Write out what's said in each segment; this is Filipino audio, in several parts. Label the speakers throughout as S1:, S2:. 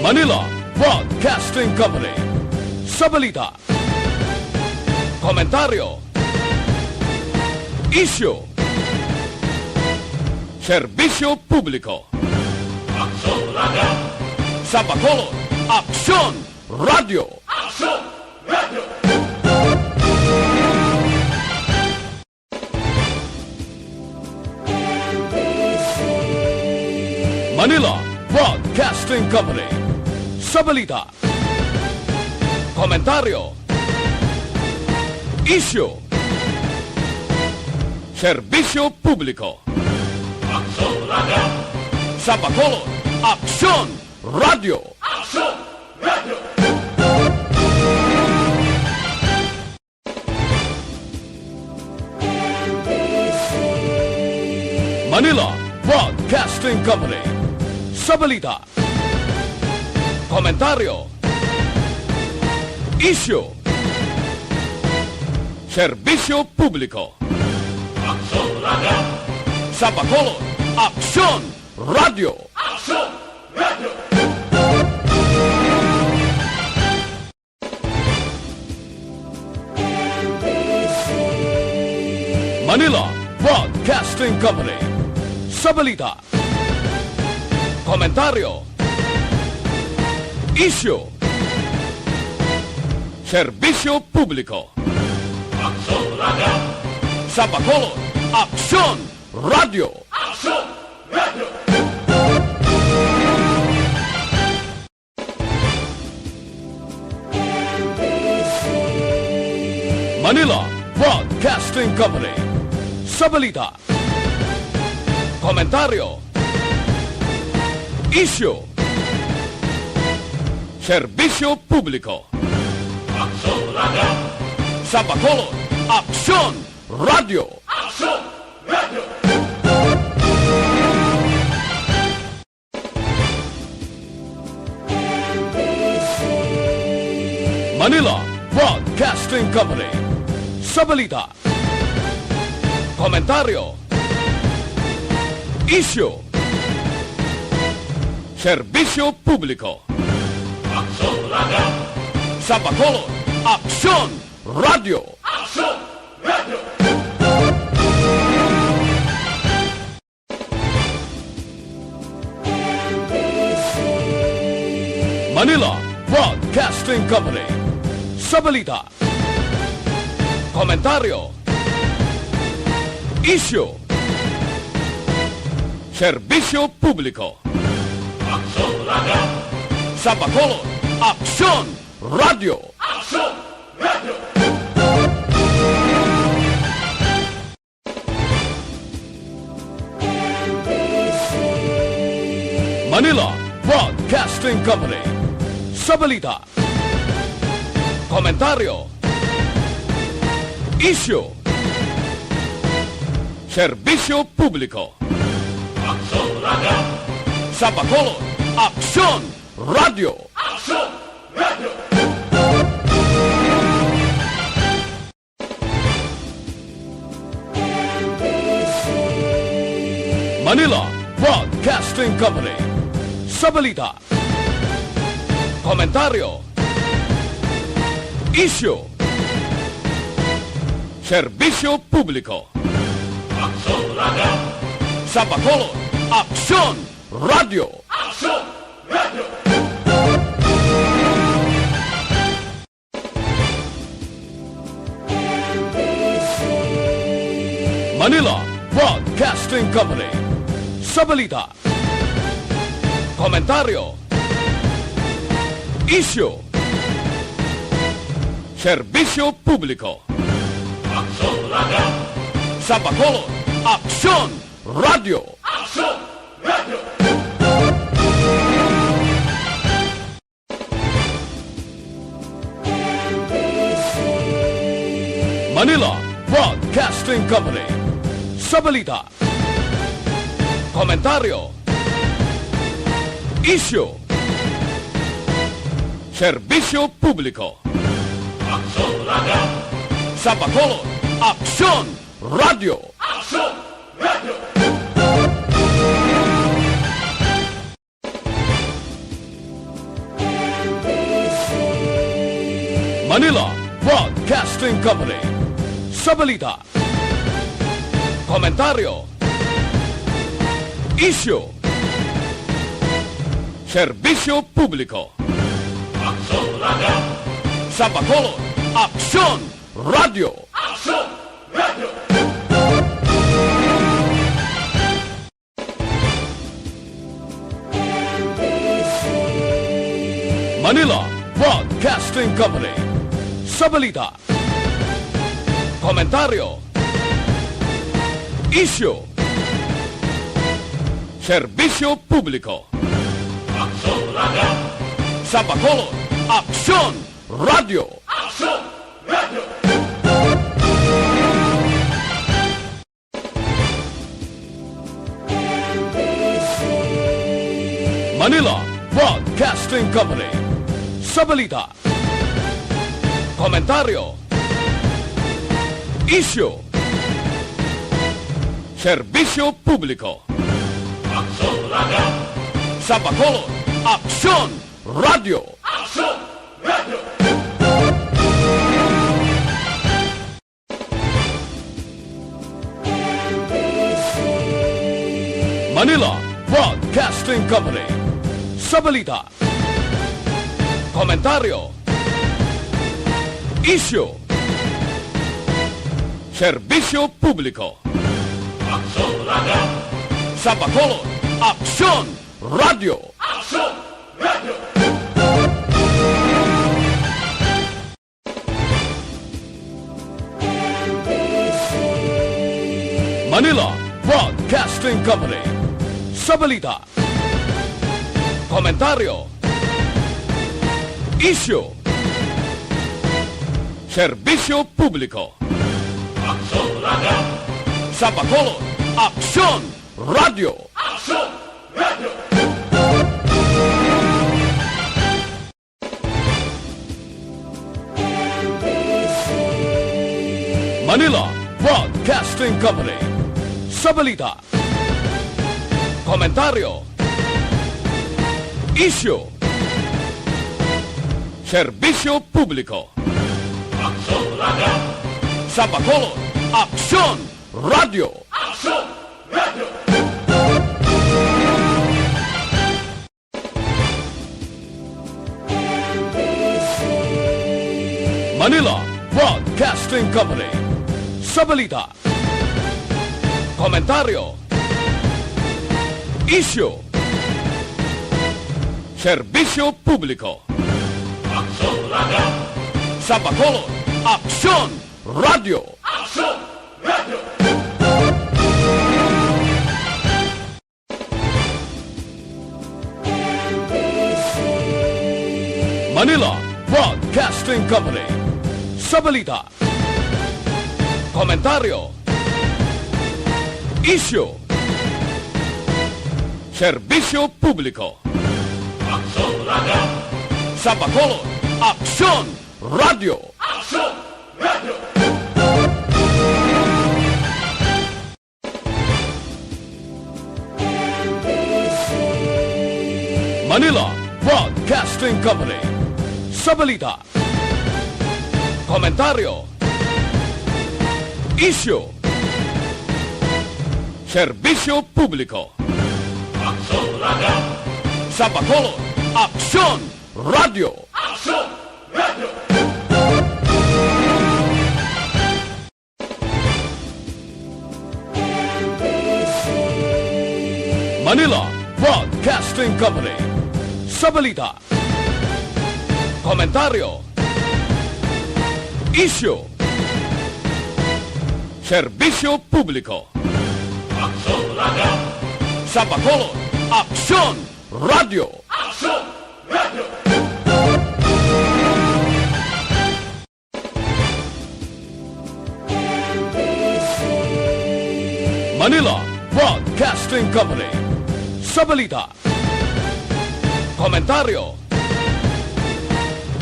S1: Manila Broadcasting Company. Sa balita, komentaryo, isyu, serbisyo publiko.
S2: Aksyon Radio!
S1: Sa Bacolod, Aksyon Radio!
S2: Aksyon Radio!
S1: Manila Broadcasting Company. Sa balita, komentaryo, isyu, serbisyo publiko.
S2: Aksyon Radio!
S1: Sa Bacolod, Aksyon Radio!
S2: Aksyon Radio!
S1: Manila Broadcasting Company. Sa balita, komentaryo, isyu, serbisyo publiko.
S2: Aksyon Radio!
S1: Sa Bacolod, Aksyon Radio!
S2: Aksyon Radio!
S1: Manila Broadcasting Company. Sa balita, komentaryo, isyu, serbisyo publiko.
S2: Aksyon Radio!
S1: Sa Bacolod, Aksyon Radio!
S2: Aksyon Radio!
S1: Manila Broadcasting Company. Sa balita, komentaryo, isyu, serbisyo publiko.
S2: Aksyon Radio!
S1: Sa Bacolod, Aksyon Radio!
S2: Aksyon Radio!
S1: Manila Broadcasting Company. Sa balita, komentaryo, isyu, serbisyo publiko.
S2: Aksyon Radio!
S1: Sa Bacolod, Aksyon Radio!
S2: Aksyon Radio!
S1: Manila Broadcasting Company. Sa balita, komentaryo, isyu, serbisyo publiko.
S2: Aksyon Radio!
S1: Sa Bacolod, Aksyon Radio!
S2: Aksyon Radio!
S1: Manila Broadcasting Company. Sa balita, komentaryo, isyu, serbisyo publiko.
S2: Aksyon Radio!
S1: Sa Bacolod, Aksyon Radio!
S2: Aksyon Radio!
S1: Manila Broadcasting Company. Sa balita, komentaryo, isyu, serbisyo publiko.
S2: Aksyon Radio!
S1: Sa Bacolod, Aksyon Radio!
S2: Aksyon Radio!
S1: Manila Broadcasting Company. Sa balita, komentaryo, isyu, serbisyo publiko.
S2: Aksyon Radio!
S1: Sa Bacolod, Aksyon Radio!
S2: Aksyon Radio!
S1: Manila Broadcasting Company. Sa balita, komentaryo, isyu, serbisyo publiko.
S2: Aksyon Radio!
S1: Sa Bacolod, Aksyon Radio!
S2: Aksyon Radio!
S1: Company. Sa balita, komentaryo, isyu, serbisyo publiko.
S2: Aksyon Radio!
S1: Sa Bacolod, Aksyon Radio!
S2: Aksyon Radio!
S1: Manila Broadcasting Company. Sa balita, komentaryo, isyu, serbisyo publiko.
S2: Aksyon Radio!
S1: Sa Bacolod, Aksyon Radio!
S2: Aksyon Radio!
S1: Manila Broadcasting Company. Sa balita, komentaryo, isyu, serbisyo publiko.
S2: Aksyon Radio!
S1: Sa Bacolod, Aksyon Radio!
S2: Aksyon Radio!
S1: Manila Broadcasting Company. Sa balita, komentaryo, isyu, serbisyo publiko.
S2: Aksyon Radio!
S1: Sa Bacolod, Aksyon Radio!
S2: Aksyon Radio!
S1: Manila Broadcasting Company. Sa balita, komentaryo, isyu, serbisyo publiko.
S2: Aksyon Radio!
S1: Sa Bacolod, Aksyon Radio!
S2: Aksyon Radio!
S1: Manila Broadcasting Company. Sa balita, komentaryo, isyu, serbisyo publiko.
S2: Aksyon Radio!
S1: Sa Bacolod, Aksyon Radio!
S2: Aksyon Radio!
S1: Manila Broadcasting Company. Sa balita, komentaryo, isyu, serbisyo publiko.
S2: Aksyon Radio!
S1: Sa Bacolod, Aksyon Radio!
S2: Aksyon Radio!
S1: Manila Broadcasting Company. Sa balita, komentaryo, isyu, serbisyo publiko.
S2: Aksyon Radio!
S1: Sa Bacolod, Aksyon Radio!
S2: Aksyon Radio!
S1: Manila Broadcasting Company. Sa balita, komentaryo, isyu, serbisyo publiko.
S2: Aksyon Radio!
S1: Sa Bacolod, Aksyon Radio!
S2: Aksyon Radio!
S1: Manila Broadcasting Company. Sa balita, komentaryo, isyu, serbisyo publiko.
S2: Aksyon Radio!
S1: Sa Bacolod, Aksyon Radio!
S2: Aksyon Radio!
S1: Manila Broadcasting Company. Sa balita, komentaryo,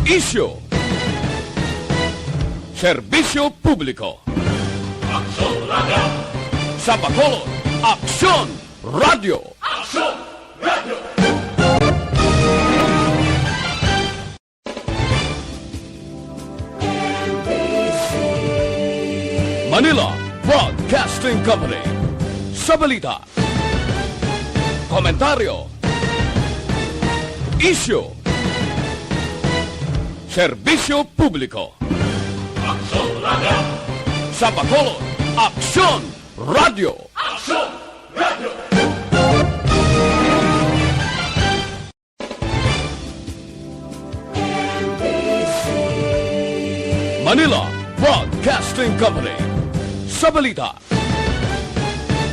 S1: isyu, serbisyo publiko.
S2: Aksyon Radio!
S1: Sa Bacolod, Aksyon Radio!
S2: Aksyon Radio!
S1: Manila Broadcasting Company. Sa balita, komentaryo, isyu, serbisyo publiko.
S2: Aksyon Radio!
S1: Sa Bacolod, Aksyon Radio!
S2: Aksyon Radio!
S1: Manila Broadcasting Company. Sa balita,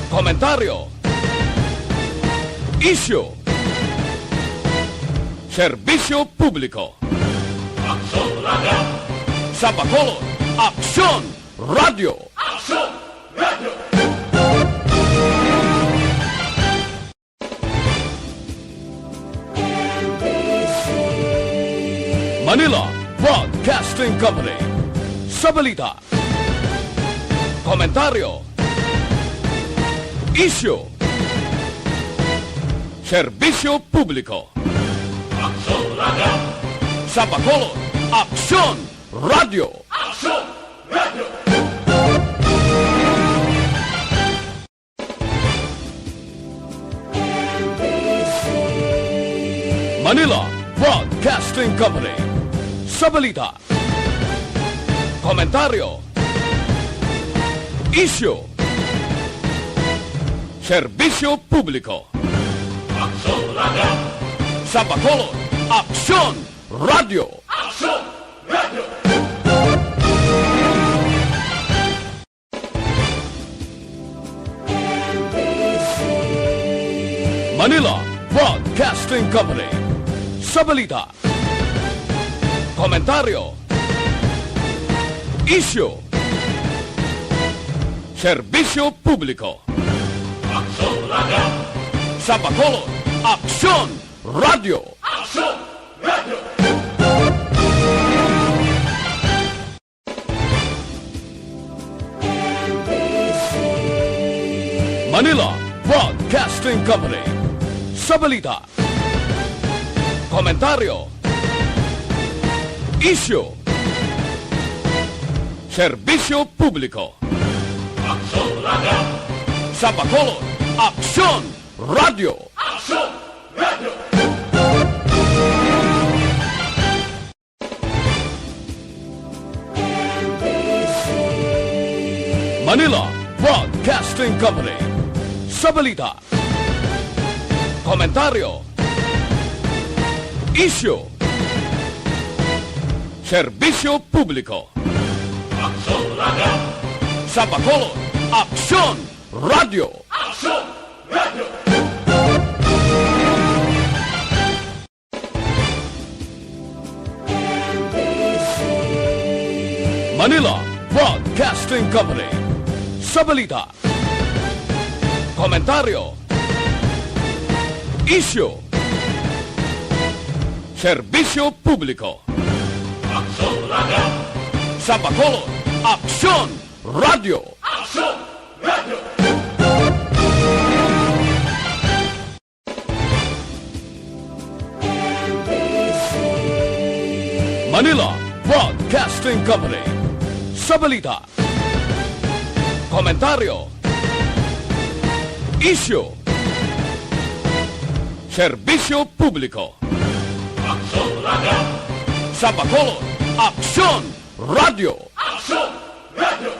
S1: komentaryo, isyu, serbisyo publiko.
S2: Aksyon Radio!
S1: Sa Bacolod, Aksyon Radio!
S2: Aksyon Radio!
S1: Manila Broadcasting Company. Sa balita, komentaryo, isyu, serbisyo publiko.
S2: Aksyon Radio!
S1: Sa Bacolod, Aksyon Radio!
S2: Aksyon Radio!
S1: Manila Broadcasting Company. Sa balita, komentaryo, isyu, serbisyo publiko.
S2: Aksyon Radio!
S1: Sa Bacolod, Aksyon Radio!
S2: Aksyon Radio!
S1: Manila Broadcasting Company. Sa balita, komentaryo, isyu, serbisyo publiko.
S2: Aksyon Radio!
S1: Sa Bacolod, Aksyon Radio!
S2: Aksyon Radio!
S1: Manila Broadcasting Company. Sa balita, komentaryo, isyu, serbisyo publiko.
S2: Aksyon Radio!
S1: Sa Bacolod, Aksyon Radio!
S2: Aksyon Radio!
S1: Manila Broadcasting Company. Sa balita, komentaryo, isyu, serbisyo publiko.
S2: Aksyon Radio!
S1: Sa Bacolod, Aksyon Radio!
S2: Aksyon Radio!
S1: Manila Broadcasting Company. Sa balita, komentaryo, isyu, serbisyo publiko.
S2: Aksyon Radio!
S1: Sa Bacolod, Aksyon Radio!
S2: Aksyon Radio!
S1: Manila Broadcasting Company. Sa balita, komentaryo, isyu, serbisyo publiko.
S2: Aksyon Radio!
S1: Sa Bacolod, Aksyon Radio!
S2: Aksyon Radio!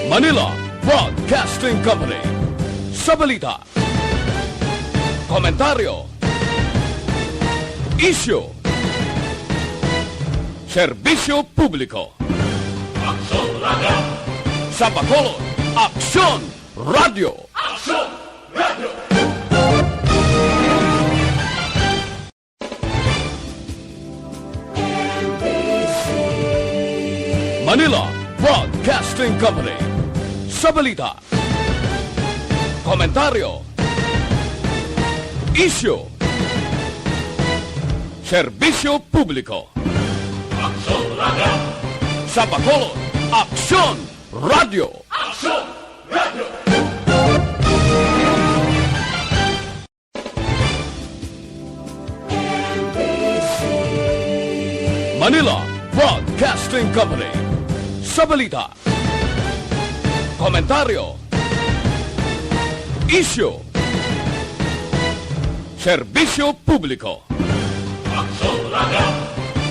S1: Manila Broadcasting Company. Sa balita, komentaryo, isyu, serbisyo publiko.
S2: Aksyon Radio!
S1: Sa Bacolod, Aksyon Radio!
S2: Aksyon Radio!
S1: Manila Broadcasting Company. Sa balita, komentaryo, isyu, serbisyo publiko.
S2: Aksyon Radio!
S1: Sa Bacolod, Aksyon Radio!
S2: Aksyon Radio!
S1: Manila Broadcasting Company. Sa balita, komentaryo, isyu, serbisyo publiko.
S2: Aksyon Radio!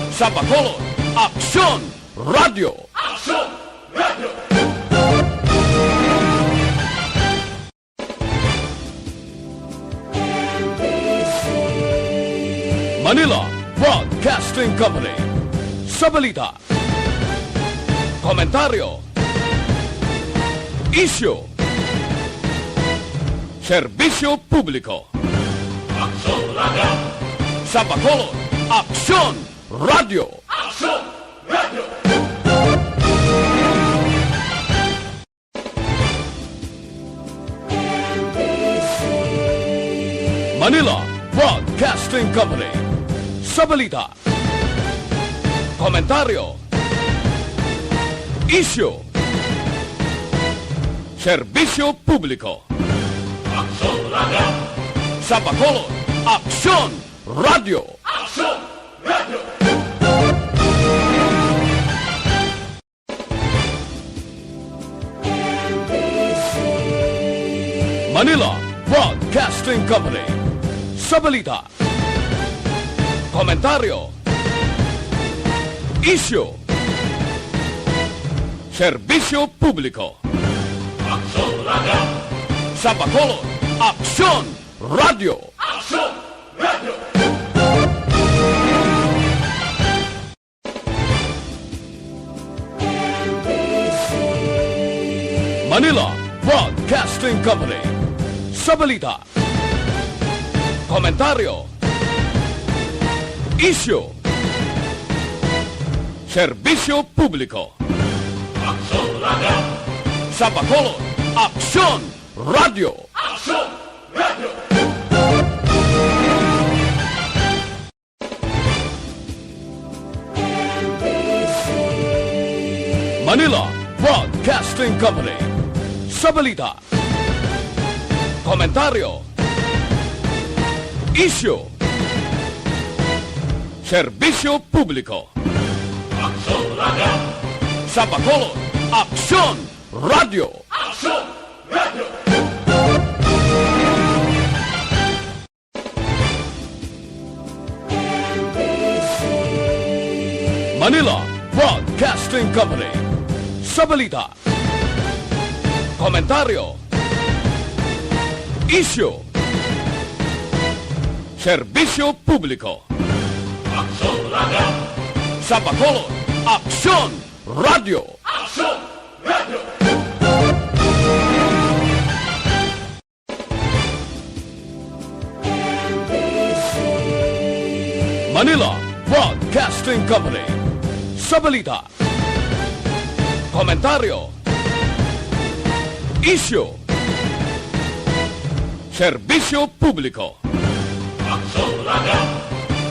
S1: Sa Bacolod, Aksyon Radio!
S2: Aksyon Radio!
S1: Manila Broadcasting Company. Sa balita, komentaryo, isyu, serbisyo publiko.
S2: Aksyon Radio!
S1: Sa Bacolod, Aksyon Radio!
S2: Aksyon Radio!
S1: Manila Broadcasting Company. Sa balita, komentaryo, isyu, serbisyo publiko.
S2: Aksyon Radio!
S1: Sa Bacolod, Aksyon Radio!
S2: Aksyon Radio!
S1: Manila Broadcasting Company. Sa balita, komentaryo, isyu, serbisyo publiko.
S2: Aksyon Radio!
S1: Sa Bacolod, Aksyon Radio!
S2: Aksyon Radio!
S1: Manila Broadcasting Company. Sa balita, komentaryo, isyu, serbisyo publiko.
S2: Aksyon Radio!
S1: Sa Bacolod, Aksyon Radio!
S2: Aksyon Radio!
S1: Manila Broadcasting Company. Sa balita, komentaryo, isyu, serbisyo publiko.
S2: Aksyon Radio!
S1: Sa Bacolod, Aksyon Radio!
S2: Aksyon Radio!
S1: Manila Broadcasting Company. Sa balita, komentaryo, isyu, serbisyo publiko.
S2: Aksyon Radio!
S1: Sa Bacolod, Aksyon Radio!
S2: Aksyon Radio!
S1: Manila Broadcasting Company. Sa balita, komentaryo, isyu, serbisyo publiko.
S2: Aksyon Radio!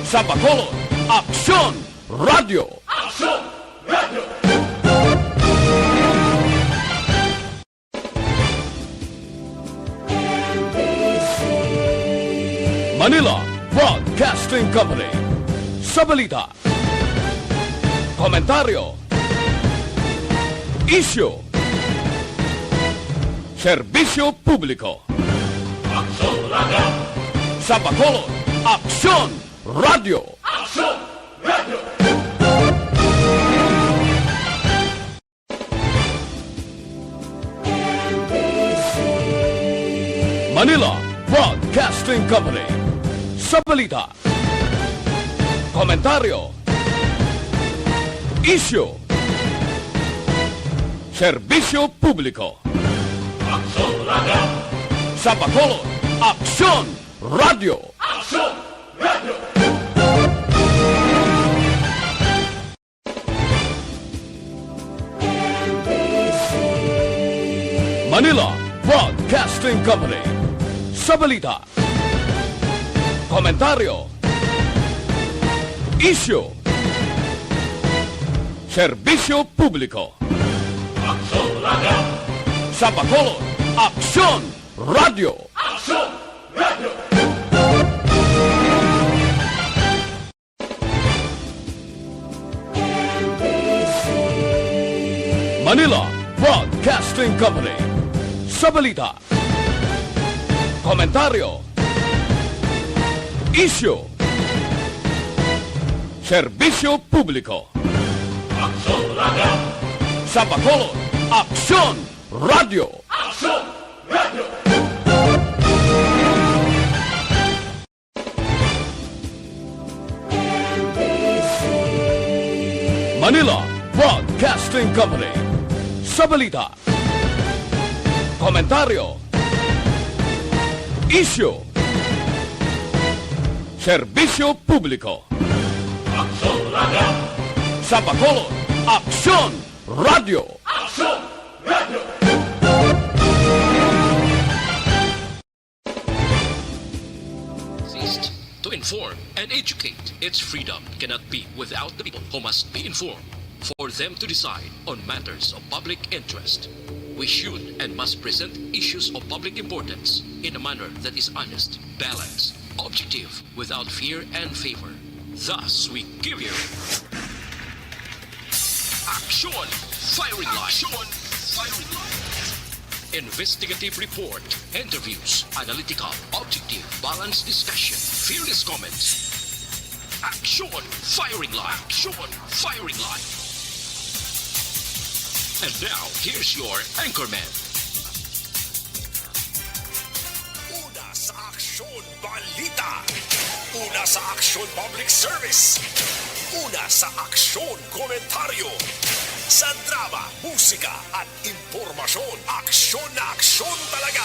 S1: Sa Bacolod, Aksyon Radio!
S2: Aksyon Radio!
S1: Manila Broadcasting Company. Sa balita, komentaryo, isyu, serbisyo publiko.
S2: Aksyon Radio!
S1: Sa Bacolod, Aksyon Radio!
S2: Aksyon Radio!
S1: Manila Broadcasting Company. Sa balita, komentaryo, isyu, serbisyo publiko.
S2: Aksyon Radio!
S1: Sa Bacolod, Aksyon Radio!
S2: Aksyon Radio!
S1: Manila Broadcasting Company. Sa balita, komentaryo, isyu, serbisyo publiko.
S2: Aksyon Radio!
S1: Sa Bacolod, Aksyon Radio!
S2: Aksyon Radio!
S1: Manila Broadcasting Company. Sa balita, komentaryo, isyu, serbisyo publiko.
S2: Aksyon Radio!
S1: Sa Bacolod, Aksyon Radio!
S2: Aksyon Radio!
S1: Manila Broadcasting Company. Sa balita, komentaryo, isyu, serbisyo publiko.
S2: Aksyon Radio!
S1: Sa Bacolod, Aksyon Radio!
S2: Aksyon Radio!
S3: Ceased to inform and educate. Its freedom cannot be without the people who must be informed for them to decide on matters of public interest. We should and must present issues of public importance in a manner that is honest, balanced, objective, without fear and favor. Thus, we give you Action Firing Line. Action Firing Line. Investigative report, interviews, analytical, objective, balanced discussion, fearless comments. Action Firing Line. Action Firing Line. And now, here's your anchorman.
S4: Una sa Aksyon Balita. Una sa Aksyon Public Service. Una sa Aksyon Komentaryo. Sa drama, musika at impormasyon, aksyon na aksyon talaga.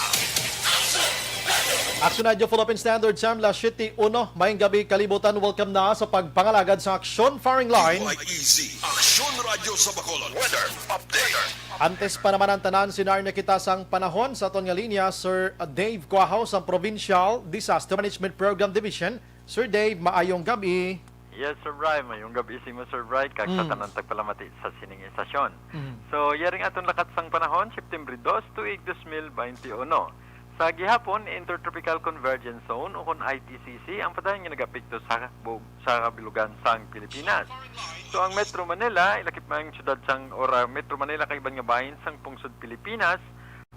S5: Aksyon Radio Philippine Standard Time, La City 1. Mayang gabi, kalibutan. Welcome na sa pagpangalagad sa Aksyon Firing Line.
S4: Easy. Aksyon Radio sa Bacolod. Weather update.
S5: Antes pa naman ang tanan, sinar na kita sang panahon sa aton nga linya, Sir Dave Cuahaw sa Provincial Disaster Management Program Division. Sir Dave, maayong gabi.
S6: Yes, Sir Bry. Mayong gabi si mo, Sir Bry. Kag sa tanang tagpalamati sa sining istasyon. So, yaring aton lakat sang panahon, September 2 tuig 2021. Sa gihapon, Intertropical Convergence Zone o kung ITCC ang padayon nga nagapekto sa kabilugan sang Pilipinas. So, ang Metro Manila, ilakip mang syudad sang Metro Manila kay nga bahin sang pungsod Pilipinas,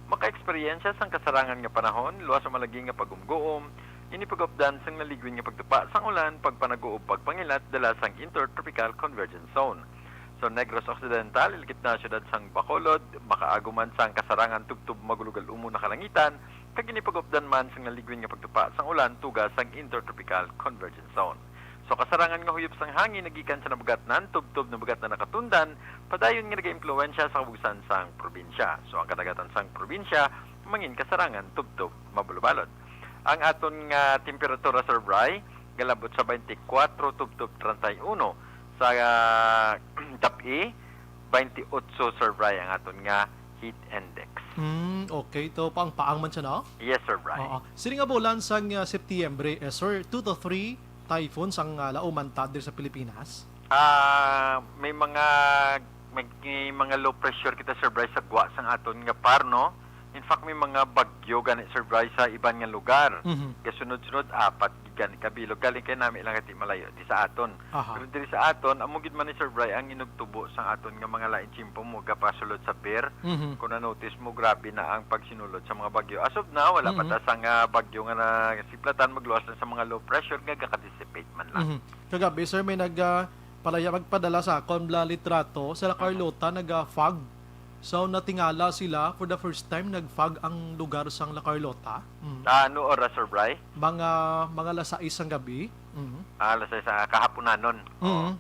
S6: maka-eksperyensya sang kasarangan nga panahon, luwas sa malaging nga pagumgoom, inipagopdan sang naligwin nga pagtupa sang ulan, pagpanaguob, pagpangilat, dala sang Intertropical Convergence Zone. So, Negros Occidental, ilakip na syudad sang Bacolod, makaaguman sang kasarangan tubtub magulugal umo na kalangitan, kag inipagopdan man sang naligwin nga pagtupa sang ulan, tuga sang Intertropical Convergence Zone. So, kasarangan nga huyop sang hangin, nagikan sa nabugatnan, tubtub na bugat na nakatundan, padayon nga nag-impluensya sa kabugusan sang probinsya. So, ang kadagatan sang probinsya, mangin kasarangan, tubtub, mabulubalod. Ang aton nga temperatura, Sir Bry, galabot sa 24, tubtub 31. Sa Tapi, 28, Sir Bry, ang aton nga heat index.
S5: Okay, ito pang paang man siya, no?
S6: Yes, Sir Bry.
S5: Sini nga bulan sang September, Sir, 2 to 3 typhoons ang laumantad sa Pilipinas.
S6: May mga low pressure kita, Sir Bry, sa gwa sang aton nga parno. In fact, may mga bagyo gani, Sir Bry, sa iban nga lugar. Kasunod-sunod, 4 gani kabilog. Galing kay namin lang iti malayo di sa aton. Pero diri sa aton, amugid man ni Sir Bry ang inugtubo sang aton nga mga lain chimpo mo gapasulod sa pier. Kung na-notice mo, grabe na ang pagsinulod sa mga bagyo. As of now, wala pa ta sang bagyo nga nasiplatan, magluwas lang sa mga low pressure nga gaka-dissipate man lang.
S5: Kagabi, Sir, may magpadala sa akon litrato sa La Carlota, nag-fog. So, natingala sila for the first time, nag-fog ang lugar sang La Carlota.
S6: Ano oras, Sir Bry?
S5: Mga alas 6 ang gabi.
S6: Alas 6 kahaponanon.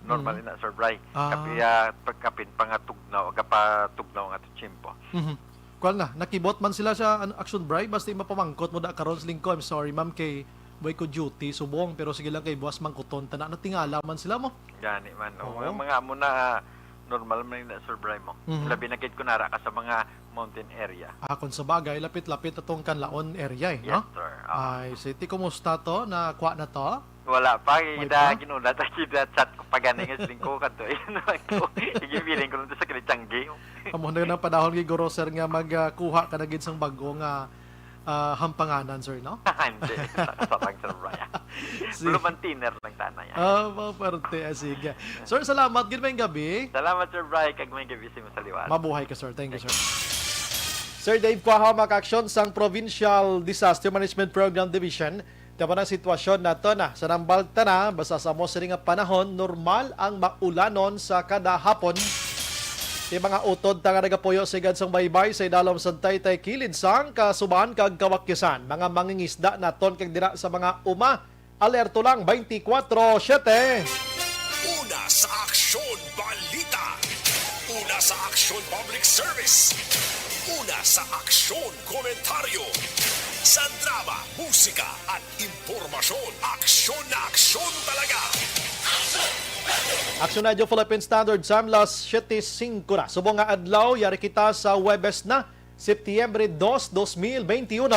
S6: Normal na, Sir Bry. Pagkapin pangatugnaw, agapatugnaw ang ato chimpo.
S5: Kuan na, nakibot man sila sa Action Bry, basta mapamangkot mo da karon sa lingko. I'm sorry, ma'am, kay boy ko duty, subong, pero sige lang kay boss mangkuton. Natingala man sila mo.
S6: Gani man. Mga amo na normal man na, Sir Bry mo. Labi na kid kunara ka sa mga mountain area.
S5: Kung sa bagay, lapit-lapit atong Kanlaon area,
S6: Yes,
S5: no?
S6: sir.
S5: Ay, City, kumusta to? Nakuha na to?
S6: Wala pa.
S5: Wala
S6: Ida
S5: pa?
S6: ginulat at chat ko paganing nga lingko kanto. Igibiling ko nung sa kinitanggi.
S5: Amo na ng panahon kay Guro, sir, nga magkuha ka na gid sang bago nga hampanganan, sir, no?
S6: Hindi. Sarang, Sir Bry. Blue thinner lang bintana yan.
S5: Parte. Sige. Sir, salamat. Good may gabi.
S6: Salamat, Sir Bry, kag may gabi mo sa liwanag.
S5: Mabuhay ka, sir. Thank you, sir. Sir Dave Quaha, mag-aksyon sang Provincial Disaster Management Program Division. Tama na sitwasyon nato na sa Nambalta na, basta sa mo nga panahon, normal ang maulanon sa kada hapon. Di mga utod ta nga nagapuyo sa gansang baybay sa idalom sa Taytay kilid sang kasuban kag kawakyasan. Mga mangingisda naton kag dira sa mga uma. Alerto lang 24/7.
S4: Una sa Aksyon Balita. Una sa Aksyon Public Service. Una sa Aksyon Komentaryo. Sa drama, musika at impormasyon. Aksyon na aksyon talaga.
S5: Aksyon Radio Philippine Standard Time, las 7:05 na. Subong nga adlaw, yari kita sa Webes na, Septyembre 2, 2021.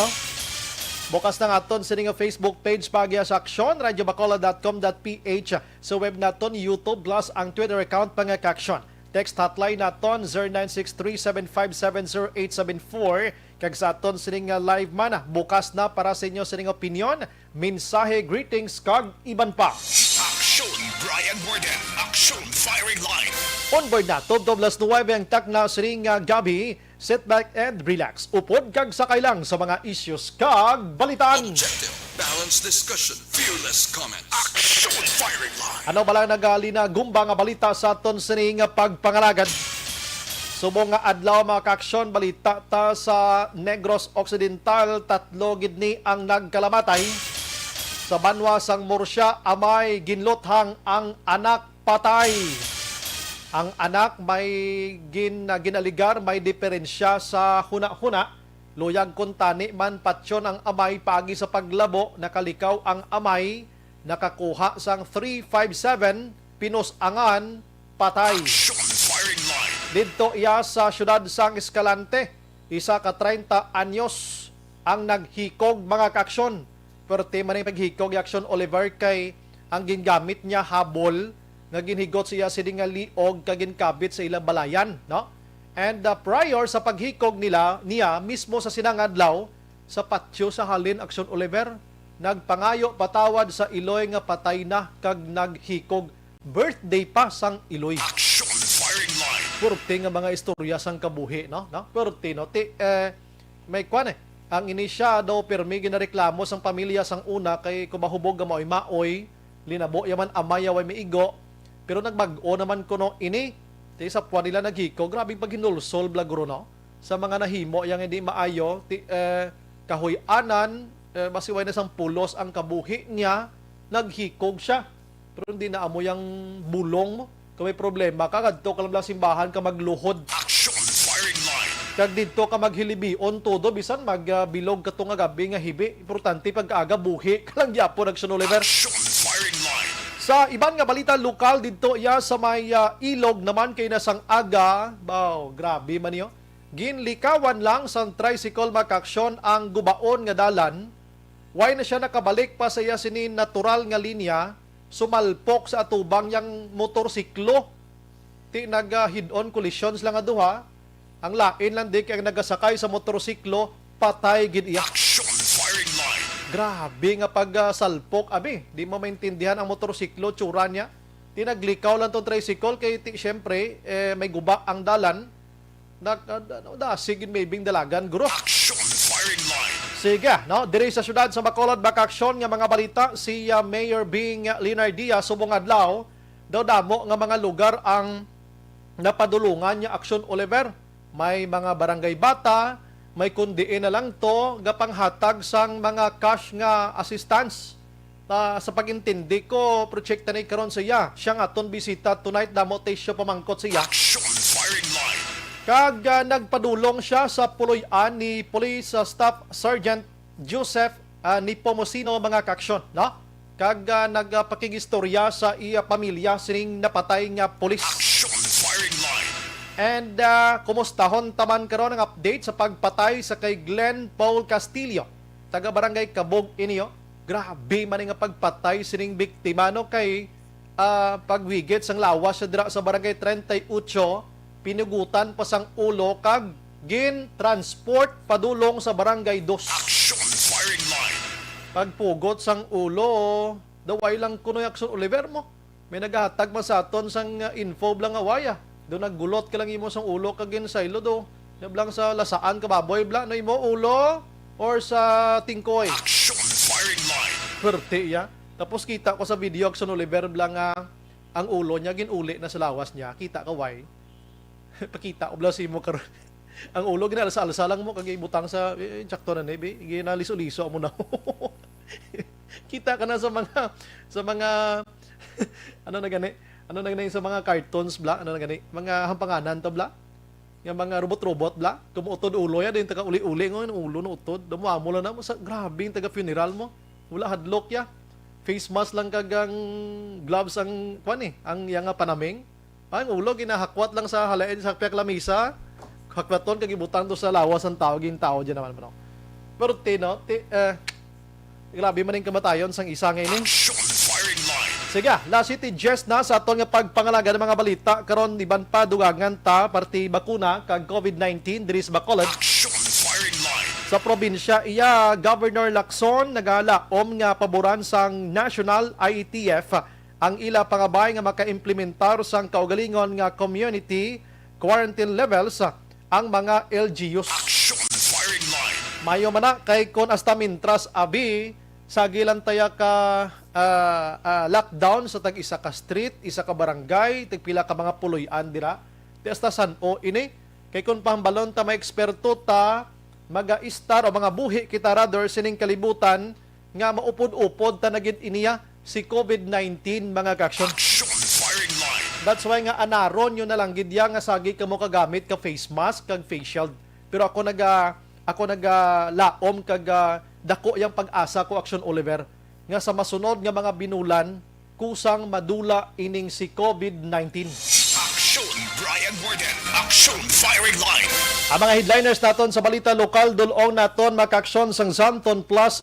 S5: Bukas na aton sa nga Facebook page pagya sa Aksyon, radiobacola.com.ph. Sa web naton, YouTube plus ang Twitter account pang Aksyon. Text hotline naton 0963-757-0874. Kag sa aton sa nga live man, bukas na para sa inyo sa nga opinion, mensahe, greetings, kag iban pa.
S4: Aksyon Brian Borden. Aksyon Firing Line.
S5: Onboard na, Tub-Tublas 9 ang tak na siring gabi. Sit back and relax. Upod kag sakay lang sa mga issues kag balitan.
S4: Objective, balanced discussion, fearless comments. Aksyon Firing Line.
S5: Ano ba lang nagali na gumba nga balita sa aton siring pagpangalagad? Subong nga adlaw mga kaaksyon, balita ta sa Negros Occidental, 3 gidni ang nagkalamatay. Sa Banwa sang Murcia, amay ginlothang ang anak patay. Ang anak may ginaligar, may diferensya sa huna-huna. Luyag kuntani man patsyon ang amay pagi sa paglabo, nakalikaw ang amay, nakakuha sang 357, pinusangan, patay.
S4: Aksyon Firing Line.
S5: Dito iya sa syudad sang Escalante, isa ka 30 anyos ang naghikog mga kaaksyon. Pero tema ng paghikog, Aksyon Oliver, kay ang gingamit niya habol, nga ginhigot siya sininga liog kaginkabit sa ilang balayan, no? And prior sa paghikog niya mismo sa sinangadlaw sa patio sa halin Aksyon Oliver, nagpangayo patawad sa Iloy nga patay na kag naghikog. Birthday pa sang Iloy.
S4: Aksyon Firing Line.
S5: Purti nga mga istorya sang kabuhi, no? Purti, no? May kwan ang inisyado permi ginareklamo sang pamilya sang una kay kumahubog nga maoy linabo yaman amaya way maigo. Pero nagbag-o naman ko no ini, sa puwan nila naghiko, grabe pag hinulsol blaguro no, sa mga nahimo yang hindi maayo, kahuyanan, masiway na sang pulos ang kabuhi niya, naghikog siya. Pero hindi na amo yung bulong mo. Kung may problema, kagadto ka lang simbahan ka magluhod.
S4: Aksyon Firing Line.
S5: Kag dito ka maghilibion todo, bisan magbilog ka nga gabi nga hibi. Importante pagkaaga buhi, kalang yapo Aksyon Oliver.
S4: Aksyon Firing Line.
S5: Sa iban nga balita lokal dito iya sa may ilog naman kay nasang aga, grabe man niyo. Ginlikawan lang sang tricycle makaksyon ang gubaon nga dalan. Why na siya nakabalik pa sa iya sini natural nga linya, sumalpok sa atubang yang motorsiklo. Ti naga-head-on collisions lang aduha. Ang lain lang di kay nagasakay sa motorsiklo, patay gid iya.
S4: Aksyon Firing Line.
S5: Grabe nga pag-salpok, abi. Di mo maintindihan ang motorsiklo, tsura niya. Tinaglikaw lang itong tricycle, kay syempre, may guba ang dalan. Sigin maybing dalagan, guro.
S4: Aksyon Firing Line.
S5: Sige, no? Diri sa syudad sa Bacolod, Bakaksyon, nga mga balita, si Mayor Bing Linar Diaz, subong adlaw, daw damo nga mga lugar ang napadulungan niya Aksyon Oliver. May mga barangay bata, may kundiin na lang to gapanghatag sang mga cash nga assistance. Sa pagintindi ko, proyekta na karon siya. Siya nga aton bisita tonight, damo tayo pamangkot siya.
S4: Aksyon Firing Line.
S5: Kag nagpadulong siya sa puloy-an ni Police Staff Sergeant Joseph Nipomosino mga kaaksyon, no? Kag nagpakigistorya sa iya pamilya sining napatay nga pulis.
S4: Aksyon Firing Line.
S5: And kumustahon taman karon ang update sa pagpatay sa kay Glenn Paul Castillo, taga barangay Kabog inyo. Grabe man nga pagpatay sining biktima no kay pagwigit sang lawas sa dira sa barangay 38, pinugutan pa sang ulo kag gin transport padulong sa barangay 2.
S4: Aksyon Firing Line.
S5: Pagpugot sang ulo, Daway lang kuno Action Oliver mo. May naghatag man sa aton sang info blang awaya. Do naggulot ka lang imo sang ulo kagin sa ilo do. Nablang sa lasaan ka baboy bla no imo ulo or sa tingkoy.
S4: Action firing line.
S5: Perte ya. Tapos kita ko sa video Action Oliver blang ang ulo niya ginuli na sa lawas niya. Kita ka why? Pakita ko bla si mo karon. Ang ulo ginalasa-alasa lang mo kag ibutang sa insakto na nebe. Ginaliso-liso mo na. Kita ka na sa mga ano na gani? Ano na gani sa mga cartoons bla? Ano na gani? Mga hampanganan to bla? Yung mga robot-robot bla? Kumuutod ulo ya din taga uli-uli ng ulo no utod. Damuamo na mo sa grabe taga funeral mo. Wala hadlok ya. Face mask lang kagang gloves ang kuan ang yang panaming. Ang ulo ginahakwat lang sa halain sa pek lamisa. Hakwaton kag ibutang to sa lawas ang tao gin tao diyan naman mo. Pero grabe man yung kamatayon sang isa ngayon.
S4: Action firing line.
S5: Sige, last city Jess na sa aton nga pagpangalaga ng mga balita karon iban pa dugangan ta parti bakuna kag COVID-19 diri sa Bacolod.
S4: Action firing line.
S5: Sa probinsya iya Governor Lacson nagalaom nga paboran sang National IETF ang ila pangabay nga maka-implementar sang kaugalingon nga community quarantine levels ang mga LGUs.
S4: Action firing line.
S5: Mayo man na kay kon hasta mintras abi sa gilan taya ka lockdown sa tag isa ka street, isa ka barangay, tagpila ka mga puloy-an dira. Ti hasta san-o ini kay kon pambalon ta may eksperto ta maga-star o mga buhi kita rather sining kalibutan nga maupod-upod ta nagid iniya si COVID-19 mga kaksyon.
S4: Action firing line.
S5: That's why nga anaron yun na lang gidya nga sagi ka mo kagamit ka face mask kag face shield. Pero ako laom kag dako yang pag-asa ko Action Oliver nga sa masunod nga mga binulan kusang madula ining si COVID-19.
S4: Action Brian Warden. Action firing line.
S5: Ang mga headliners naton sa balita lokal dulong naton maka-aksyon sang Zanton Plus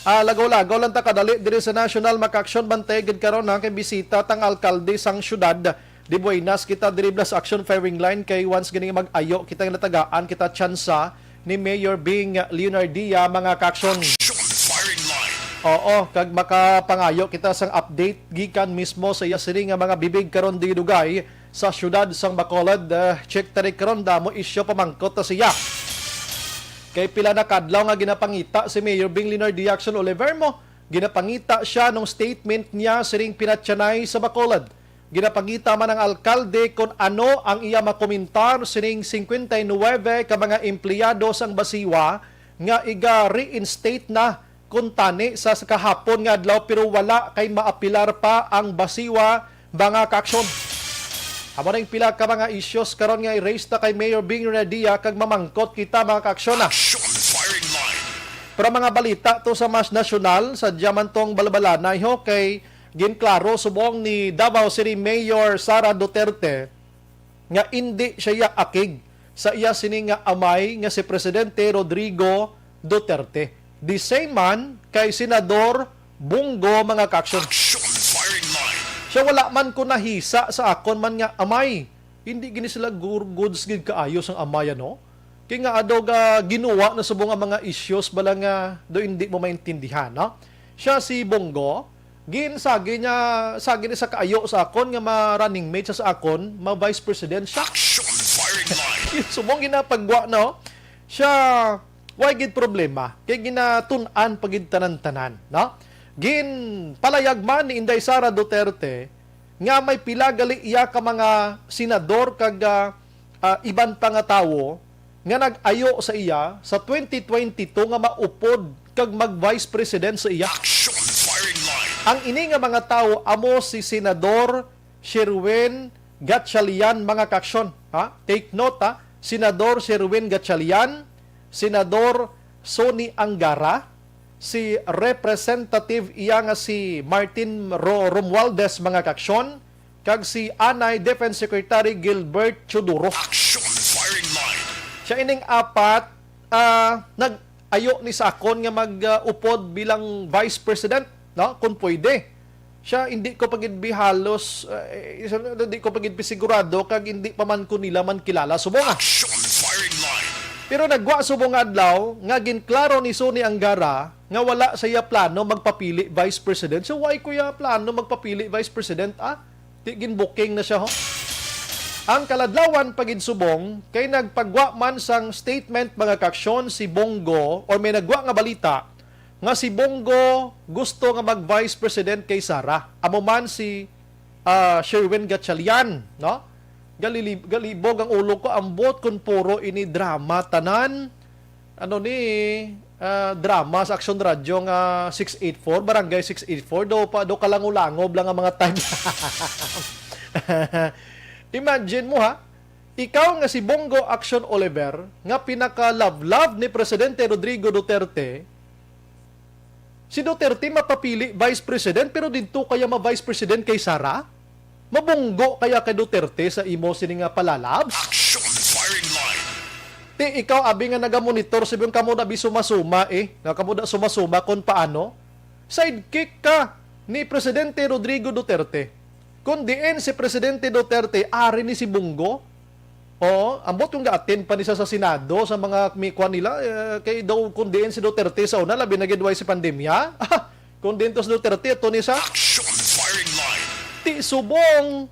S5: lagaw-lagaw lang ta kadali diri sa National Makaksyon bantay gid karon na kay bisita tang alkalde sang syudad di Buenas kita diri sa action firing line kay once gini mag-ayo kita natagaan kita tsansa ni Mayor Bing Leonardia mga kaksyon.
S4: Action firing line.
S5: Oo, kag makapangayo kita sang update gikan mismo sa iya sini nga mga bibig karon di dugay sa syudad sang Bacolod. Check tari karon damo isyo pamangkot ta siya. Kay pila na kadlaw nga ginapangita si Mayor Bing Leonardia Action Oliver mo. Ginapangita siya nung statement niya siring pinatyanay sa Bacolod. Ginapangita man ang alkalde kung ano ang iya makomentar siring 59 ka mga empleyado sang Basiwa nga iga reinstate na kung tani sa kahapon nga adlaw pero wala kay maapilar pa ang Basiwa mga kaaksyon. Amo na yung pila ka mga issues karon nga i-raise ta kay Mayor Bing Leonardia kag mamangkot kita mga kaaksyon na.
S4: Action firing line.
S5: Pero mga balita to sa mas nasyonal sa diamantong balbalanay ho kay ginklaro subong ni Davao City Mayor Sara Duterte nga hindi siya akig sa iya sini nga amay nga si Presidente Rodrigo Duterte. The same man kay Senador Bongo mga kaaksyon.
S4: Action firing line.
S5: Siya wala man ko nahisa sa akon man nga amay. Hindi gini sila goods gid kaayos ang amay no. Kaya nga adaw ga ginuwa na subong ang mga issues bala nga do hindi mo maintindihan no. Siya si Bongo sagi niya sa kaayo sa akon nga ma running mate sa akon, ma vice president siya.
S4: Action firing line.
S5: Sumong ginapagwa no. Siya why gid problema kay ginatun-an pagid tanan-tanan, no? Gin palayag man ni Inday Sara Duterte nga may pila gali iya ka mga senador kag iban pa nga tawo nga nag-ayo sa iya sa 2022 nga maupod kag mag-vice president sa iya.
S4: Action firing line.
S5: Ang ini nga mga tawo amo si Senador Sherwin Gatchalian mga kaksyon. Ha? Take note ha. Senador Sherwin Gatchalian, Senador Sonny Angara, si Representative iya nga si Martin Romualdez mga kaksyon, kag si Anay Defense Secretary Gilbert Choduro.
S4: Action firing line.
S5: Siya ining apat nag-ayo ni Sakon nga mag-upod bilang Vice President, no? Kung pwede. Siya hindi ko pagidbi halos hindi ko pagidbi sigurado kag hindi pa man ko nila man kilala subong.
S4: Action firing line.
S5: Pero nagwa subong adlaw nga ginklaro ni Sonny Angara nga wala sa iya plano magpapili Vice President. So why kuya plano magpapili Vice President? Di ginbooking na siya ho. Ang kaladlawan pagid subong kay nagpagwa man sang statement mga kaksyon si Bongo or may nagwa nga balita nga si Bongo gusto nga mag-Vice President kay Sara. Amo man si Sherwin Gatchalian, no? Galibog ang ulo ko, ambot kun puro ini drama tanan. Ano ni drama sa Action Radio nga 684, Barangay 684 do kalangulangob lang ang mga time. Imagine mo ha, ikaw nga si Bongo Action Oliver nga pinaka-love ni Presidente Rodrigo Duterte. Si Duterte mapapili Vice President pero dito kaya ma-Vice President kay Sara? Mabunggo kaya kay Duterte sa imo sini nga palalabs?
S4: Action firing line.
S5: Ti ikaw abi nga naga-monitor sabihin kamo na bi sumasuma nga kamo na sumasuma kon paano? Sidekick ka ni Presidente Rodrigo Duterte. Kung diin si Presidente Duterte ari ni si Bongo. Ambot yung ga-attend pa niya sa Senado sa mga mikwan nila kay daw kung diin si Duterte sa una labi na gidway si pandemya. Kung diin to si Duterte ito ni sa
S4: Action firing line.
S5: ti subong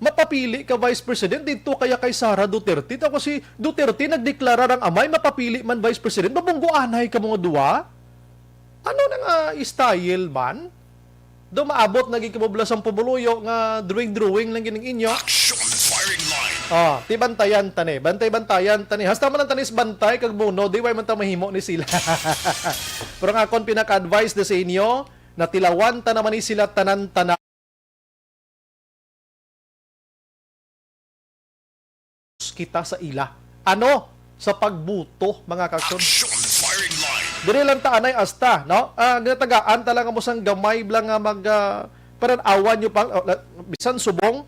S5: mapapili ka Vice President dito kaya kay Sara Duterte. Tapos si Duterte nagdeklara ng amay mapapili man Vice President. Mabunggo anay ka mga duwa? Ano na nga style man? Do maabot naging kabublas ang pabuluyo nga drawing lang gining inyo.
S4: Action firing line.
S5: Ti bantayan tani. Bantay-bantayan tani. Hasta man ang tanis bantay kag muno, di way man ta mahimo ni sila. Pero nga akong pinaka-advise na sa inyo, na tilawan ta naman ni sila tanan-tanan kita sa ila. Ano? Sa pagbuto, mga kaksyon.
S4: Action firing line.
S5: Dili lang ta anay asta, no? Ginatagaan talaga mo sang gamay blang nga mag paran awan nyo pang bisan subong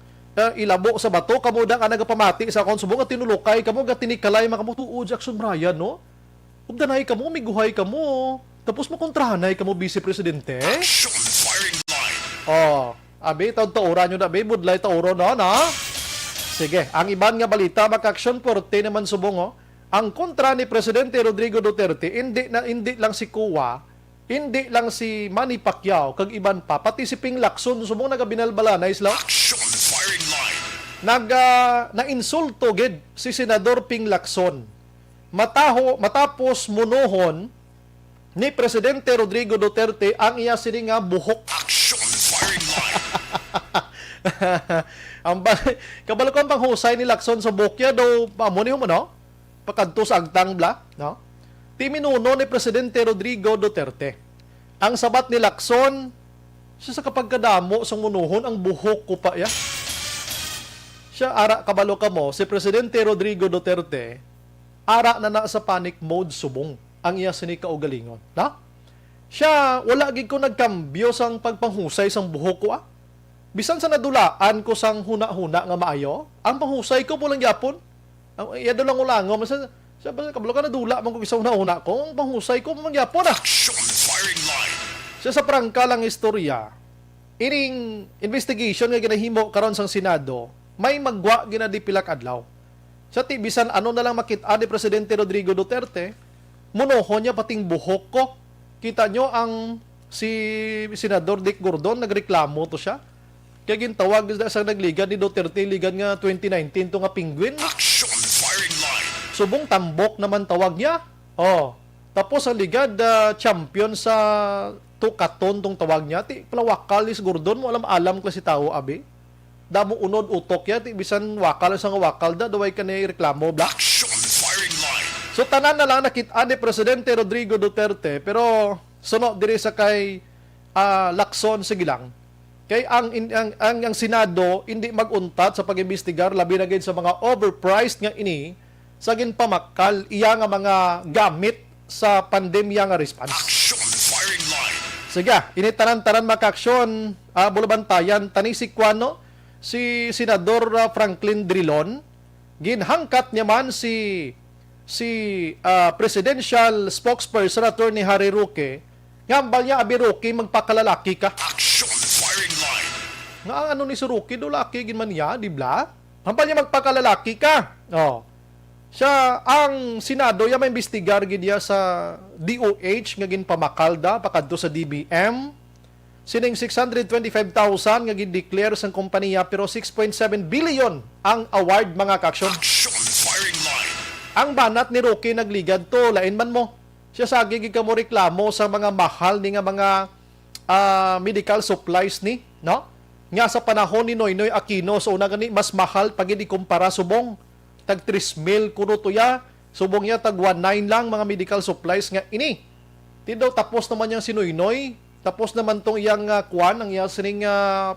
S5: ilabo sa bato kamo da ka nagapamati sa akong subong at tinulukay kamo ga tinikalay makamu tuod Jackson Bryan, no? Ubdanay kamo miguhay kamo tapos makontrahanay kamo Vice Presidente.
S4: Action firing line.
S5: Abi taon-taoran nyo na abi budlay taoro no, no? Sige, ang iban nga balita maka-action porte naman subong ang kontra ni Presidente Rodrigo Duterte, hindi lang si Kuwa, hindi lang si Manny Pacquiao, kag iban pa, pati si Ping Lacson, subong nagabinalbala na isla.
S4: Action firing line.
S5: Na-insulto gid si Senador Ping Lacson. Matapos munuhon ni Presidente Rodrigo Duterte ang iya sini nga buhok.
S4: Action firing line.
S5: Kabalo ko ang panghusay ni Lacson sa bukya daw pamuni mo no? Pakadto sa agtang bla, no? Ti minuno ni Presidente Rodrigo Duterte. Ang sabat ni Lacson, siya sa kapagkadamo sa munuhon ang buhok ko pa ya. Siya ara kabalo ka mo si Presidente Rodrigo Duterte ara na sa panic mode subong ang iya sini kaugalingon, no? Siya wala gid ko nagkambyo sang pagpanghusay sang buhok ko Bisan sa nadulaan ko sang huna-huna nga maayo, ang panghusay ko pulang yapon. Iya lang ulangom. Siya kabalo ka nadula man ko isang huna-huna ko, ang panghusay ko pulang yapon
S4: Action firing line.
S5: Siya sa prangka lang istorya, ining investigation nga ginahimo karon sang Senado, may magwa ginadipilak adlaw. Sa bisan ano na lang makita ni Presidente Rodrigo Duterte, munohon niya pating buhok ko. Kita nyo ang si Senador Dick Gordon, nagreklamo to siya. Kaya gintawag sa nagligan ni Duterte, ligan nga 2019 to nga penguin.
S4: Action firing
S5: Subong tambok naman tawag niya. Oh. Tapos ang ligad champion sa tukaton tong tawag niya. Ti palawakal is gurdon mo alam klase tao abi. Damo unod utok ya ti bisan wakal sa wakal da daway kanay reklamo bla.
S4: Action firing line.
S5: So tanan na lang nakita ni Presidente Rodrigo Duterte pero sunod diri sa kay Lacson Sigilang. Kay ang Senado hindi maguntat sa pag-imbestigar labi na gid sa mga overpriced nga ini sa ginpamakal iya nga mga gamit sa pandemya nga response.
S4: Action firing line.
S5: Sige, initaran-taran makaksyon, bulabantayan, tani si Kwano, si Senador Franklin Drilon, ginhangkat niya man si presidential spokesperson Attorney Harry Roque, ngambal niya abi Roque magpakalalaki ka.
S4: Action firing line.
S5: Nga ang ano ni si Roque, do laki ginman niya, di bla? Ngambal niya magpakalalaki ka. Oh. Siya, ang Senado, may imbestigar gidya sa DOH, nga ginpamakal da, pakadto sa DBM. Sining 625,000 nga gin-declare sa kompanya, pero 6.7 billion ang award mga kaksyon.
S4: Action firing line.
S5: Ang banat ni Roque nagligad to, lain man mo. Siya sagig ka mo reklamo sa mga mahal ni nga mga medical supplies ni, no? Nga sa panahon ni Noynoy Aquino, so una gani, mas mahal pag kumpara subong. Tag 3,000 kuno tuya, subong niya tag 1,900 lang mga medical supplies nga ini. Tidaw tapos naman yang sinuinoy, tapos naman tong iyang kuan ang iyang sining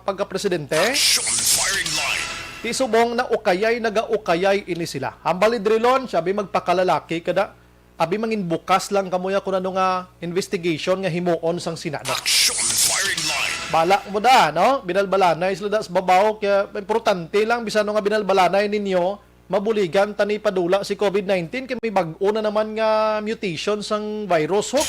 S5: pagka-presidente.
S4: Action firing line.
S5: Ti subong na ukayay naga-ukayay ini sila. Hambali Drilon, sabi magpakalalaki kada. Abi mangin bukas lang kamuya kun ano nga investigation nga himuon sang Senado.
S4: Action firing line.
S5: Bala mo da, no? Binalbalanay sila da sa babaw kaya importante lang bisan nga binalbalanay ninyo mabuligan tani padula si COVID-19 kay may bag-o na naman nga mutation sang virus ho.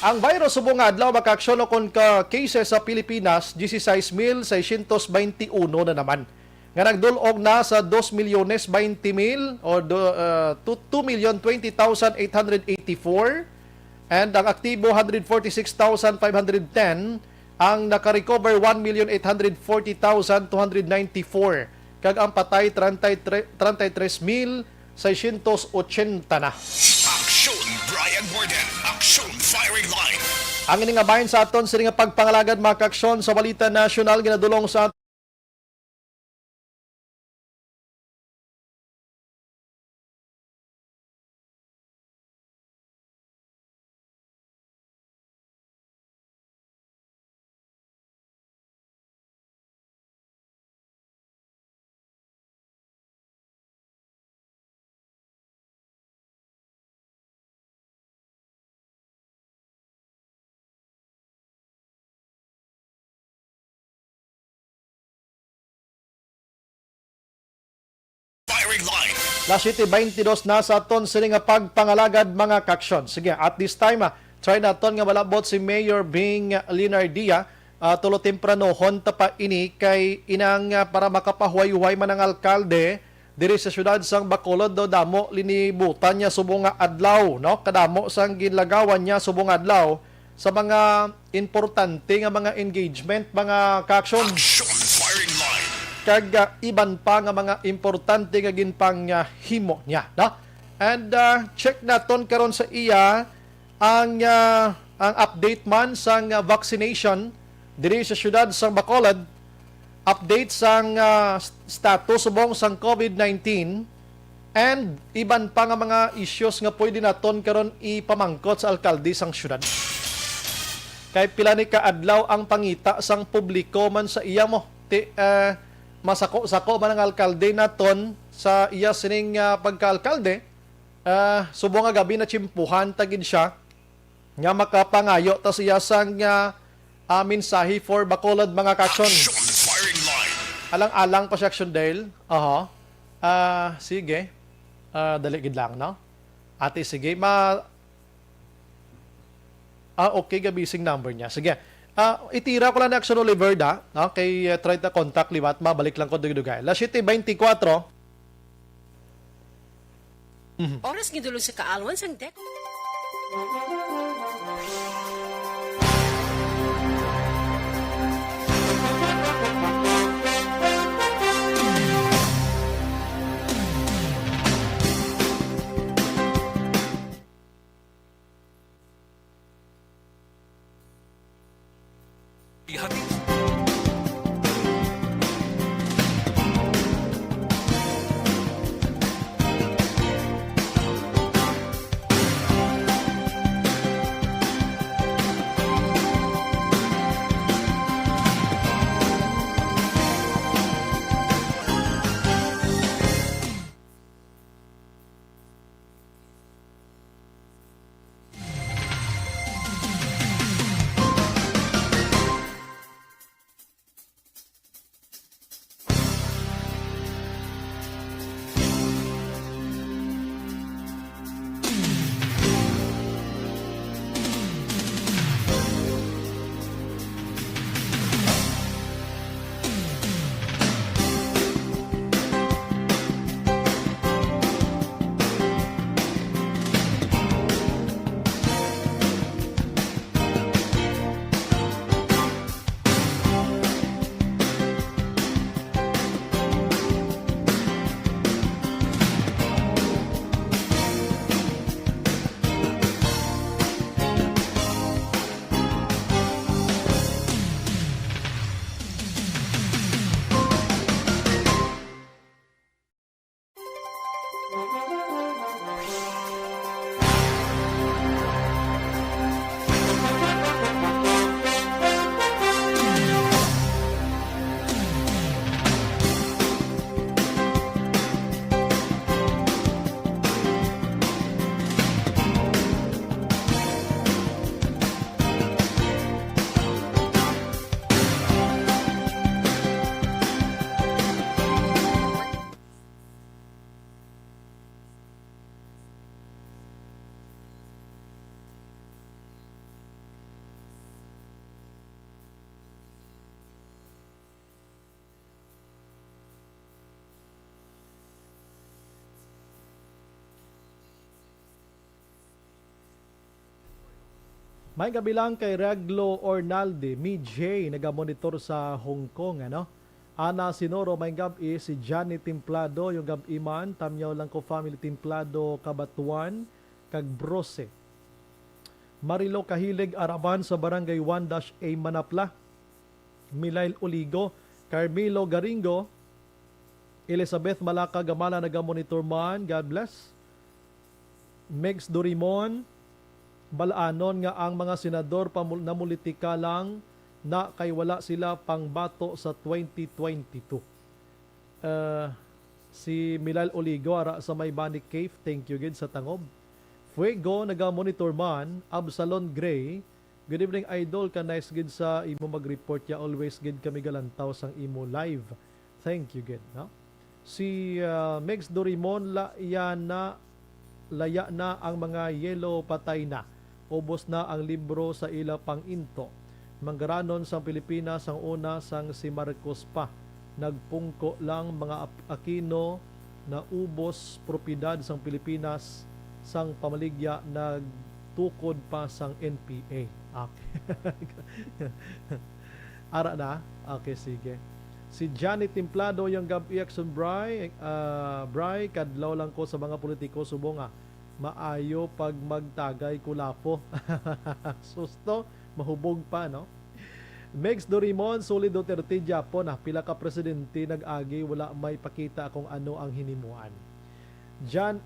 S5: Ang virus subong adlaw makaksyon kon ka cases sa Pilipinas 16,621 na naman. Nga nagdulog na sa 2,020,000 o 2,020,884 and ang aktibo 146,510 ang naka-recover 1,840,294 kag ang patay 33,680 na.
S4: Action Brian Warden. Action firing line.
S5: Ang ini nga bahin sa aton sa nga pagpangalagad mga kaksyon sa balita nasyonal ginadulong sa
S4: Firing line.
S5: La City 22 na sa aton sa nga pagpangalagad mga kaksyon. Sige, at this time try naton nga malabot si Mayor Bing Linardia tulo tempranohon pa ini kay inang para makapahuay-huay man ang alkalde diri sa syudad sang Bacolod do damo linibutan niya subong nga adlaw, no? Kadamo sang ginlagawan niya subong adlaw sa mga importante nga mga engagement, mga kaksyon.
S4: Action firing line.
S5: Kag iban pa nga mga importante nga ginpang himo niya, no? And check naton karon sa iya ang update man sang vaccination diri sa syudad sang Bacolod, update sang status subong sang COVID-19 and iban pa nga mga issues nga pwede naton karon ipamangkot sa alkalde sang syudad. Kay pila ni kaadlaw ang pangita sang publiko man sa iya mo. Masako-sako man ang alkalde naton sa iya sining pagka-alkalde. Subong nga gabi na tsimpuhan tagid siya nga makapangayo ta siya sang mensahe for Bacolod mga kaksyon.
S4: Action firing line.
S5: Alang-alang pa siya action Dale. Sige. Dali gid lang, no? Ate, sige. Okay, gabising number niya. Sige. Itira ko lang na Action Oliver da, no? Kay try to contact liwat, mabalik lang ko dugay. La 7:24.
S7: Oras gidulo sa kaalwan sang dek.
S4: Ihatid
S5: May kabilang kay Reglo Ornalde, Mijay, nagamonitor sa Hong Kong, ano? Ana Sinoro, may gabi si Johnny Templado, yung gabi man, tamyaw lang ko family Templado, Kabatuan, kag Brose. Marilo Kahilig Araban sa Barangay 1-A Manapla, Milail Uligo, Carmelo Garingo, Elizabeth Malaka Gamala, nagamonitor man, God bless. Megs Dorimon, balaanon nga ang mga senador na politika lang na kay wala sila pangbato sa 2022. Si Milal Oligo ara sa Maybani Cave, thank you gid sa tangob. Fuego naga-monitor man, Absalon Gray, good evening idol, ka nice gid sa imo mag-report ya, always gid kami galantaw sang imo live. Thank you gid, no? Si Megs Dorimon laya na ang mga yellow, patay na. Ubos na ang libro sa ila pang into. Manggaranon sang Pilipinas ang una sang si Marcos pa. Nagpungko lang mga Aquino na ubos propiedad sang Pilipinas sang pamaligya nagtukod pa sang NPA. Okay. Ara na? Okay, sige. Si Johnny Templado yung gabi action Bray, kadlaw lang ko sa mga politiko subong maayo pag magtagay kulapo. Susto, mahubog pa, no? Megs Dorimon, Solid Duterte, Japon, pila ka presidente nag-agi, wala may pakita kung ano ang hinimuan. John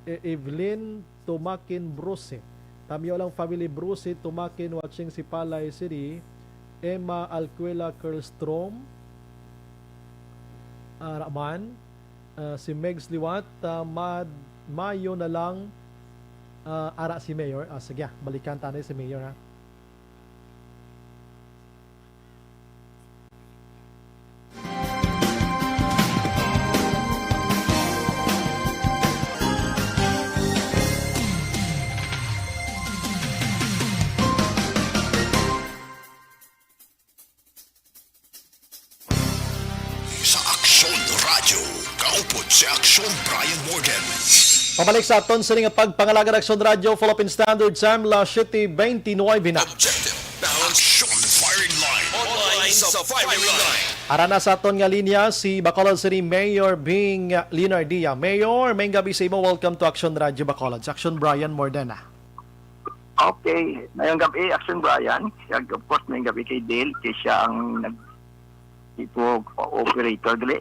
S5: Evelyn Tumakin Bruce, tamyo lang family Bruce Tumakin, watching si Palay City. Emma Alcuela Kerlstrom, Raman, si Megs Liwat, Mayo na lang, ara si Mayor. Sige, balikan tayo si Mayor, ha.
S4: sa Aksyon Radio, kaupod si Aksyon Brian Morgan.
S5: Pabalik sa aton sa nga pagpangalaga ng Aksyon Radio, Philippine Standard Time, La City, 29 na.
S4: Objective, Aksyon Firing Line. Online sa firing line.
S5: Ara na sa aton nga linya si Bacolod City Mayor Bing Leonardia. Mayor, may gabi sa imo. Welcome to Aksyon Radio Bacolod. Sa Aksyon Brian Mordena.
S8: Okay. Ngayong gabi, Action Brian. Of course, ngayong gabi kay Dale. Kaya siya ang operator dali.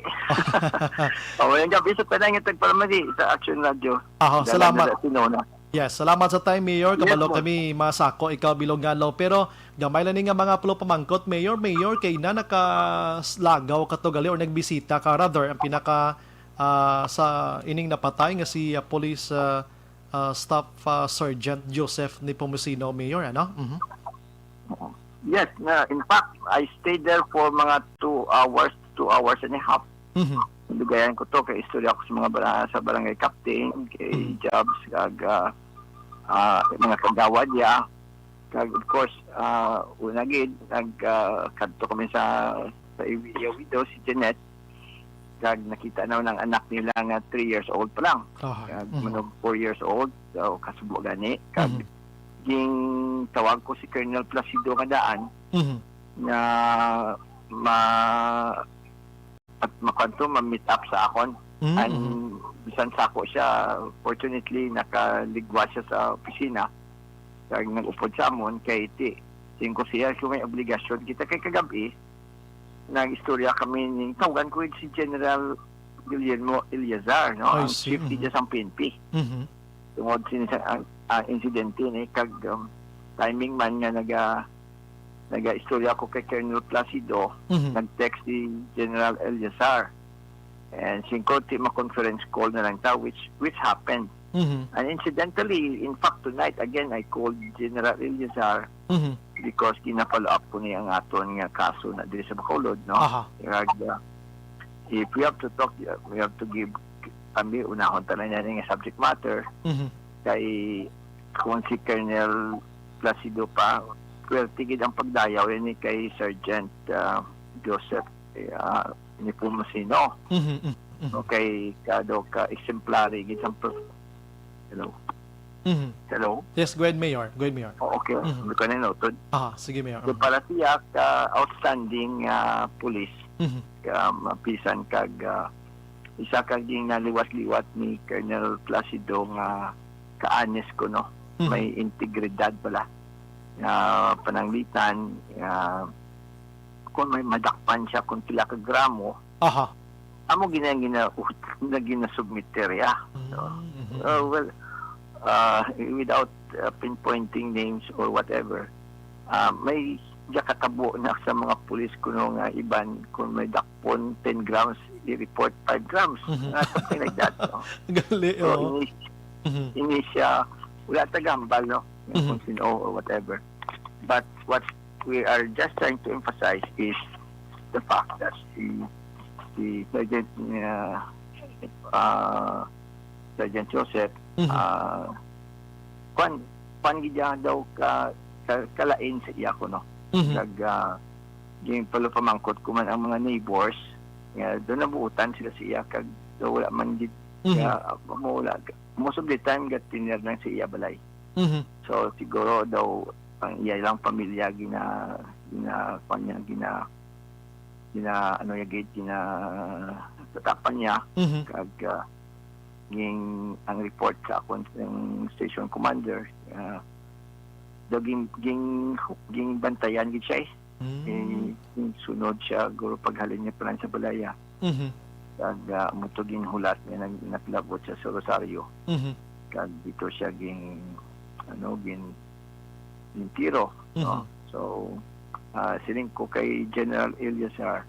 S8: Ngayong gabi sa panayang tagpalamadi sa Action Radio.
S5: Salamat.
S8: Sinona.
S5: Yes, salamat sa time, Mayor. Kabalo
S8: Yes,
S5: kami masako, ikaw bilongalo. Pero gamay lang nga mga pulo pamangkot, Mayor, kay na nakaslagaw ka to gali or nagbisita ka, rather, ang pinaka sa ining napatay nga si Police Staff Sergeant Joseph Nepomuceno, Mayor, ano?
S8: Yes, in fact, I stayed there for mga 2 hours and a half. Dugayan ko to kay istorya ko sa mga sa barangay captain, kay jobs, kag mga kagawad niya. Kag of course, una gid kadto kami sa widow si Jeanette. Kag nakita na ng anak nila nga 3 years old pa lang. Kag manog 4 years old, so kasubo gani. Kag ging tawag ko si Colonel Placido nga daan na ma-meet up sa akon. And bisan sako siya, fortunately nakaligwa siya sa opisina. Kag nag-upod sa amon kay tingko siya kung may obligasyon kita kay kagabi. Nag-istorya kami ni tawagan ko si General Guillermo Eliazar, no? Ang chief niya sa PNP. Tungod sa insidente ni kag timing man nga naga-istorya ko kay Colonel Placido, nag-text si General Eliazar. And singkoti ma-conference call na lang ta, which happened. And incidentally, in fact, tonight, again, I called General Eliazar because gina-follow up ko niya ang aton nga kaso na diri sa Bacolod, no? If we have to talk, we have to give kami, unahon talaga niya nga subject matter. Kay kung si Colonel Placido pa, tigid ang pagdayaw ni kay Sergeant Joseph Nepomuceno. Okay, kado ka exemplary gid ang hello. Hello.
S5: Yes, go ahead, Mayor.
S8: Okay, ko na noted.
S5: Sige, Mayor.
S8: So para siya ka outstanding police. Mapisan kag isa kag ging naliwat-liwat ni Colonel Placido nga kaanes ko, no. May integridad pala. Pananglitan, kung may madakpan siya kung pila ka gramo, amo ginasubmiter ya. Without pinpointing names or whatever, may katabo na sa mga pulis kuno nga iban kung may dakpon 10 grams, i-report 5 grams. Something like that. No?
S5: Gali,
S8: so, ini siya, wala tagambal, no? Kung sino or whatever. But what we are just trying to emphasize is the fact that the Sergeant Sergeant Joseph gidya daw kalain sa iya ko, no. Kag yung pala pamangkot ko man ang mga neighbors doon nabuutan sila sa iya kag wala man gid most of the time gat tinir lang sa iya balay. So siguro daw ang iya lang pamilya gina tatapan niya kag ang report sa akong station commander ging bantayan gid siya sunod siya guro paghalin niya pa sa balaya kag mutugin hulat niya naglabot siya sa Rosario kag dito siya ging tiro, no? So siling ko kay General Eliazar,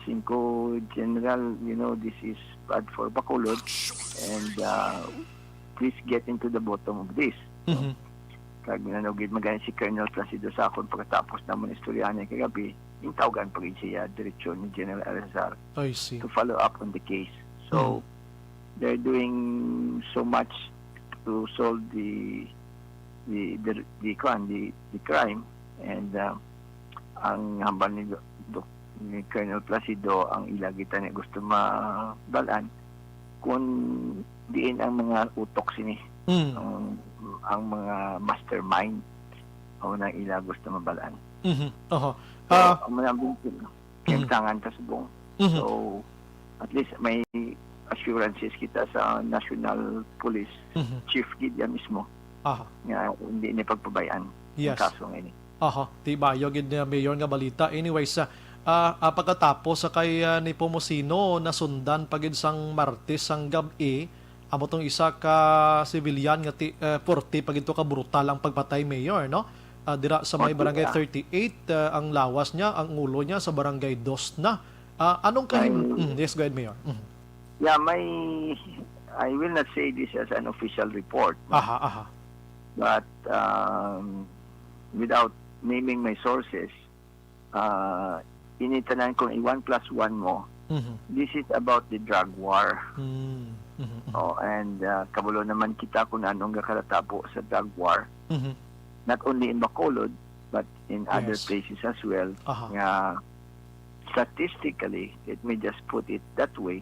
S8: siling ko, General, this is bad for Bacolod and please get into the bottom of this. Kag nanugid magani si Colonel Placido sa akon pagkatapos namon istoryahan niya kagabi, intawagan pa rin siya diretsyon ni General Eliazar to follow up on the case. So they're doing so much to solve the crime, and ang hambal ni Colonel Placido ang ilagita niya gusto mabalaan kung diin ang mga utok sini ang mga mastermind o na ila gusto mabalaan. Ang manambing kintangan sa subong. So at least may assurances kita sa National Police Chief Gidya mismo
S5: Aha.
S8: nga hindi ni pagpabayaan
S5: Yes.
S8: ang kaso ngayon.
S5: Aha, tibayo gid na mayor nga balita. Anyways, pagkatapos sa kay ni Pomosino nasundan pagid sang Martes sang gabi, amo tong isa ka civilian nga 40 pagid to ka brutal ang pagpatay mayor, no? Dira sa may
S8: 40,
S5: barangay 38 ang lawas niya, ang ulo niya sa barangay 2 na. Anong kahim yes, go ahead, mayor.
S8: Yeah, I will not say this as an official report,
S5: Aha.
S8: but without naming my sources, initanan kong 1+1 mo. This is about the drug war. Oh, and kabulo naman kita kung anong gakalatabo sa drug war. Not only in Bacolod, but in other
S5: Yes.
S8: places as well.
S5: Aha.
S8: Nga, statistically, let me just put it that way,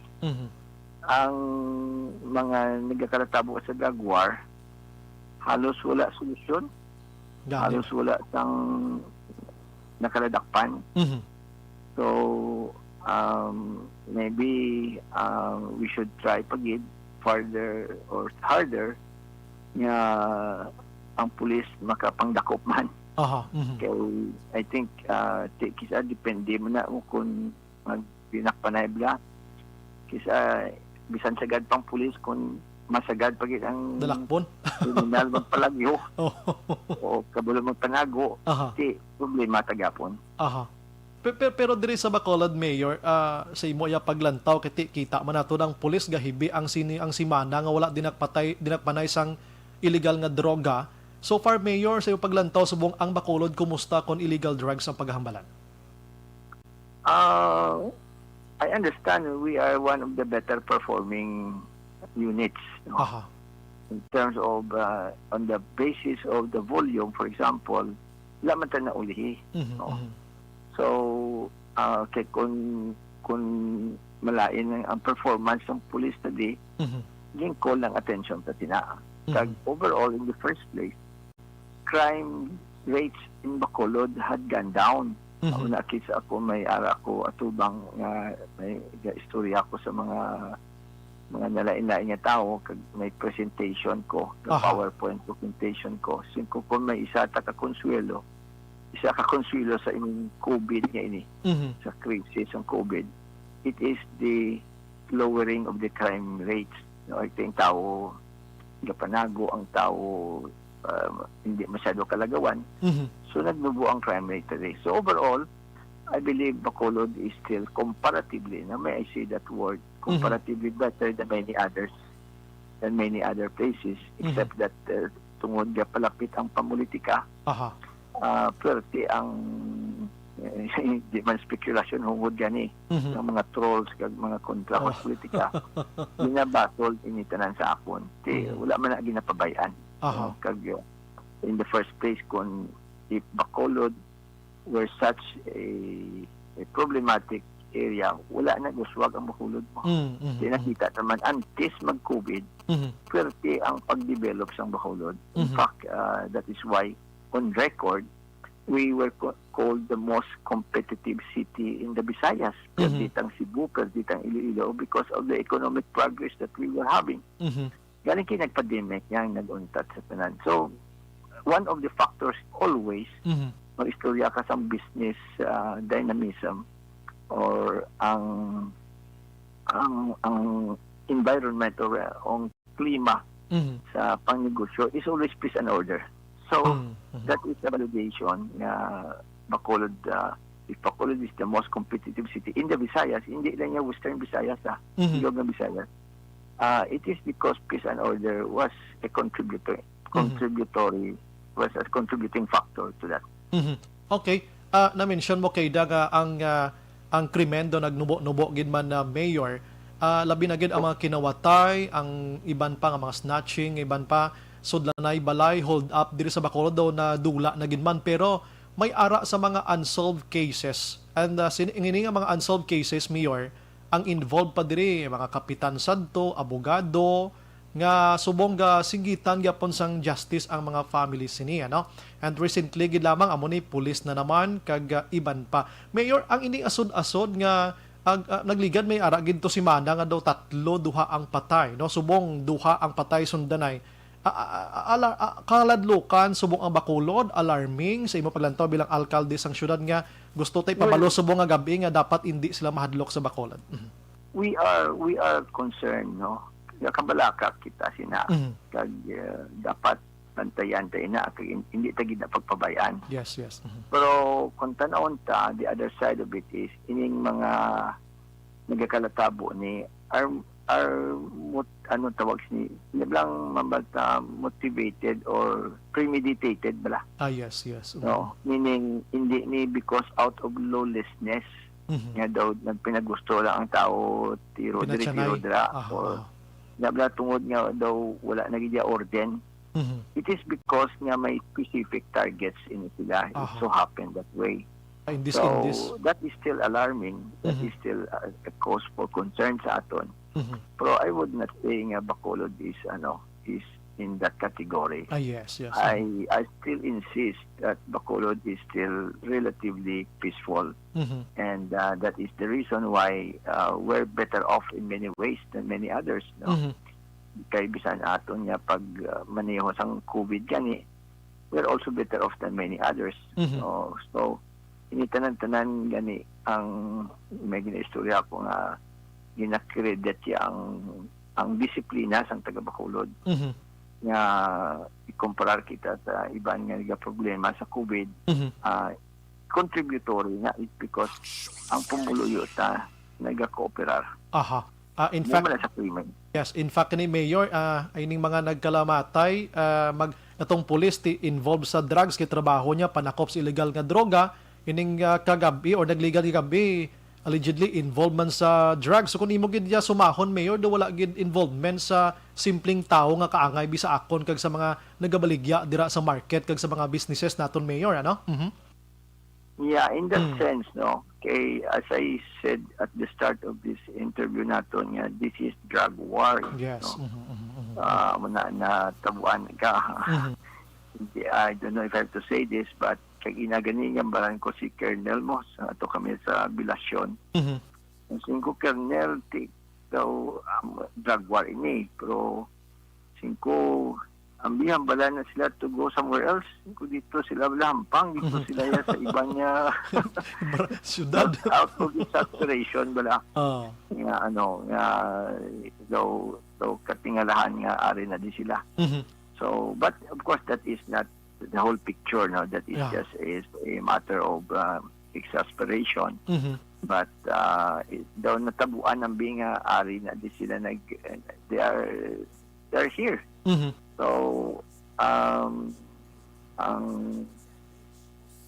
S8: ang mga nagkakalatabo sa drug war, halos wala solusyon, halos wala sang nakaladakpan. So, maybe we should try pagid farther or harder nga ang pulis makapangdakop man.
S5: Aha.
S8: Kaya I think kisa depende mo na kung magpinakpanay bla. Kisa bisan sagad pang pulis kung masagad pagid ang
S5: Dalakpon.
S8: kriminal magpalagyo
S5: Oh.
S8: o kabulo magpanago,
S5: Aha.
S8: di problema tagapon.
S5: Aha. Pero diri sa Bacolod, mayor, sa imo ya paglantaw kita man nato ng pulis gahibi ang simana nga wala dinakpanay sang illegal nga droga. So far, mayor, sa imo paglantaw subong ang Bacolod, kumusta kon illegal drugs ang paghambalan?
S8: I understand we are one of the better performing units, no?
S5: Aha.
S8: In terms of on the basis of the volume, for example, laman ta na ulihi. No? So, kay kung malain ang performance ng police today, yung call ng attention sa tinaa. Kag overall, in the first place, crime rates in Bacolod had gone down. Nakita ako, may ara ko atubang nga may istorya ko sa mga nalain-lain nga tao, kag may presentation ko, PowerPoint presentation ko. Singko kung may isa ka konsuelo sa inyong COVID nga ini, sa crisis ng COVID, it is the lowering of the crime rates. No, ito yung tao, gapanago ang tao, hindi masyado kalagawan. So, nagnubo ang crime rate today. So, overall, I believe Bacolod is still comparatively, na may I say that word, comparatively better than many other places, except that tungod nga palapit ang pamulitika,
S5: Aha.
S8: pwerte ang di man spekulasyon hungod gani ng mga trolls kag mga kontra sa politika binabatol initanan sa akon wala man na ginapabayan. Kag in the first place kung if Bacolod were such a problematic area, wala na guswag ang Bacolod mo. Nakita naman antes mag-COVID, pwerte ang pag-develop sa Bacolod. In fact, that is why on record, we were called the most competitive city in the Visayas. Perditang Cebu, perditang Iloilo, because of the economic progress that we were having. Galing kayo nag-pandemic, yang nag-untat sa tanan. So, one of the factors always, mag-istorya ka sa business dynamism or ang environment or ang klima sa pangnegosyo is always peace and order. So, that is the validation na Bacolod, if Bacolod is the most competitive city in the Visayas, hindi lang yung Western Visayas, Ilog ng Visayas. It is because peace and order was a contributing factor to that.
S5: Okay. Na-mention mo kay Daga ang krimen do nagnubo-nubo gid man na mayor, labi na gid ang mga kinawatay, ang iban pa nga mga snatching, iban pa sudlanay balay hold up diri sa Bacolod daw na dula na gid man, pero may ara sa mga unsolved cases. And ini nga mga unsolved cases, mayor, ang involved pa diri mga kapitan sadto, abogado nga subong ga singgitan gyapon sang justice ang mga families niya, no? And recently gid lamang amo ni pulis na naman kag iban pa. Mayor, ang ini asod-asod nga nagligad may ara gid to si Mana nga daw 3 duha ang patay, no? Subong duha ang patay sundanay. kaladlukan subong ang Bacolod, alarming sa imo paglantaw bilang alkalde sang syudad nga gusto tay pabalo subong nga gabi nga dapat hindi sila mahadlok sa Bacolod.
S8: We are concerned, no? Kabalaka kita sina kag dapat antay-antay na kag hindi ta gid na pagpabayaan.
S5: Yes.
S8: Pero kung tanawon ta, the other side of it is ining mga nagakalatabo ni ano tawag ni lang mabata motivated or premeditated bala.
S5: Yes.
S8: No, meaning hindi ni because out of lawlessness nga daw nagpinagusto lang ang tao tiro diri tiro dira or nabla tungod nga daw wala nagidya orden. It is because nga may specific targets in sila. It so happened that way.
S5: In this.
S8: That is still alarming. That is still a cause for concern sa aton. Pero I would not say nga Bacolod is in that category.
S5: Yes.
S8: I still insist that Bacolod is still relatively peaceful. And that is the reason why we're better off in many ways than many others. No? Kay bisan aton nga pag maneho sang COVID gani, we're also better off than many others. So ini tanan gani ang may ginaistorya ko nga ginakredit siya ang disiplina sang taga Bacolod. Nga ikumparar kita sa iban nga problema sa COVID, contributory nga it because ang pumuluyo ta nagakooperar.
S5: In fact,
S8: sa krimen.
S5: Yes, in fact ni Mayor, ayning mga nagkalamatay atong pulis ti involved sa drugs kay trabaho niya panakop sa illegal nga droga ining kagabi or nagligal gabi allegedly involved man sa drugs. So kung imo gid dia sumahon Mayor, do wala gid involvement sa simpleng tao nga kaangay bisa akon kag sa mga nagabaligya dira sa market kag sa mga businesses naton Mayor, ano?
S8: Yeah, in that sense, no. Okay, as I said at the start of this interview naton, this is drug war.
S5: Yes.
S8: No? Na tabuan ka. I don't know if I have to say this, but kag inagani nga baran ko si Colonel mo sa ato kami sa Bilasyon. Singko Colonel daw drug war ini, pero singko ambihan bala na sila to go somewhere else. Kung dito sila lampang, dito sila sa ibang
S5: syudad.
S8: Out of this aspiration bala. Nga daw katingalahan nga ari na di sila. So, but of course that is not the whole picture. No, that is just a matter of exasperation. But daw natabuan ng binga ari na di sila they're here. So,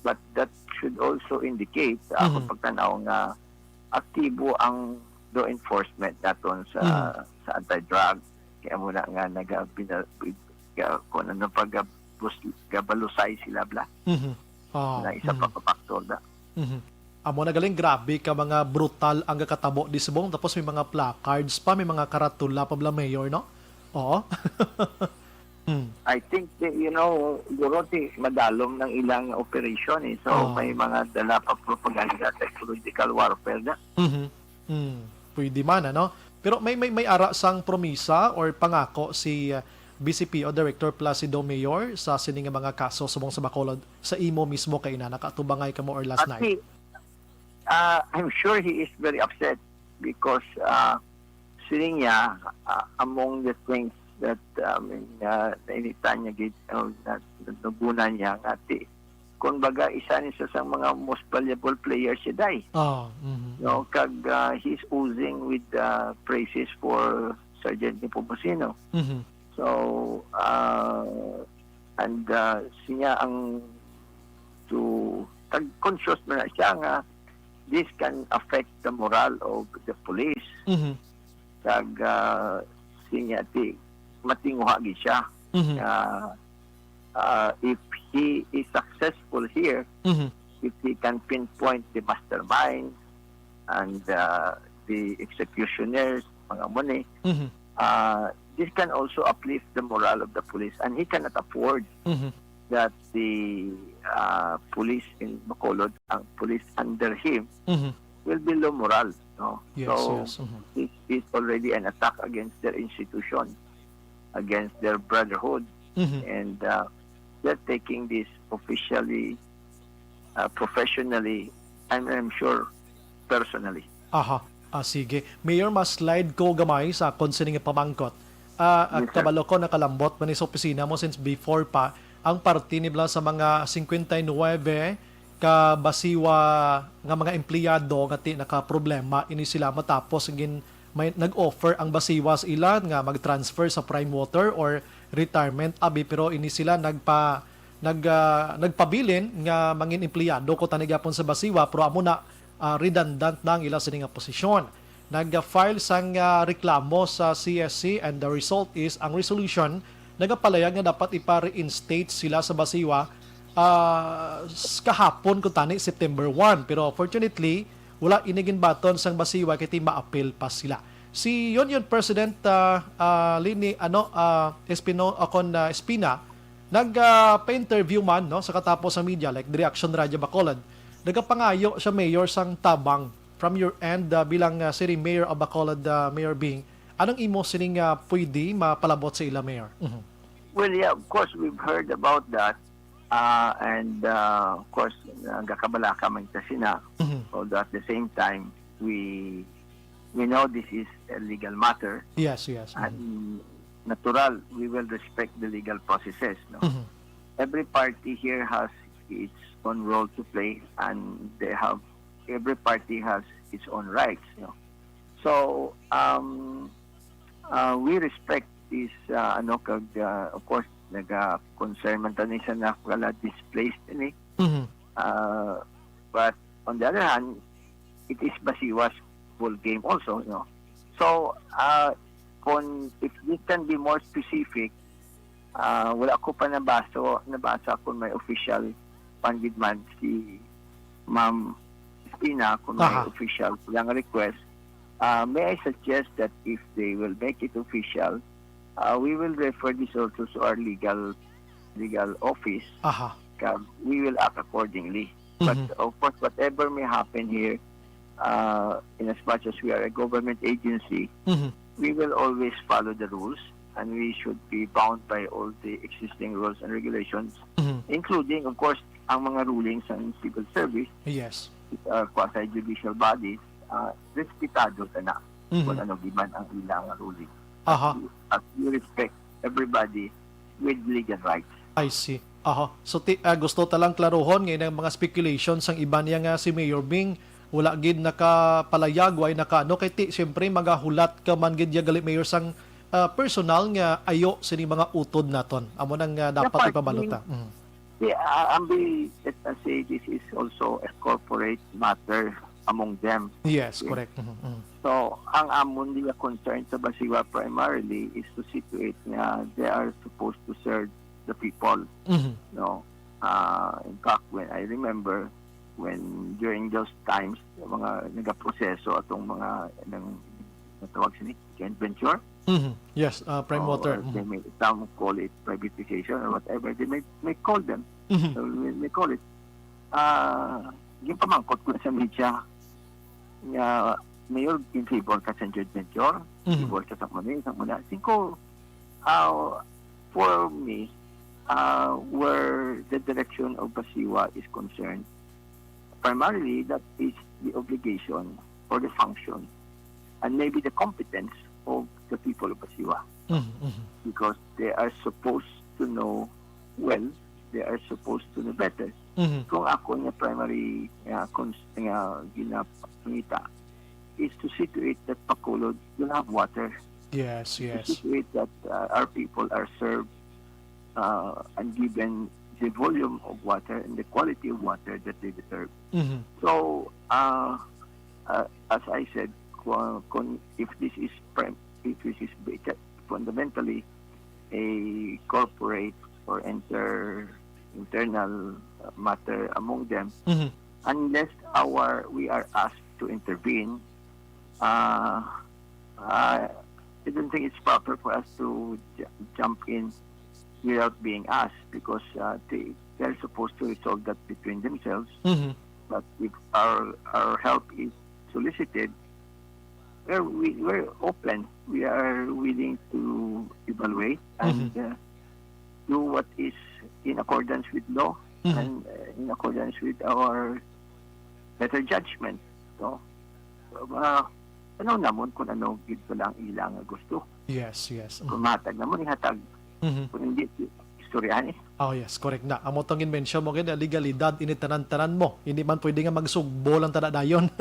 S8: but that should also indicate ako pagtanaw nga aktibo ang law enforcement naton sa anti-drug. Kaya muna nga kung ano pag-gabalusay sila bla. Na isa pa factor na.
S5: Amo na galing grabe ka mga brutal ang katabo di subong tapos may mga placards pa, may mga karatula pa bla Mayor, no? Oo.
S8: I think, Dorothy, madalom ng ilang operation eh. So, may mga dala pa propaganda, psychological warfare na.
S5: Pwede man, ano? Pero may ara sang promisa or pangako si BCP o Director Placido Mayor sa sining mga kaso subong sa Bacolod sa imo mismo kay na nakatubangay ka mo or last night?
S8: I'm sure he is very upset because sining niya among the things that nainitan niya nagunan niya ngati kung baga isa niya sa mga most valuable players siya day. No, kag he's oozing with praises for Sergeant Nepomuceno. So and siya ang to conscious na siya nga this can affect the morale of the police. Kag siya matinguha gid siya. If he is successful here, if he can pinpoint the mastermind and the executioners, mga money, this can also uplift the morale of the police, and he cannot afford that the police in Bacolod, ang police under him, will be low morale. No?
S5: Yes.
S8: This is already an attack against their institution. against their brotherhood. And they're taking this officially, professionally, and I'm sure personally.
S5: Aha. Sige. Mayor, mas slide ko gamay sa concerning pamangkot. At
S8: Yes, sir.
S5: kabalo ko nakalambot man sa opisina mo since before pa ang party nila sa mga 59 ka basiwa nga mga empleyado nga ti naka-problema ini sila matapos may nag-offer ang basiwa sa ilan nga mag-transfer sa Prime Water or retirement abi pero ini sila nagpabilin nga mangin empleyado ko tanigapon sa basiwa pero amo na redundant na ang ila sa nga posisyon. Nag-file sang reklamo sa CSC and the result is ang resolution nagapalayag nga dapat ipa-reinstate sila sa basiwa kahapon kung tani September 1 pero fortunately wala inigin baton sang basiwa kiti ma-appeal pa sila. Si Union President Lini Espina nagpa-interview man no sa katapos sa media like the Reaction Radyo Bacolod. Nagapangayo siya mayor sang tabang from your end bilang city mayor of Bacolod, Mayor Bing. Anong imo sining pwede mapalabot sa ila mayor?
S8: Well, yeah, of course, we've heard about that. And of course, nagkakabalaka man kasi na. Although at the same time, we know this is a legal matter.
S5: Yes.
S8: And natural, we will respect the legal processes. No? Every party here has its own role to play, and every party has its own rights. You know? So we respect this. Of course, nag-concern man tani sa nakala displaced ini. But on the other hand, it is Basiwa's full game also. You know? So if this can be more specific, wala ko pa nabasa kung may official pandid man si Ma'am Espina kung may official lang request. May I suggest that if they will make it official, we will refer this also to our legal office. We will act accordingly. But of course, whatever may happen here, in as much as we are a government agency, we will always follow the rules, and we should be bound by all the existing rules and regulations, including, of course, ang mga rulings ng civil service,
S5: Yes.
S8: quasi-judicial bodies, respetado na kung ano giman ang ilang ruling. As we respect everybody with legal rights.
S5: I see. So gusto talang klarohon ngayon ang mga speculations ang iba niya nga si Mayor Bing wala gid nakapalayag way nakaano kay ti syempre magahulat ka man gid ya gali mayor sang personal nga ayo sini mga utod naton. Amo nang dapat ipabalota.
S8: Let us say this is also a corporate matter among them.
S5: Yes, correct.
S8: So, ang amon nila concern sa Basiwa primarily is to situate na they are supposed to serve the people. No? In fact, when I remember during those times, yung mga nagaproseso atong mga natawag sini joint venture.
S5: Yes, Prime Water.
S8: Some call it privatization or whatever they may call them. So we call it. Yung pamangkot ko sa media nga mayor in favor ka sa joint venture, in favor ka sa muna. Singko, for me, where the direction of Basiwa is concerned, primarily that is the obligation or the function and maybe the competence of the people of Basiwa. Because they are supposed to know well, they are supposed to know better. Kung ako niya primary ginapangita is to situate that Bacolod will have water.
S5: Yes.
S8: To situate that our people are served and given the volume of water and the quality of water that they deserve. So, as I said, if this is fundamentally a corporate or internal matter among them, unless we are asked to intervene, I don't think it's proper for us to jump in without being asked, because they're supposed to resolve that between themselves. But if our help is solicited, we're open. We are willing to evaluate and do what is in accordance with law and in accordance with our better judgment. So, ano namon kung ano gito lang ilang gusto.
S5: Yes, yes.
S8: Kung matag namon ihatag. Kung hindi, istoryahan eh.
S5: Oh yes, correct na. Amo tong mention mo gid legalidad ini tanan-tanan mo. Hindi man pwede nga magsugbo lang tada dayon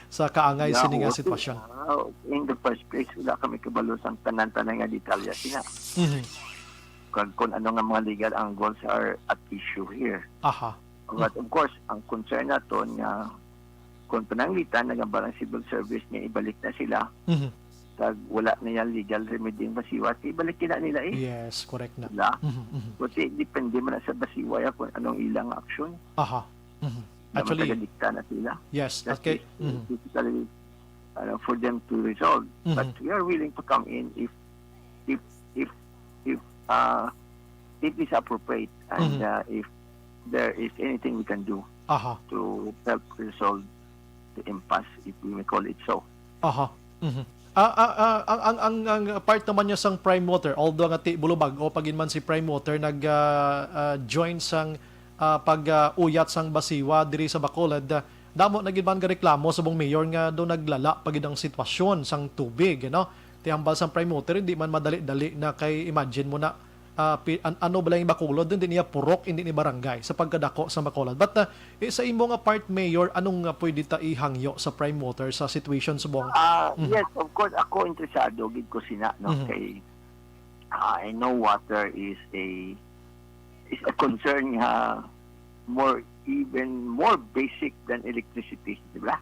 S5: sa kaangay sini nga sitwasyon.
S8: In the first place, wala kami kabalo sa tanan-tanan nga detalya sina. Kung ano nga mga legal angles are at issue here.
S5: Aha.
S8: But of course, ang concern naton nga kung pananglitan nagabarang civil service niya ibalik na sila. Tag wala na yan legal remedy ng basiwa, ibalik na nila eh.
S5: Yes, correct na.
S8: Diba? Kasi depende man na sa basiwa kung anong ilang action.
S5: Aha. Actually,
S8: Nakadikta na sila.
S5: yes,
S8: That
S5: okay.
S8: is typically for them to resolve. But we are willing to come in if it is appropriate and if there is anything we can do
S5: Aha.
S8: to help resolve the impasse, if we may call it so.
S5: Aha. Ang part naman niya sang Prime Water, although nga ti bulubag o pagin man si Prime Water nag join sang pag-uyat sang basiwa diri sa Bacolod, damo nagid man nga reklamo sa bong mayor nga do naglala pagid ang sitwasyon sang tubig, ti hambal sang Prime Water hindi man madali-dali na kay imagine mo na ano ba lang yung Bacolod, hindi niya purok, hindi ni barangay sa pagkadako sa Bacolod. But sa imo nga part, Mayor, anong pwede ta ihangyo sa Prime Water sa situation sa buong?
S8: Yes, of course, ako interesado, gid ko sina, no? Kay, I know water is a concern nga even more basic than electricity, di ba?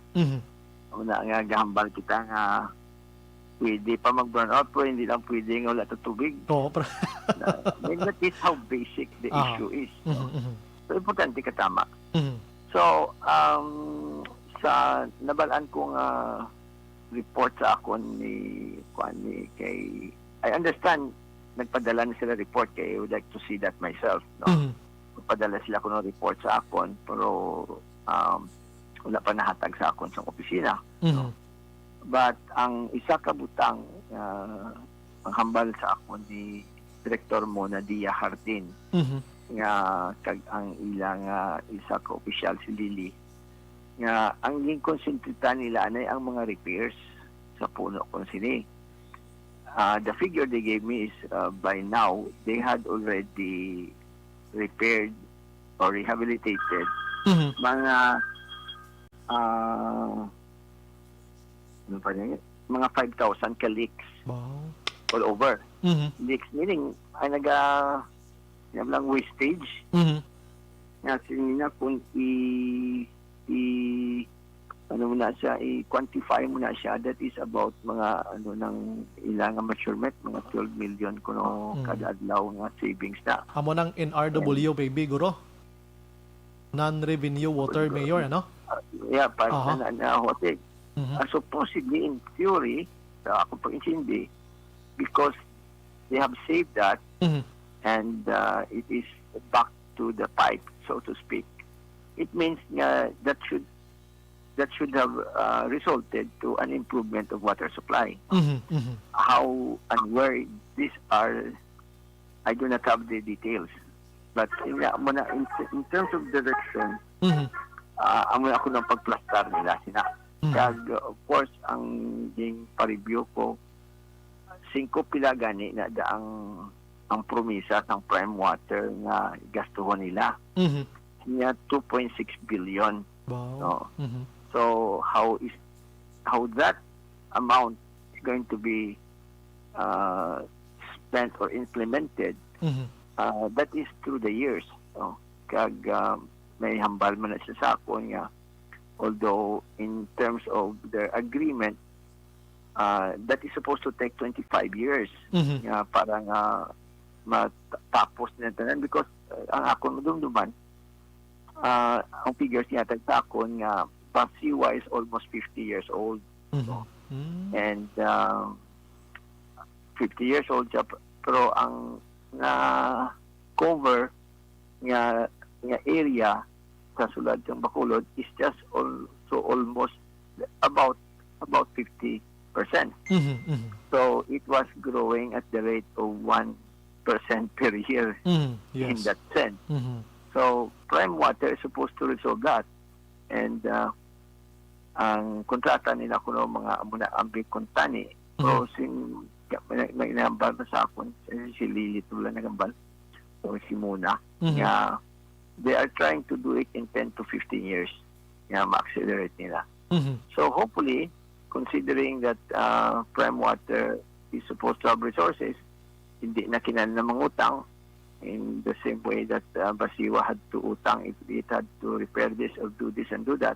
S8: Una nga gahambal kita nga pwede pa mag-burn out, pero hindi lang pwede nga wala tubig.
S5: Oo,
S8: That is how basic the issue is. So, importante ka tama. So, sa nabalaan kong report sa ako ni kay, I understand, nagpadala na sila report kay I would like to see that myself. No? Nagpadala sila ko ng report sa akon, pero wala pa nahatag sa akon sa opisina. No? But ang isa ka butang ang hambal sa ako ni Director Mona Dia Hardin nga kag ang ilang isa ka opisyal si Lily nga ang ginkonsentrita nila ay ang mga repairs sa puno kon sini. The figure they gave me is by now they had already repaired or rehabilitated mga mga 5,000 ka leaks. Wow. All over. Leaks meaning ay lang wastage. Nga sinina kung i-quantify mo na siya, that is about mga ng ilang measurement, mga 12 million kuno kada adlaw nga savings na.
S5: Amo nang NRW baby guro. Non-revenue water mayor, ano?
S8: Yeah, part na hotel. Supposedly, in theory, ako pag-intindi, because they have saved that and it is back to the pipe, so to speak. It means that should have resulted to an improvement of water supply. How and where these are, I do not have the details. But in terms of direction, amo ako ng pagplastar nila sina. Kag, of course, ang ding pa-review ko, 5 pila gani na ang promisa ng Prime Water nga gastuhan nila. Niya 2.6 billion.
S5: Wow.
S8: No? So, how that amount is going to be spent or implemented, that is through the years. No? Kag, may hambal man na siya sa ako nga, although in terms of their agreement, that is supposed to take 25 years para nga matapos na tanan because ang akong dumduman, ang figures niya sa akon nga Basiwa is almost 50 years old. And 50 years old siya, pero ang na cover nga area sa sulad ng Bacolod is just also almost about about 50%. So it was growing at the rate of 1% per year in
S5: Yes.
S8: that sense. So prime water is supposed to resolve that. And ang kontrata nila kuno mga amuna ambi kontani. So may inambal na sa akon si Lily Tula nagambal o si Muna. Nga they are trying to do it in 10 to 15 years. Nga ma-accelerate nila. So hopefully, considering that prime water is supposed to have resources, hindi na kinahanglan na mangutang in the same way that Basiwa had to utang if it had to repair this or do this and do that.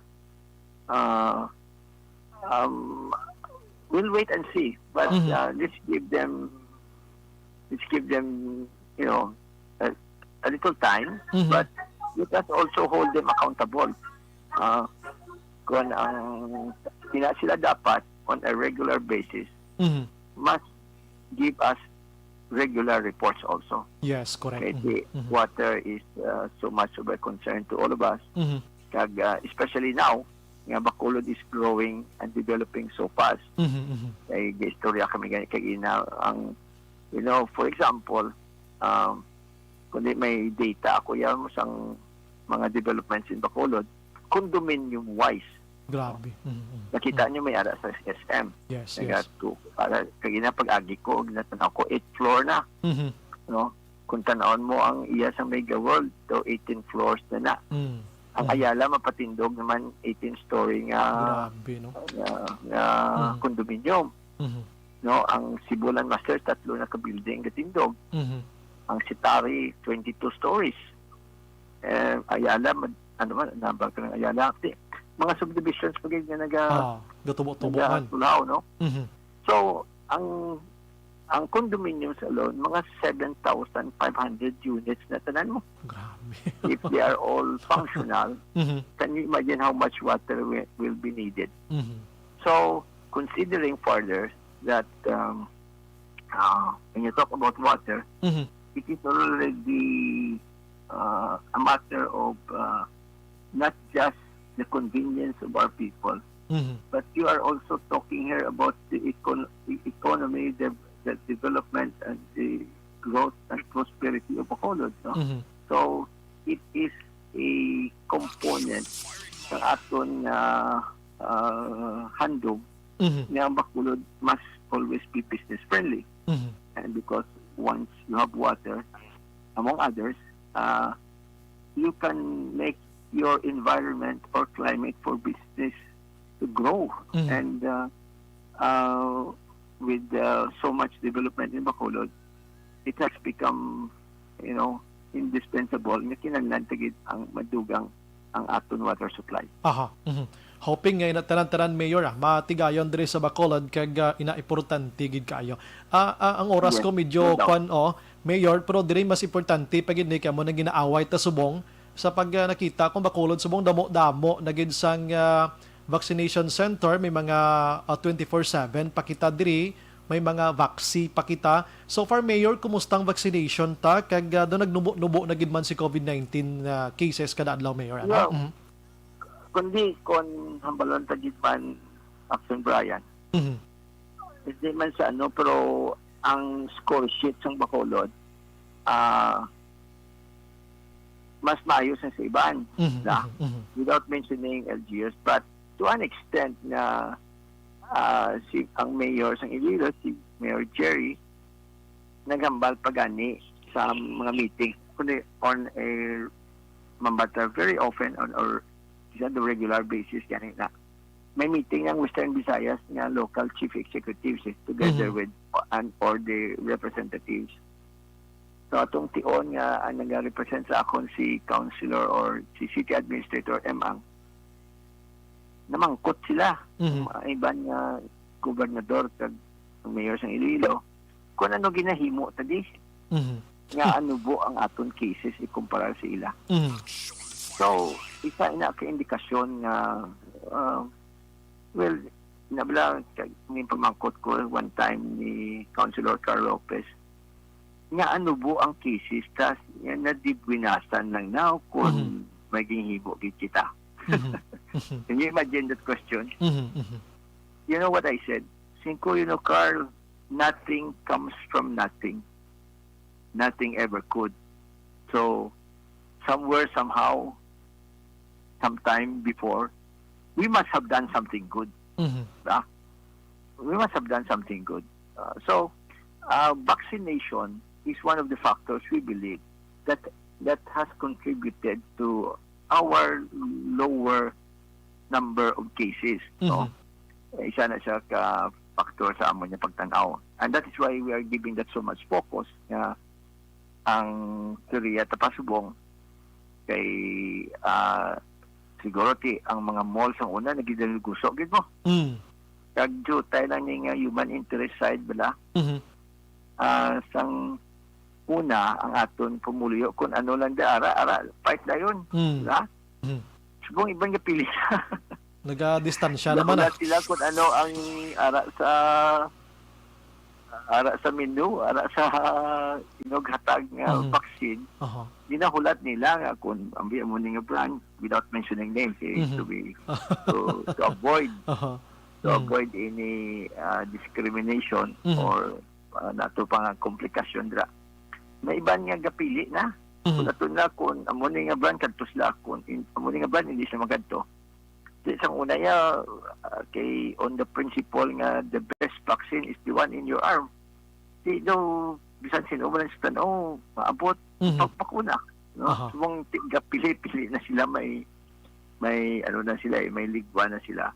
S8: We'll wait and see, but let's give them, you know, a little time, but let us also hold them accountable. Kung ang sila dapat on a regular basis must give us regular reports also.
S5: Yes, correct.
S8: Okay, water is so much of a concern to all of us. Kag, especially now, nga Bacolod is growing and developing so fast. Kay istorya kami kay ina ang, you know, for example, kundi may data ako yan mo sang mga developments in Bacolod, condominium wise.
S5: Grabe.
S8: Nakita niyo may ara sa SM.
S5: Yes,
S8: Kaya
S5: yes.
S8: para kagina pag-agi ko, ginatanaw ko 8 floor na. No? Kung tanawon mo ang iya sa Mega World, to 18 floors na. Ang Ayala mapatindog naman 18 story nga
S5: Grabe, no?
S8: condominium. No, ang Sibulan Master tatlo na ka building katindog. Ang Sitari 22 stories. Ayala ano man number ka ng Ayala mga subdivisions pag
S5: gatubo-tubuan.
S8: Tulaw, no? So, ang condominiums alone, mga 7,500 units na tanan mo.
S5: Grabe.
S8: If they are all functional, can you imagine how much water will be needed? So, considering further that when you talk about water, it is already a matter of not just the convenience of our people, but you are also talking here about the economy, the development, and the growth and prosperity of Bacolod. No? So, it is a component ng aton handog na ang Bacolod must always be business friendly. And because once you have water, among others, you can make your environment or climate for business to grow. And with so much development in Bacolod, it has become, you know, indispensable na kinahanglan tagid ang madugang ang aton water supply.
S5: Aha. Hoping ngay na tanan-tanan mayor matigayon diri sa Bacolod kag inaimportante gid kaayo. Ang oras
S8: Yes,
S5: ko medyo
S8: no doubt.
S5: kwan mayor, pero diri mas importante pagid ni kamo nang ginaaway ta subong sa pag nakita kung Bacolod subong damo-damo na gid sang vaccination center, may mga 24/7 pakita diri, may mga vaccine pakita. So far mayor, kumustang vaccination ta kag do nagnubo-nubo na gid man si COVID-19 cases kada adlaw mayor ano?
S8: Well, kundi kon hambalon tagid man Action Brian. Hindi man sa ano, pero ang score sheet ng Bacolod mas maayos na sa iban na without mentioning LGUs, but to an extent na si ang mayor ng Iloilo, si Mayor Jerry, naghambal pagani sa mga meeting kundi on a mambata very often on the regular basis gani na may meeting ng Western Visayas nga local chief executives together with or the representatives. So atong tion nga ang nag-represent sa akon si councilor or si city administrator Emang, namangkot sila. Iban nga gobernador kag mayor ng Iloilo kung ano ginahimo tadi. Nga ano po ang aton cases ikumpara sa ila. So, isa ina ka indikasyon nga well, nabla may pamangkot ko one time ni Councilor Carl Lopez nga ano po ang cases tas na dibwinasan lang now kung maging hibo gid kita. Can you imagine that question? you know what I said? Cinco, Carl, nothing comes from nothing. Nothing ever could. So, somewhere, somehow, sometime before, we must have done something good. Diba? We must have done something good. So, vaccination is one of the factors we believe that has contributed to our lower number of cases. No? Isa na siya ka-factor sa amon niya pagtanaw. And that is why we are giving that so much focus na ang Korea tapasubong kay siguro ang mga malls ang una nagidalguso gid mo. Kag tayo lang ning human interest side bala. Sang una ang aton pumuluyo kung ano lang ara fight dayon. Diba? Subong ibang pili.
S5: Naga-distansya naman.
S8: Nakulat sila kung ano ang ara sa menu, ara sa hatag nga vaccine. Dinahulat nila nga kung ambi mo nga brand without mentioning names to avoid any discrimination or nato pang komplikasyon dra. May iban nga gapili na. Kung na kung amo nga brand kadtos la kung amo nga brand hindi siya magadto. Isang una kay on the principle nga the best vaccine is the one in your arm. Di daw bisan sino man sa tanaw maabot pagpakuna. No? Subong pili na sila may ano na sila may ligwa na sila.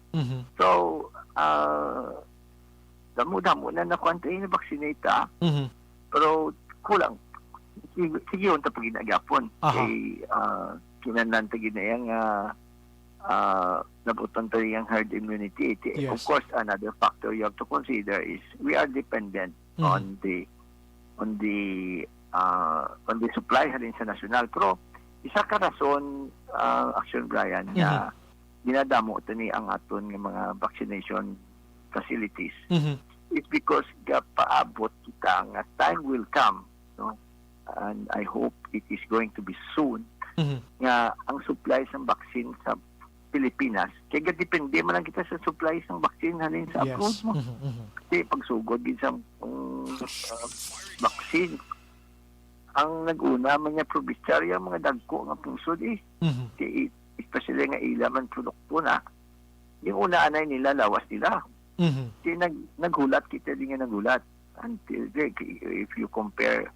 S8: So damo na nakuantay na vaccinate pero kulang. Sige unta pag ginagapon kay kinanan ta ginayang nabutan tayo yung herd immunity.
S5: Yes.
S8: Of course, another factor you have to consider is we are dependent on the supply halin sa nasyonal. Pero isa ka rason, Action Brian, na dinadamo ito ni ang aton ng mga vaccination facilities is because paabot kita nga time will come, no? And I hope it is going to be soon nga ang supply ng vaccine sa Pilipinas, kaya depende man lang kita sa supply ng vaccine halin sa abroad mo. Kasi pagsugod din sa vaccine, ang nag-una man niya probinsarya, mga dagko nga pusod especially nga ilaman produkto na. Yung una anay nila, lawas nila. Kaya naghulat kita din nga naghulat. Until if you compare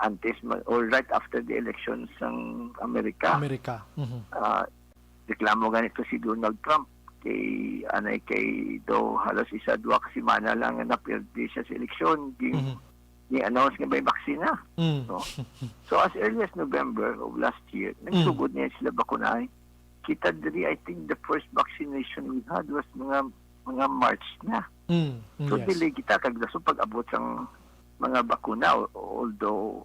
S8: antes or right after the elections ng Amerika. Reklamo ganito si Donald Trump kay daw halos isa duwa ka semana lang na napirdi siya sa eleksyon ni-announce nga may vaksina. So as early as November of last year, nagsugod niya sila bakunay. Kita diri, I think the first vaccination we had was mga March na. So dili kita kagdaso pag-abot sang mga bakuna, although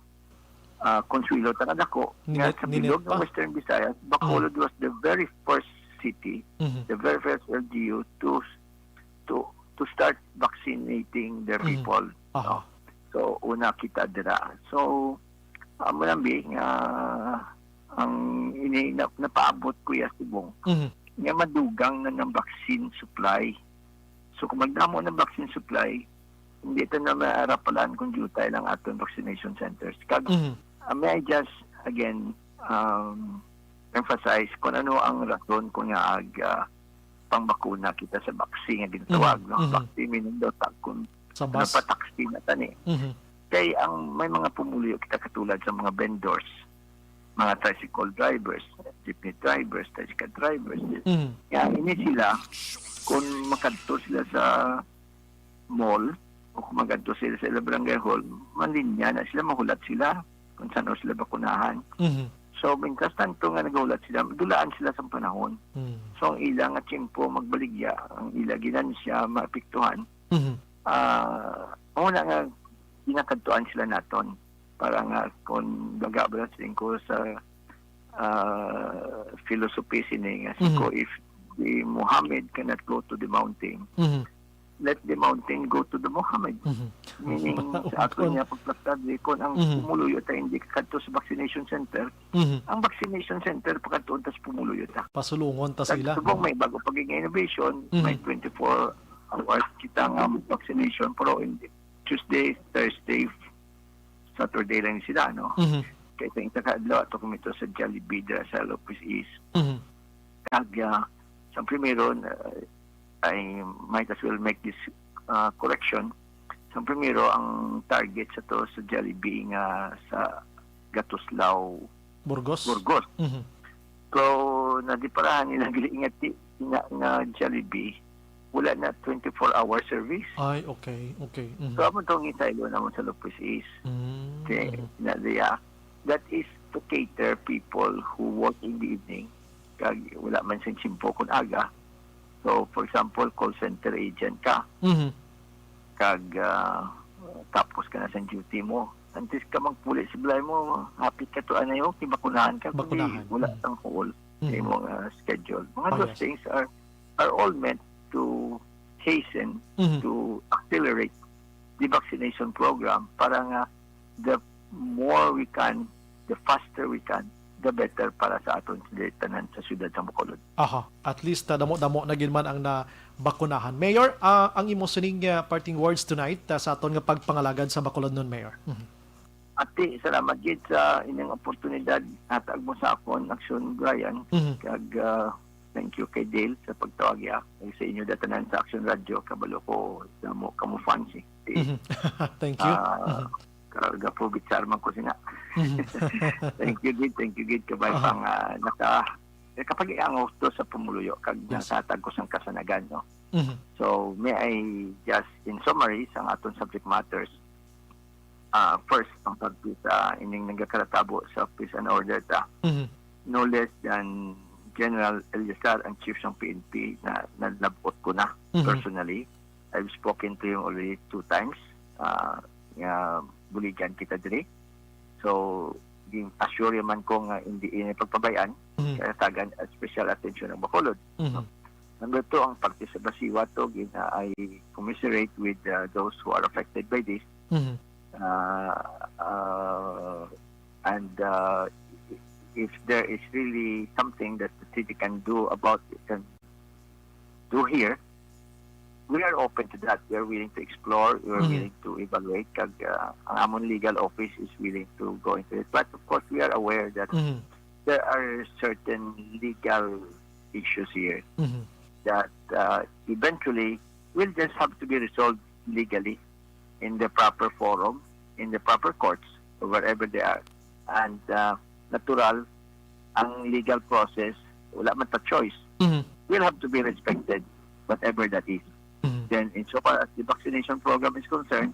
S8: Consuelo Tanadako, nga sa bilog ng Western Visayas, Bacolod was the very first city, the very first LGU to start vaccinating their people. No? So, una kita dira. So, malambi nga ang napaabot ko Subong, nga madugang na ng vaccine supply. So, kung magdamo ng vaccine supply, hindi ito na maarapalan kung due tayo lang aton vaccination centers. May I just, again, emphasize kung ano ang rason kung nga pangbakuna kita sa vaccine nga ginatawag. Vaccine meaning daw kung napataksi na tani. Kaya may mga pumuluyo kita katulad sa mga vendors, mga tricycle drivers, jeepney drivers, tricycle drivers. Kaya ini sila, kung makadto sila sa mall, o kung magadto sila sa barangay hall, malinya na sila, mahulat sila kung saan sila bakunahan. So, mintas tanto nga nagahulat sila, dulaan sila sa panahon. So, ang ilang at tiyempo magbaligya, ang ilaginan siya maapektuhan. Una nga, ginakadtuan sila naton para nga kung bagabala ko sa philosophy sini nga siko, if the Muhammad cannot go to the mountain, let the mountain go to the Muhammad. Meaning, sa ato niya, pagplaktad, kung ang pumuluyo tayo hindi kadto sa vaccination center, ang vaccination center pagkatuon tas pumuluyo ta.
S5: Pasulungon ta sila.
S8: Subong may bago pagiging innovation, may 24 hours kita nga vaccination, pero hindi. Tuesday, Thursday, Saturday lang sila, no? Kaya sa intakadlaw, ito kumito sa Jollibee sa Lopez East. Kaya, sa primero, I might as well make this correction. Sa primero, ang target sa to sa Jollibee nga sa Gatuslao,
S5: Burgos.
S8: So, nadiparahan nila ingat na Jollibee, wala na 24-hour service.
S5: Ay, okay.
S8: So, amon itong isaylo naman sa Lopez East. Okay, that is to cater people who work in the evening. Kag wala man siyang simpo kung aga. So, for example, call center agent ka. Kag tapos ka na sa duty mo. Antes ka magpulit si Blay mo, happy ka to ano yung bakunahan ka.
S5: Bakunahan.
S8: Wala kang call sa imong schedule. Mga those things are all meant to hasten, to accelerate the vaccination program para nga the more we can, the faster we can, the better para sa aton tanan sa syudad sa Bacolod.
S5: Aha, at least damo-damo na gid man ang nabakunahan. Mayor, ang imo sining parting words tonight sa aton nga pagpangalagad sa Bacolod nun, Mayor.
S8: Ati, salamat gid sa inyong oportunidad hatag mo sa akon Aksyon Brian. Kag thank you kay Dale sa pagtawag sa inyo datanan sa Aksyon Radio. Kabalo ko mo kamo fancy.
S5: Thank you.
S8: Karga po bitsar man ko sina. Thank you gid kabay pang kapag ang gusto sa pumuluyo kag nasatag ko sang kasanagan, no. So may I just in summary sang aton subject matters. First, ang pagpisa ining nagakaratabo sa peace and order ta. No less than General Eliazar, ang chief ng PNP, na nalabot ko na personally. I've spoken to him already 2 times. Buligan kita diri. So, assure man ko nga hindi pagpabayaan. Kaya tagan special attention ng Bacolod. Number 2, ang parte sa Basiwa to, I commiserate with those who are affected by this. If there is really something that the city can do about it, can do here, we are open to that. We are willing to explore. We are willing to evaluate. Kag ang amon legal office is willing to go into it. But of course, we are aware that there are certain legal issues here that eventually will just have to be resolved legally in the proper forum, in the proper courts, or wherever they are. And natural, ang legal process, wala man pa choice, will have to be respected, whatever that is. Then, insofar as the vaccination program is concerned,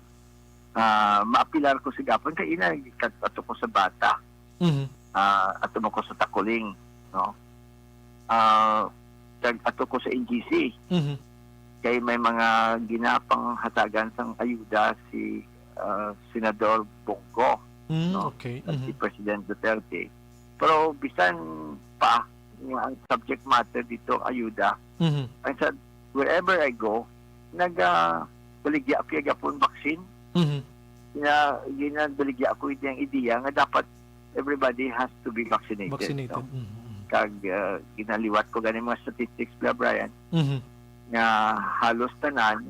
S8: maapilar ko si Gapon, kaya ato ko sa bata, ato mo ko sa takuling, no? Ato ko sa NGC, kaya may mga ginapang hatagan sang ayuda si Senador Bongo, no?
S5: Okay.
S8: At si President Duterte. Pero bisan pa ang subject matter dito ayuda. Ang sa wherever I go, baligya ako gapon vaccine. Baligya ako yung ideya nga dapat everybody has to be vaccinated. No? Kag ginaliwat ko ganing mga statistics bla Brian. Nga halos tanan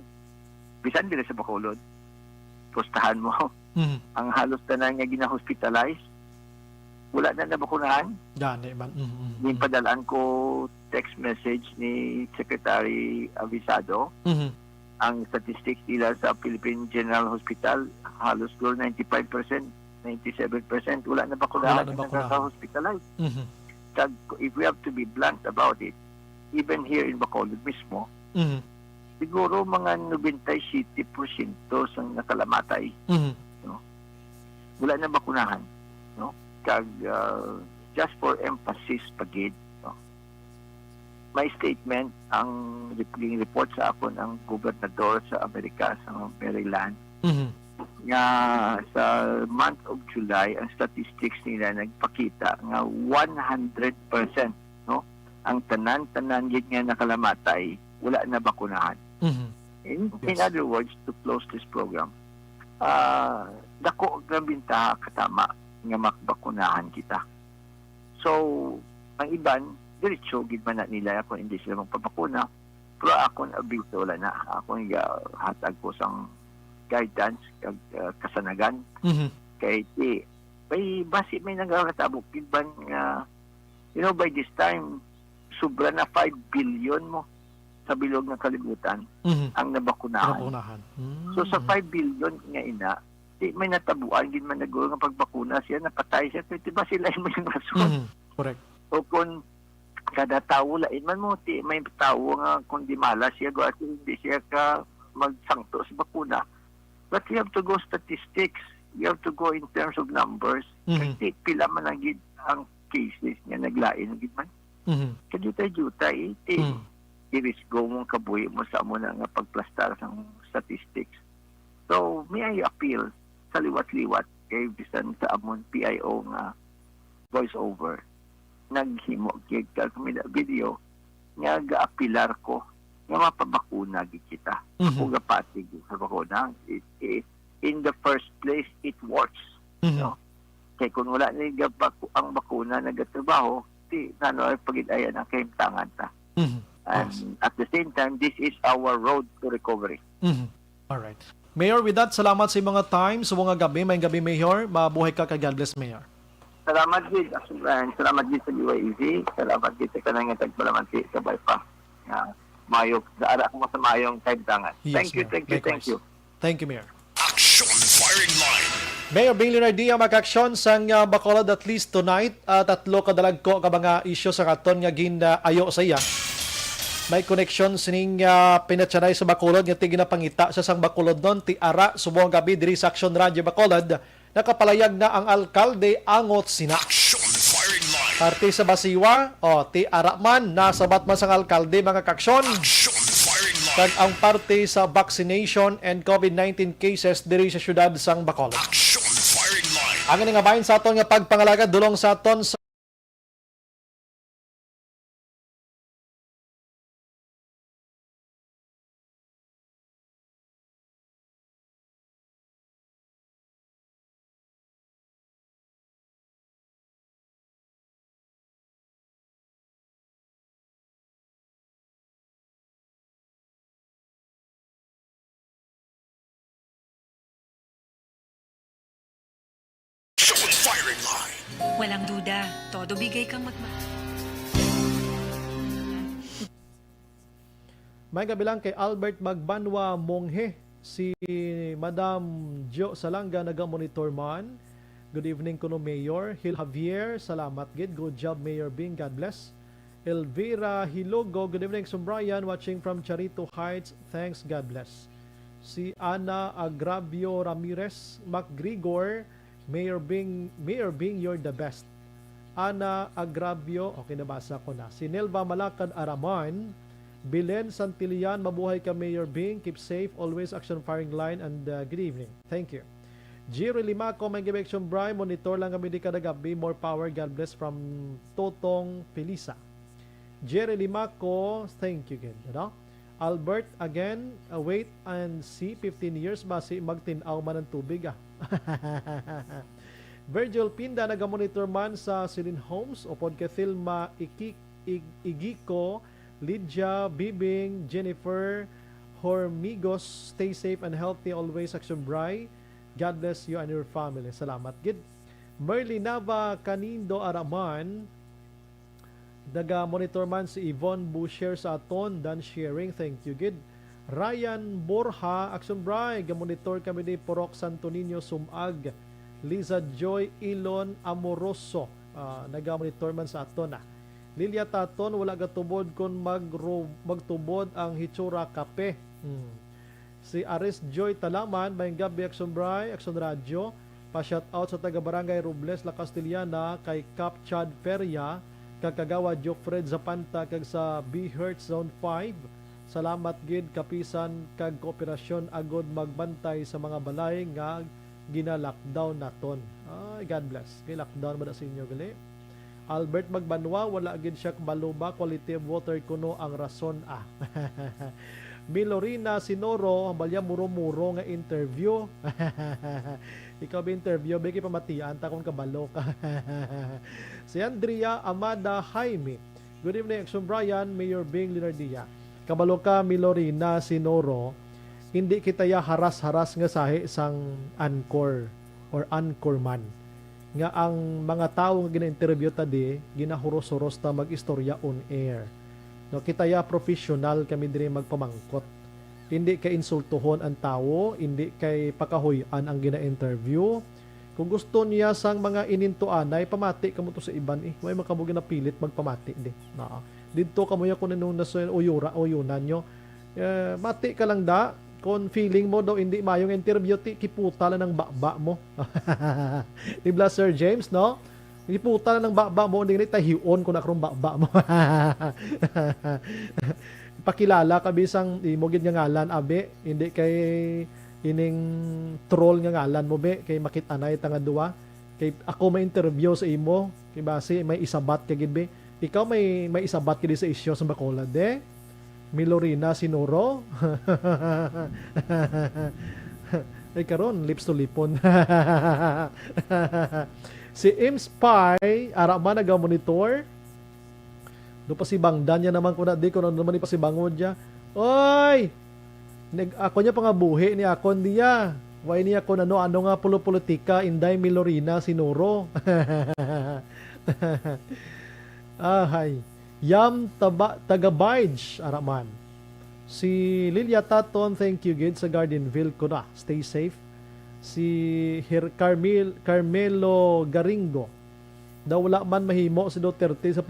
S8: bisan dili sa Bacolod. Pustahan mo. Ang halos tanan nga gina-hospitalize wala na nabakunahan.
S5: Gani man.
S8: Padalaan ko text message ni Secretary Avisado. Ang statistics nila sa Philippine General Hospital halos 95%, 97% wala na bakunahan sa hospitalize. If we have to be blunt about it, even here in Bacolod mismo, siguro mga 97% sa nakalamatay. No? Wala na bakunahan. No? Kag, just for emphasis pagid, no? May statement ang report sa ako ng gobernador sa Amerika, sa Maryland, nga sa month of July, ang statistics nila nagpakita nga 100%, no? Ang tanan-tanan yun nga nakalamatay, wala na bakunahan. In other words, to close this program, dako ang bintaha katama nga makbakunahan kita. So, ang iban, diretso, gid man na nila kung hindi sila magpapakuna. Pero akong abiso wala na. Akong hatag ko sang guidance, kasanagan. Kay may basi may nagkakatabok kiban nga by this time sobra na 5 billion mo sa bilog ng kalibutan ang nabakunahan. So sa 5 billion nga di may natabuan gid man naguro nga pagbakuna siya napatay siya kay diba sila mo yung rason.
S5: Correct.
S8: O kung kada tawo lain man mo may tawo nga kung di malas siya go at hindi siya ka magsangto sa bakuna. But you have to go statistics. You have to go in terms of numbers. Kasi pila man ang cases nga naglain gid man. Kadutay-jutay i-risk mo kabuhi mo sa mo na nga pagplastar ng statistics. So, may I appeal sa liwat-liwat kay bisan sa amon PIO nga voice over. Naghimo kay kamila video nga gaapilar ko nga mapabakuna gid kita. Ako gapatig sa bakuna. In the first place, it works. No? Kaya kung wala na ang bakuna nagatrabaho, ay pag-idayan ang kaimtangan ta. And at the same time, this is our road to recovery.
S5: Alright. Mayor, with that, salamat sa mga time. Sa mga gabi, may gabi, Mayor. Mabuhay ka, God bless, Mayor.
S8: Salamat din. Salamat din sa UAEZ. Salamat din sa kanang tagpalamanti sa Baypa. Mayo, daara ko sa mayong kaimtangan.
S5: Yes,
S8: thank you.
S5: Thank you, Mayor.
S4: Action Firing Line.
S5: Mayor Bing Leonardia mag-aksyon sang Bacolod at least tonight. Tatlo kadalag ko ka mga isyo sa katon nga ayo sa iya. May connection sining pinatsanay sa Bacolod nga tigina pangita sa sang Bacolod don ti ara subong gabi diri sa Action Radio Bacolod. Nakapalayag na ang alkalde angot sina.
S4: Action Firing Line.
S5: Parte sa Basiwa ti ara man nasabat man sang alkalde mga kaksyon.
S4: Action Firing Line.
S5: Kag ang parte sa vaccination and COVID-19 cases diri sa syudad sang Bacolod.
S4: Action Firing Line.
S5: Ang nga bahin sa aton nga pagpangalaga dulong sa aton sa
S4: Firing Line.
S9: Walang duda, todo bigay kang
S5: May kabilang kay Albert Magbanwa Monghe, si Madam Jo Salanga naga-monitor man. Good evening kuno Mayor. Hil Javier, salamat gid. Good job Mayor Bing, God bless. Elvira Hilogo, good evening Sir Brian, watching from Charito Heights. Thanks, God bless. Si Ana Agravio Ramirez McGregor, Mayor Bing, you're the best. Ana Agravio, okay, nabasa ko na. Si Nelva Malakad Araman, Bilen Santillan, mabuhay ka Mayor Bing. Keep safe, always Action Firing Line, and good evening. Thank you. Jiro Limaco, may Action Brian, monitor lang kami di kadagabi. More power, God bless from Totong Felisa. Jerry Limaco, thank you again. Ano? Albert, again, wait and see, 15 years ba si magtinaw man ng tubig Virgil Pinda, nagamonitor man sa Silin Homes o Podcathilma Igiko, Lydia Bibing, Jennifer Hormigos, stay safe and healthy always, Action Bray. God bless you and your family. Salamat gid. Merly Nava Canindo Araman, naga-monitor man si Yvonne Boucher sa aton, done sharing, thank you gid. Ryan Borja, Action Bray, gamonitor kami di Porok Santo Niño Sumag. Liza Joy Ilon Amoroso, naga-monitor man sa aton Lilia Taton, wala gatubod kung magtubod ang Hitsura Kape. Si Aris Joy Talaman, may gabi Action Bray, Action Radio, pa-shout out sa taga-barangay Robles, La Castellana, kay Cap Chad Feria, kagagawa Jofred Zapanta, kag sa B-Hertz Zone 5. Salamat gid kapisan kag kooperasyon agod magbantay sa mga balay nga gina-lockdown naton. God bless. Kay lockdown ba na sa inyo gali? Albert Magbanwa, wala gid siya baluba, quality of water kuno ang rason Milorina Sinoro, balya muro-muro nga interview. Ikaw ba interview, beki pamatian ta kung kabalo ka. Si Andrea Amada Jaime, good evening Action Brian, Mayor Bing Leonardia. kabalo ka Milorina Sinoro, hindi kita ya haras-haras nga sahi sang anchor or anchorman. Nga ang mga tao nga gina-interview tadi, ginahuros-huros ta mag-istorya on air. No, kita ya professional kami diri magpamangkot. Hindi kay insultuhon ang tao, hindi kay pakahuyan ang gina-interview. Kung gusto niya sang mga inintuanay, pamati kamo to sa iban eh. May makamo ginapilit magpamati di. Na. Dito kamo ya kun nung nasa uyunan nyo. Mati ka lang da. Kung feeling mo daw hindi mayong interview, kiputa lang ng bakba mo. Diba Sir James, no? Kiputa lang ng bakba mo, hindi tayo hiyon kung nakarong bakba mo. Pakilala ka bisang imogid nga ngalan, abe, hindi kay ining troll nga ngalan mo, be, kay makitanay tanga duwa. Kay ako may interview sa imo, kay base may isabat ka gid be. Ikaw may isabat ka di sa isyo sa Bacolod, de. Milorina Sinoro. Ay karon lips to lipon. Si Imspy ara man naga-monitor. Do pa si Bangdan niya naman kuna di ko naman pa si Bangod dia. Oy! Ako niya pangabuhi ni akon diya. Why niya ko ano nga politika inday Milorina Sinoro. Ay. Yam Tagabayj Araman. Si Lilia Taton, thank you gid sa Gardenville ko na. Stay safe. Si Carmelo Garingo. Daw wala man mahimo si Duterte sa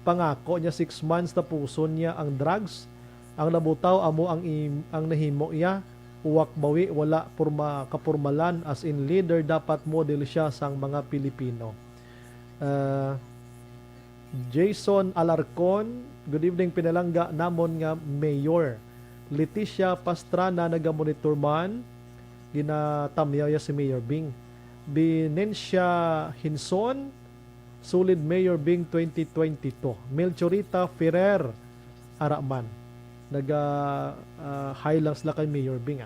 S5: pangako niya 6 months na puso niya ang drugs. Ang nabutaw amo ang nahimo niya. Uwak bawi wala kapurmalan as in leader dapat model siya sang mga Pilipino. Jason Alarcon, good evening pinalangga namon nga mayor. Leticia Pastrana naga-monitor man, ginatamyaw ya si Mayor Bing. Binencia Hinson, solid Mayor Bing 2022. Melchorita Ferrer Araman, naga-highlands la kay Mayor Bing.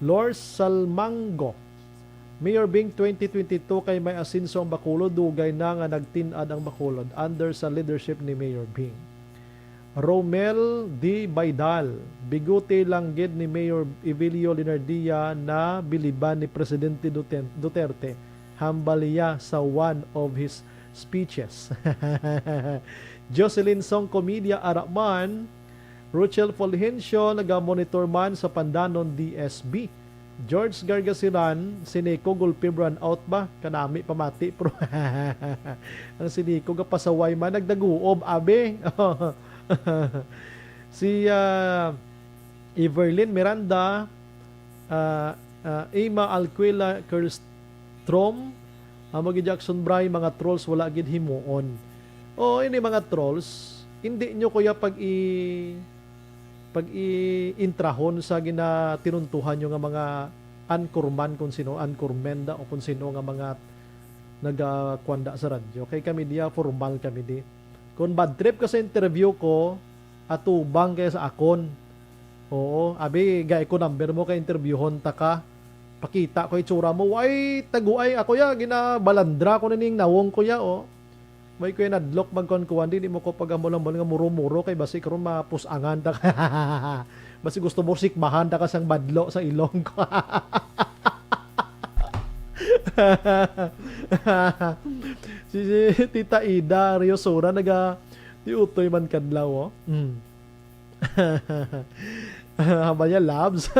S5: Lors Salmango, Mayor Bing 2022 kay may asinso ang Bacolod, dugay na nga nagtinad ang Bacolod under sa leadership ni Mayor Bing. Romel D. Baydal, biguti lang gid ni Mayor Evilio Linardia na biliban ni Presidente Duterte, hambaliya sa one of his speeches. Jocelyn Song Comedia Araman, Ruchel Fulgencio naga-monitor man sa Pandanon DSB. George Gargasiran, Sineko Gulpi run out ba? Kanami pamati pro. Ang Sineko kapasaway man nagdaguob abe. Si Everlyn Miranda, Emma Alquila Kerstrom, Amagi Jackson Bray, mga trolls wala gid himuon. Ini mga trolls, hindi nyo kuya pag-i-intrahon sa tinuntuhan nyo nga mga anchorman kung sino, anchormenda o kung sino nga mga nagakwanda sa radyo. Kay kami diya, formal kami di. Kung bad trip ka sa interview ko, atubang kaya sa akon. Oo, abi, gaya ko number mo kay interviewon ta ka. Pakita ko itsura mo, ay, taguay ako ya, ginabalandra ko na ning nawong ko ya, o. May ko yung nadlock magkonkuhan, di mo ko pag-amulang-mulang nga muro-muro kay basi karon mapusangan ta ka. Basi gusto mo sikmahan ta ka sang badlo sa ilong ko. si Tita Ida Riosora diutoy man kadlaw, oh. Haba niya labs.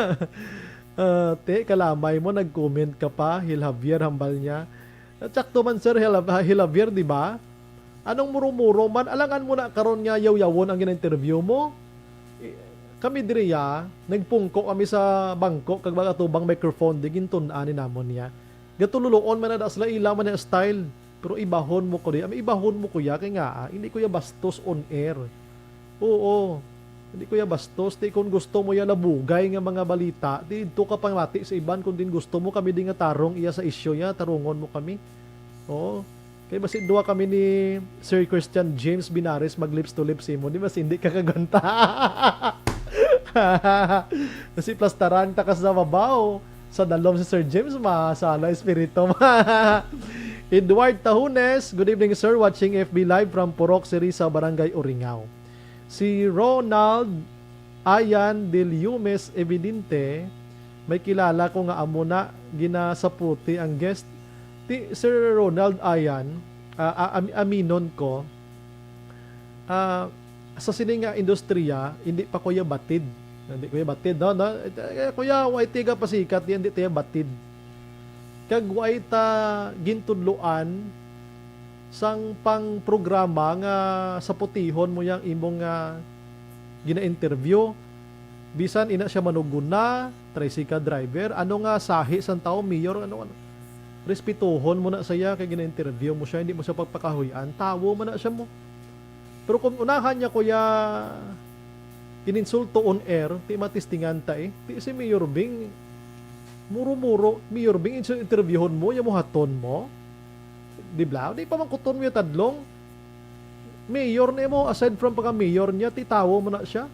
S5: Te, kalamay mo, nag-comment ka pa, Hiljavier, hambal niya. Tsakto man sir, Hiljavier, di ba? Anong muro-muro man, alangan mo na karon nga yaw-yawon ang gina-interview mo. Kami diriya, nagpungko kami sa bangko, kag baga tubang microphone, di gintunan ni namon niya. Gatululoon man na dasla ila man na style, pero ibahon mo ko di. Ibahon mo kuya, kay nga, hindi kuya bastos on air. Oo, hindi kuya bastos, di kung gusto mo yan nabugay nga mga balita, di ito ka pang mati sa iban, kung din gusto mo kami di nga tarong iya sa isyo ya, tarungon mo kami. Oo. Kaya basi duwa kami ni Sir Christian James Binares mag lips to lips mo, di ba hindi kakaganta. Kasi plastaran takas na mabaw sa dalom si Sir James, masala espiritu. Edward Tahunes, good evening sir, watching FB Live from Purok Siri sa Barangay Uringao. Si Ronald Ayan del Yumes Evidente, may kilala ko nga amo na ginasaputi ang guest. Ti Sir Ronald Ayan, aminon ko, sa sining nga industriya, hindi pa kuya batid. Hindi kuya batid, no? Kuya, way tiga pasikat, hindi tiya batid. Kag way ta gintudloan sang pang programa nga sa putihon mo yang imong gina-interview. Bisan ina siya manuguna, tricycle driver, ano nga sahi sang tao, mayor, ano. Respetuhon mo na saya kay gina-interview mo siya, hindi mo siya pagpakahuyan, tawo mo na siya mo. Pero kung unahan niya kuya ininsulto on air, ti matistingan ta ti si Mayor Bing, muro-muro, Mayor Bing, interviewon mo, yung haton mo, di ba? Di pa man kuton mo yung tadlong, mayor na mo, aside from pagka-mayor niya, ti tawo mo na siya.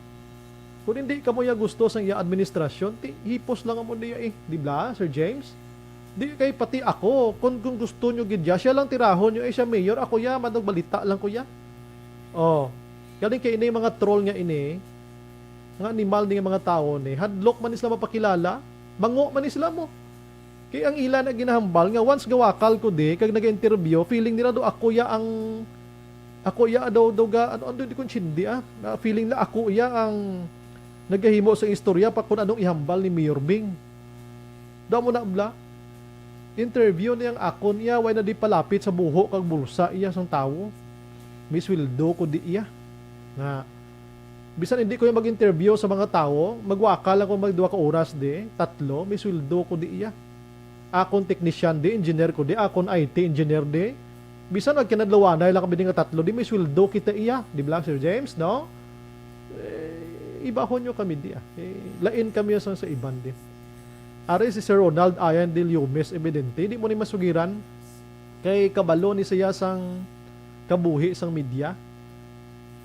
S5: Kung hindi ka mo yung gusto sa iya administrasyon, ti hipos lang mo niya di ba, Sir James? Di kay pati ako, kung gusto nyo gidya, siya lang tirahon nyo, siya mayor, ako ya, manong balita lang ko ya. Oh, galing kay ini mga troll nga ini, nga animal ni mga tao ni, hadlok man isla mapakilala, mango man isla mo. Kay ang ilan na ginahambal, nga once gawakal ko di, kag nag-interview, feeling nila do ako ya daw ga, ano di ko chindi feeling na ako ya ang nagahimo sa istorya pa kung anong ihambal ni Mayor Bing. Daw mo na bla, interview niyang akon iya way na di palapit sa buho kag bulsa iya sang tawo. Miss Wildo ko di iya nga bisan hindi ko yung mag-interview sa mga tao, magwakal ako magduwa ka oras di, 3, Miss Wildo ko di iya. Akon technician di, engineer ko di, akon IT engineer di. Bisan nagkinadlawanay lang kami di nga 3 di, Miss Wildo kita iya, di ba Sir James, no? Ibahon nyo kami di lain kami sa iban di. Ari si Sir Ronald Ayan del Yumes Evidente, di mo ni masugiran kay kabalo ni siya sang kabuhi sang media.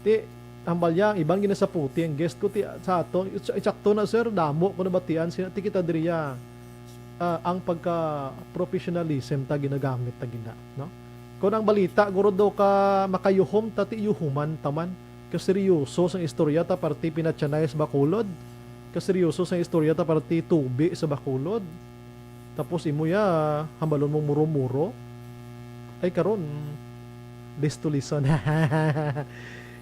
S5: Ti hambal yang ibang ginasaputi ang guest ko ti sa aton. Eksakto na sir, damo ko nabatian sina ti kita diriya. Ang pagka professionalism ta ginagamit ta gina, no? Kung ang balita guro daw ka makayuhom ta ti yuhuman taman. Kaseryoso sang istorya ta parti pinatsanay sa Bacolod. Kaseryoso sa istorya ta parti tubi sa Bacolod. Tapos imo ya hambalon mong muro-muro. Ay karon listo listen.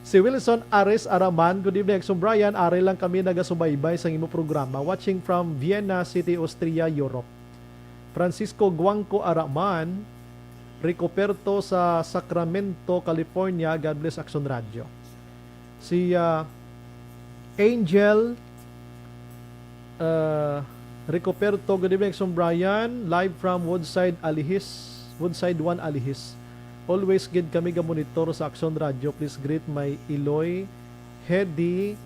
S5: Si Wilson Ares Araman, good evening. So Brian, are lang kami nagasubaybay sa imo programa watching from Vienna City, Austria, Europe. Francisco Guangco Araman, Ricoperto sa Sacramento, California. God bless Action Radio. Si Angel Ricoperto, good evening. So Brian, live from Woodside 1 Alihis. Always gid kami ga-monitor sa Action Radio. Please greet my Iloy, Hedy,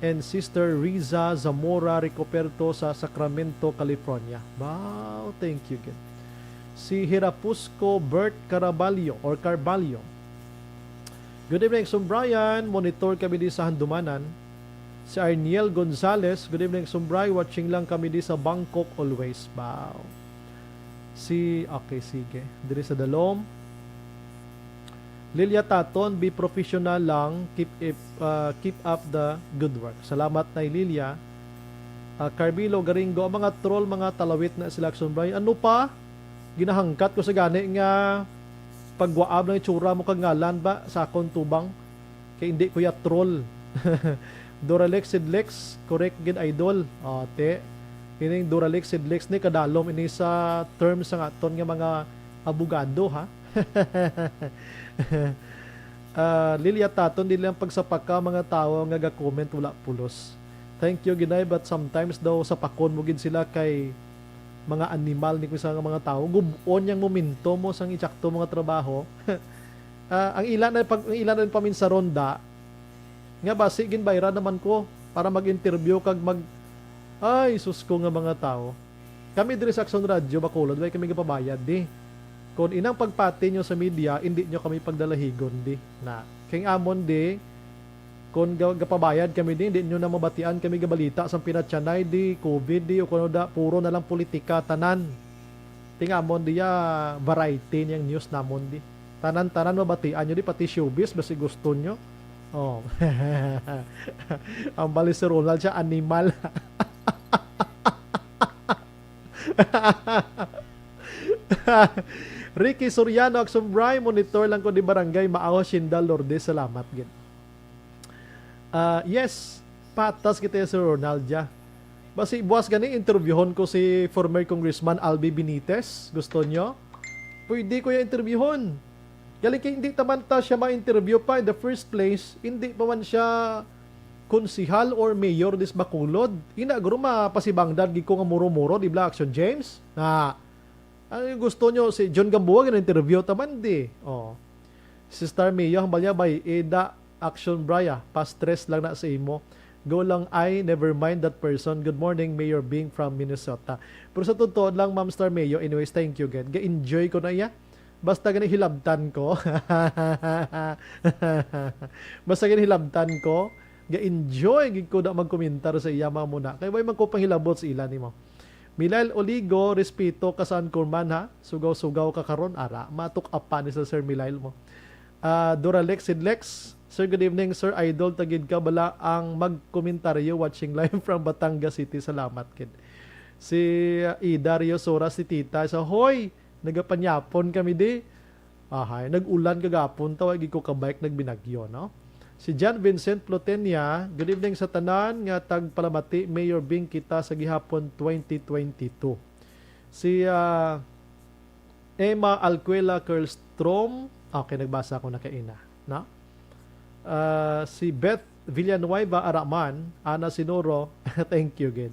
S5: and Sister Riza Zamora Ricoperto sa Sacramento, California. Wow, thank you gid. Si Hirapusco Bert Carvalho. Good evening, Sum Brian. Monitor kami di sa Handumanan. Si Arniel Gonzalez. Good evening, Sum Brian. Watching lang kami di sa Bangkok always. Wow. Okay, sige. Diri sa Dalom. Lilia Taton, be professional lang, keep up the good work. Salamat na Lilia. Carmelo Garingo, mga troll, mga talawit na sila Action Brian. Ano pa? Ginahangkat ko sa gani nga pagwaab ng itsura mo kag ngalan ba sa akong tubang? Kaya hindi ko ya troll. Doralex Sidlex, correct gid idol. Te. Kining Doralex Sidlex ni kadalom ini sa terms sa aton nga mga abogado ha. Lilia Taton, di lang pagsapaka mga tao nga ga-comment wala pulos. Thank you ginay, but sometimes daw sa pakon mo gid sila kay mga animal ni kusa nga mga tao. Gubon yang momento mo sang itsakto mga trabaho. Ang ilan na pamin sa ronda nga basi gin bayra naman ko para mag-interview kag ay sus ko nga mga tao. Kami diri sa Action Radio Bacolod, way kami gapabayad di. Kung inang pagpati nyo sa media, hindi nyo kami pagdalahigon di. Na, king amon di, kung gapabayad kami di, hindi nyo na mabatian kami gabalita sa pinatsanay di, COVID di, o kuno da, puro na lang politika, tanan. Ting amon di ya, variety niyang news namon di. Tanan-tanan mabatian nyo di, pati showbiz, basi gusto nyo. Oh. Ang bali si Ronald siya, animal. Ricky Soriano, Aksum Bray, monitor lang ko di barangay, Maawa, Shindal, Lourdes, salamat. Yes, patas kita si Ronald ja. Basi buwas gani, interviewon ko si former Congressman Albi Benitez. Gusto nyo? Pwede ko yung interviewon. Galing kaya hindi taman ta siya ma-interview pa in the first place. Hindi pa man siya konsihal or mayor dis Bacolod. Ina, guro mapasibangdad giko nga muro-muro di Black Action James. Ano yung gusto nyo? Si John Gamboa gina-interview taman di. Oh. Si Star Mayo, hambal niya by Eda Action Braya. Pa-stress lang na sa imo. Go lang I, never mind that person. Good morning, Mayor Bing from Minnesota. Pero sa totoo lang, Ma'am Star Mayo, anyways, thank you, Gen. Ga-enjoy ko na iya. Basta gani hilabtan ko. Basta gani hilabtan ko. Ga-enjoy gid ko na magkomentar sa iya mga muna. Kaya may magkupang-hilabot sa ilan nimo. Milail Oligo, respeto ka saan kurman ha. Sugaw-sugaw ka karon ara. Matuk apa ni sa Sir Milail mo. Doralex Sidlex. Sir, good evening, Sir Idol. Tagid ka bala ang magkomentaryo watching live from Batangas City. Salamat, kid. Si Idario Sora, si Tita. So, hoy, nagapanyapon kami di. Nag-ulan kagapon. Tawag ko kabike, nagbinagyo, no? Si John Vincent Plotenia, good evening sa tanan, nga tagpalamati, Mayor Bing kita sa gihapon 2022. Si Emma Alcuela Kerlstrom, okay, nagbasa ko na kaina, no? Si Beth Villanueva Araman, Ana Sinoro, thank you again.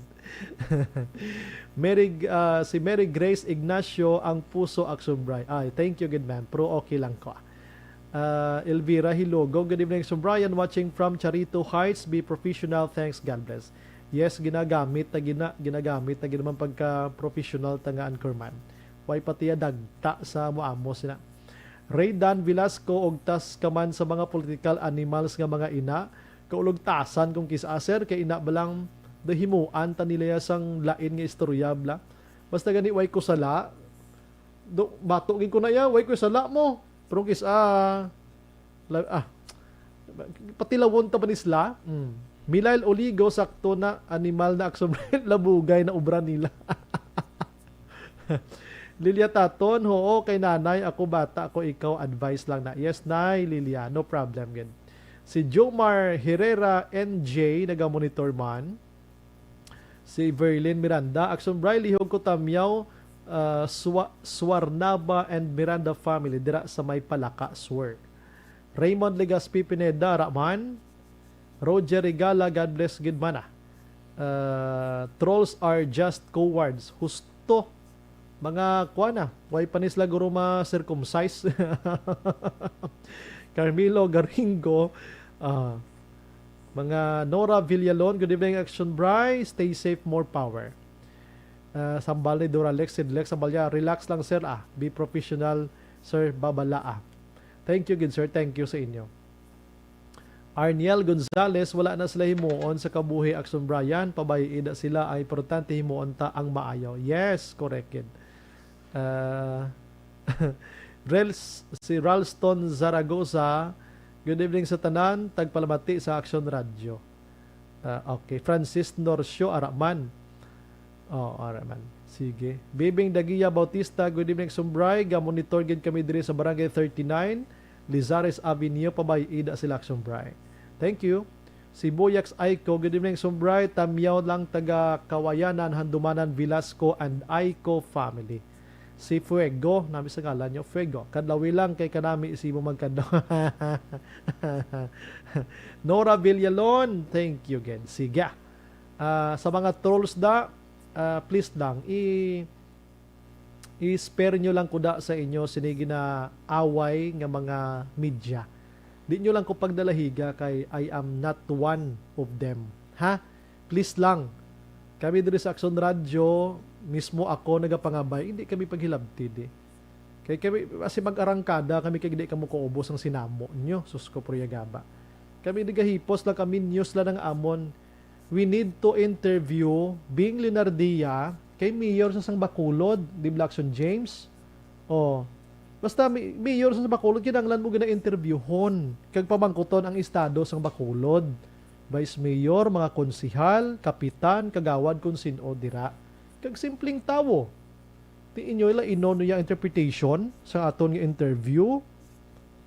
S5: Si Mary Grace Ignacio, ang puso Aksum-Bray. Thank you again, ma'am. Pro okay lang ko. Elvira Hilogo, good evening, Brian, watching from Charito Heights. Be professional, thanks, God bless. Yes, ginagamit na naman pagka professional tangaan kurman. Way patiya dagta sa muamos na. Raydan Velasco, og tas kaman sa mga political animals nga mga ina, kaulog tasan kung kisaser, kay ina balang dahimuan ta nila sang lain nga istorya bla. Basta gani way ko sala, batugin ko na ya, way ko sala mo. Pero patilawon ta panisla. Milail Oligo, sakto na animal na Aksum labugay na ubra nila. Lilia Taton, oo, kay nanay, ako bata, ako ikaw, advice lang na. Yes, nay, Lilia, no problem. Gan. Si Jomar Herrera NJ, naga-monitor man. Si Verlin Miranda, Aksum-Bray, lihog ko tamyaw, Swarnaba and Miranda family, dira sa may Palaka, Swar. Raymond Legaspi Pineda, Raman. Roger Regala, God bless, good mana. Trolls are just cowards. Husto. Mga kuana, way panisla guro ma-circumcise. Carmelo Garingo, mga Nora Villalon, good evening, Aksum-Bray, stay safe, more power. Sambal ni Doralex, Sidlex, Sambalya, relax lang sir, be professional, sir, babala. Thank you, good sir, thank you sa inyo. Arniel Gonzalez, wala na sila himuon sa kabuhi Aksum-Brayan, pabayida sila ay importante himuon ta ang maayaw. Yes, correct. Si Ralston Zaragoza, good evening sa tanan, tagpalamati sa Action Radio. Okay, Francis Norcio Araman. Araman. Sige. Bibing Dagiya Bautista, good evening Aksum-Bray, ga-monitor gid kami diri sa Barangay 39, Lizares Avenue, pabayida sila Aksum-Bray. Thank you. Si Boyax Aiko, good evening Aksum-Bray, tamyaw lang taga Kawayanan, Handumanan, Velasco and Aiko family. Si Fuego, namin sa ngalan nyo, Fuego. Kadlawi lang kay kanami isi mo magkadlaw. Nora Villalon, thank you again. Sige. Sa mga trolls please lang, i-spare nyo lang kuda sa inyo sinigi na away nga mga media. Di nyo lang ko pagdalahiga kay I am not one of them. Ha? Please lang. Kami diri sa Action Radio, mismo ako nagapangabay, hindi kami paghilabtid Kaya kami, kasi mag-arangkada, kami kaya hindi kamo kuubos ang sinamo nyo, susko priyagaba. Kami nagahipos lang kami, news lang ng amon. We need to interview Bing Leonardia kay Mayor sa Sang Bacolod, di Blackson James. Basta mayor sa Bacolod, kinanglan mo gina-interviewhon. Kag pamangkuton ang estado sa Bacolod. Vice Mayor, mga konsihal, kapitan, kagawad, kung sino dira. Kag simpleng tawo. Ti inyo ila inono yung interpretation sa aton nga interview.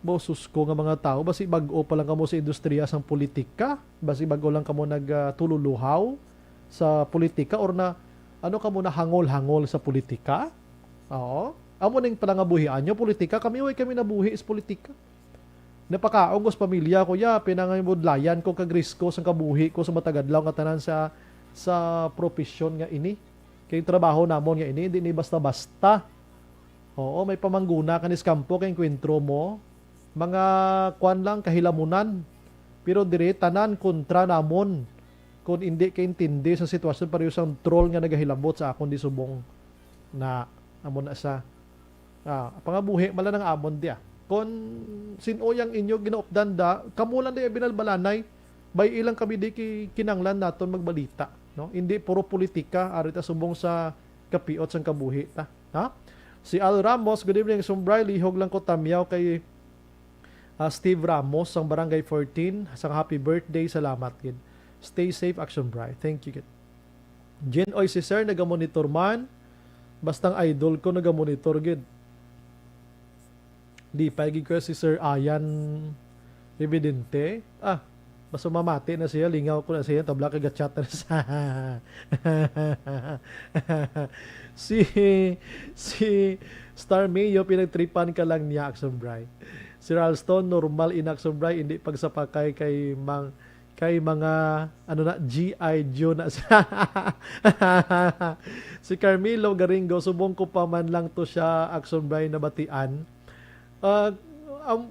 S5: Bosus ko nga mga tao, basi bag-o pa lang kamo sa industriya sang politika, basi bag-o lang kamo nagtululuhaw sa politika or na ano kamo na hangol-hangol sa politika. Oo. Amo ning palangabuhian nyo, politika, kami nabuhi is politika. Napakaong gos pamilya ko, pinangayudlayan ko kagrisko sa kabuhi ko sa matagadlaw nga tanan sa profesyon nga ini. Kay trabaho namon nga ini, hindi ni basta-basta. Oo, may pamangguna kanis kampo kay kwentro mo. Mga kwan lang kahilamunan. Pero dire tanan kontra namon. Kung hindi kay intindi sa sitwasyon pareho sang troll nga nagahilabot sa akon di subong na amon na sa pangabuhi mala ng amon dia. Kung sinoyang inyo ginaupdanda, kamulan di binalbalanay, bay ilang kami di kinanglan naton magbalita. No? Hindi puro politika, arita subong sa kapiot sang kabuhi. Ha? Si Al Ramos, good evening, Sumbray, lihog lang ko tamyaw kay Steve Ramos, sang Barangay 14, sang happy birthday, salamat kid. Stay safe, Action Bray. Thank you kid. Jen Oy, si Sir, nagamonitor man, bastang idol ko nagamonitor gid. Di paigig ko si Sir Ayan Evidente. Mas mamati na siya. Lingaw ko na siya. Tabla kagat-chat na sa si Star Mayo, pinagtripan ka lang niya, Action Bray. Si Ralston, normal in Action Bray, hindi pagsapakay kay mga G.I. Joe na siya. Si Carmelo Garingo, subong ko pa man lang to siya, Action Bray, na batian.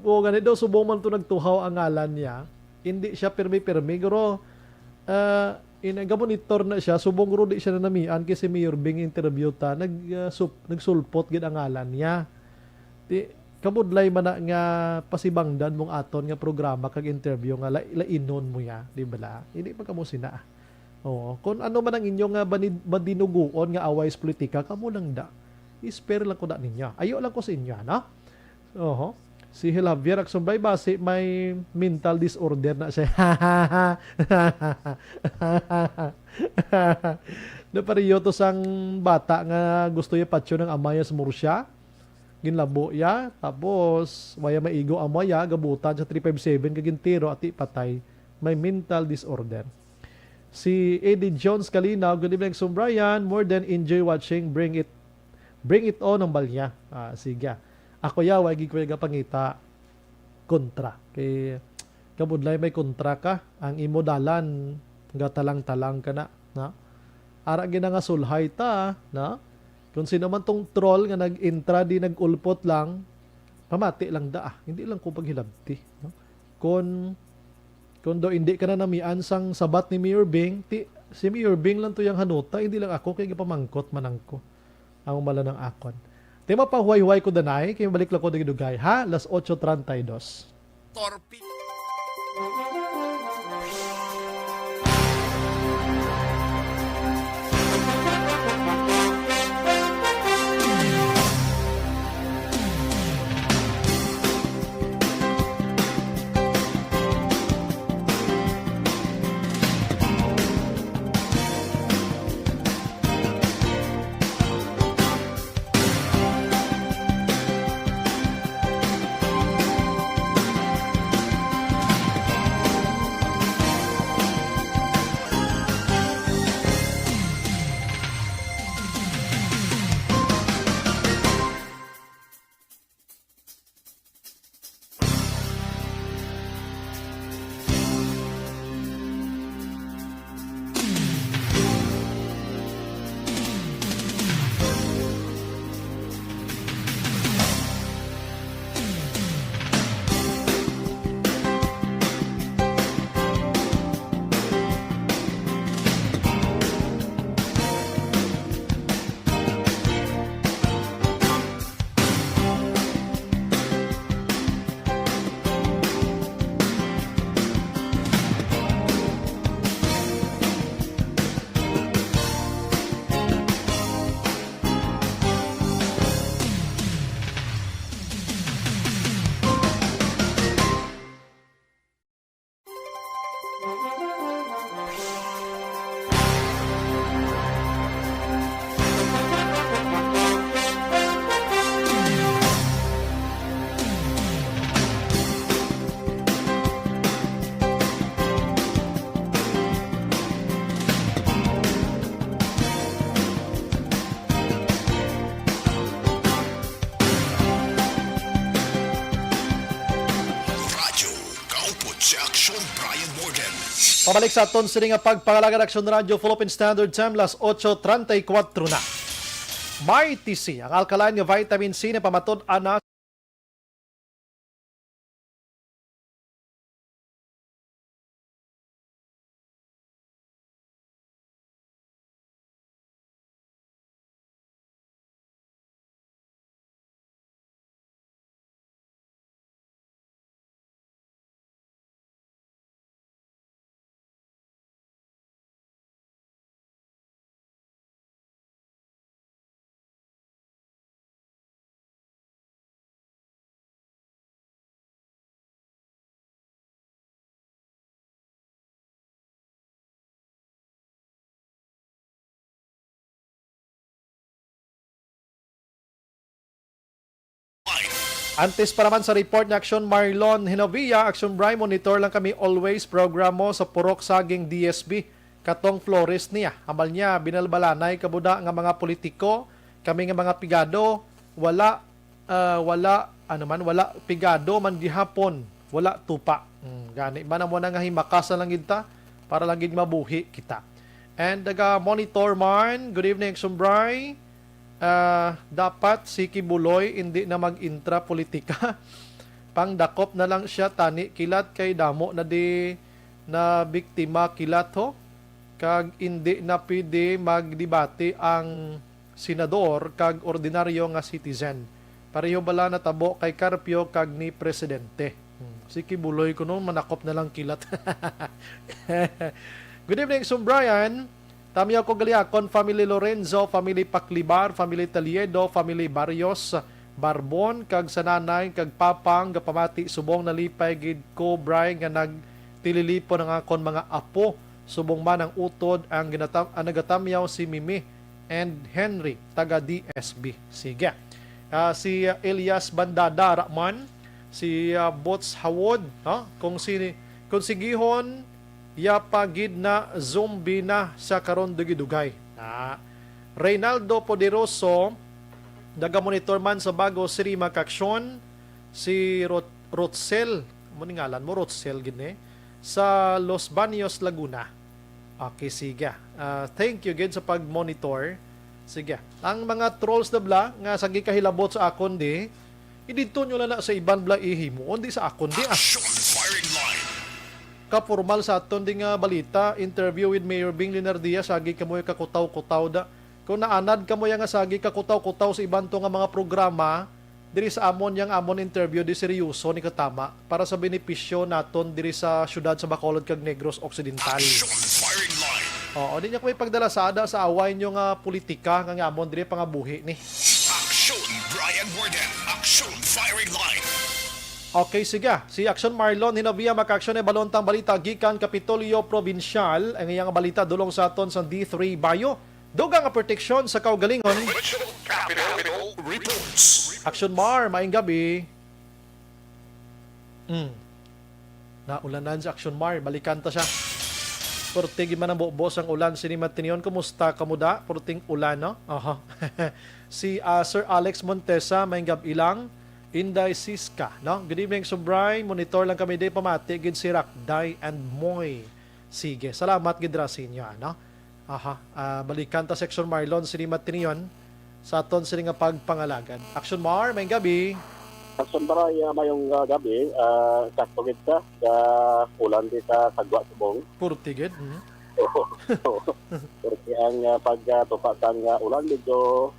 S5: Ganito, subong man to nagtuhaw ang ngalan niya. Hindi siya pirmi-pirmi. Pero, inagabonitor na siya. Subong ro di siya na namian kasi Mayor Bing interview ta. Nagsulpot gid ang ngalan niya. Kabudlay man na nga pasibangdan mong aton nga programa kag interview nga lainon mo ya. Di ba? Hindi pa kamo sina. Oo. Kung ano man ang inyo nga madinuguon nga away sa politika, kamo lang da. I-spare lang ko da ninyo. Ayo lang ko sa inyo, no? Oho. Si Hilavier Aksumbay base may mental disorder na siya. Napariyo to sang bata nga gusto niya patyo ng amaya sa Murcia. Ginlabo ya. Tapos, waya maigo amaya, gabutan sa 357, kagintiro at ipatay. May mental disorder. Si Eddie Jones Kalinaw, good evening, Sumbrayan. More than enjoy watching, bring it on ang balnya. Sige. Ako wagi ko yung pangita kontra. Kay kabudlay may kontra ka, ang imo dalan gatalang-talang ka na. Ara gina nga sulhay ta, na? Kung sino man tong troll nga nag-intra di nag-ulpot lang, pamati lang da. Hindi lang ko paghilabti. No? Kung do hindi ka na namian sang sabat ni Mayor Bing, si Mayor Bing lang to yung hanuta, hindi lang ako kay gipamangkot manangko. Ang umala ng akon. Tema pa huway-huway ko danay, kaya balik lang ko dagidugay, ha? Las 8:32.
S4: Torpedo. Si Aksyon Brian Morgan.
S5: Pabalik sa aton sini nga pagpangalagan Aksyon Radio Philippine Standard Time las 8:34 na. May TC ang alkaline nga vitamin C na pamatod ana Antes pa naman sa report ni Aksyon Marlon Hinovia, Aksyon Brian, monitor lang kami always program mo sa Purok Saging DSB. Katong Flores niya. Amal niya, binalbalanay kabuda nga mga politiko, kami nga mga pigado, wala pigado man gihapon, wala tupa. Gani, ba na mo na nga himakasan lang kita, para lang gid mabuhi kita. And monitor man, good evening Aksyon Brian. Dapat si Kibuloy hindi na mag-intra politika. Pangdakop na lang siya tani kilat kay damo na di na biktima kilat ho. Kag hindi na pwede magdebate ang senador kag ordinaryo nga citizen. Pareho bala natabo kay Carpio kag ni presidente. Si Kibuloy kuno manakop na lang kilat. Good evening, Brian. Tami ako galiakon, Family Lorenzo, Family Paclibar, Family Taliedo, Family Barrios, Barbon, kag sananay, kag papang, gapamati, subong nalipay, gid ko, Brian, nga nagtililipo ng akon mga apo, subong man ang utod, ang nagatamyaw si Mimi and Henry, taga DSB. Sige. Si Elias Bandada, Rakman, si Bots Hawod, kung sigihon, yapagid na zombie na sa karon dugay-dugay. Reynaldo Poderoso, naga-monitor man sa Bago City Makaksyon, si Rotsel, ngalan mo Rotsel gini, sa Los Baños, Laguna. Okay, sige. Thank you gid sa pag-monitor. Sige. Ang mga trolls na bla, nga sagi kahilabot sa akon di, idito nyo na sa iban bla ihimo, hindi sa akon di. Kapormal sa aton ding balita, interview with Mayor Bing Linardia, sagi kamoy kakutaw-kutaw da. Kung naanad kamoy nga sagi kakutaw-kutaw sa iban to nga mga programa, diri sa amon yang amon interview di seryoso ni katama para sa benepisyo naton diri sa syudad sa Bacolod kag Negros Occidental. Oo, di niya ko may pagdalasada sa away nyo nga politika nga amon diri pangabuhi ni.
S4: Aksyon Brian Morgan. Aksyon Firing Line.
S5: Okay, sige. Si Aksyon Marlon Hinovia makaksyon e balontang balita gikan Kapitolyo Provincial. Ang iyang balita dulong sa aton sa D3 Bayo. Dugang nga proteksyon sa kaugalingon. Aksyon Mar, maing gabi. Naulanan sa Aksyon Mar, balikan ta siya. Purtig man ang bobos ang ulan sinimatinion. Kumusta kamuda? Purting ulan, no? Aha. Si Sir Alex Montesa, maing gabi ilang. Inday Siska, no? Good evening, Subray. Monitor lang kami day pamati gid si Rakday and Moy. Sige, salamat gid ra sa inyo, no? Aha, balikan ta section Marlon sinimat tiniyon sa aton sini nga pagpangalagan. Action Mar, may gabi.
S10: Action Baray, mayong gabi, kakpagit ka, ulan di sa Sagwa Subong.
S5: Puro tigid.
S10: Porque ang pagtupa sang ulan medyo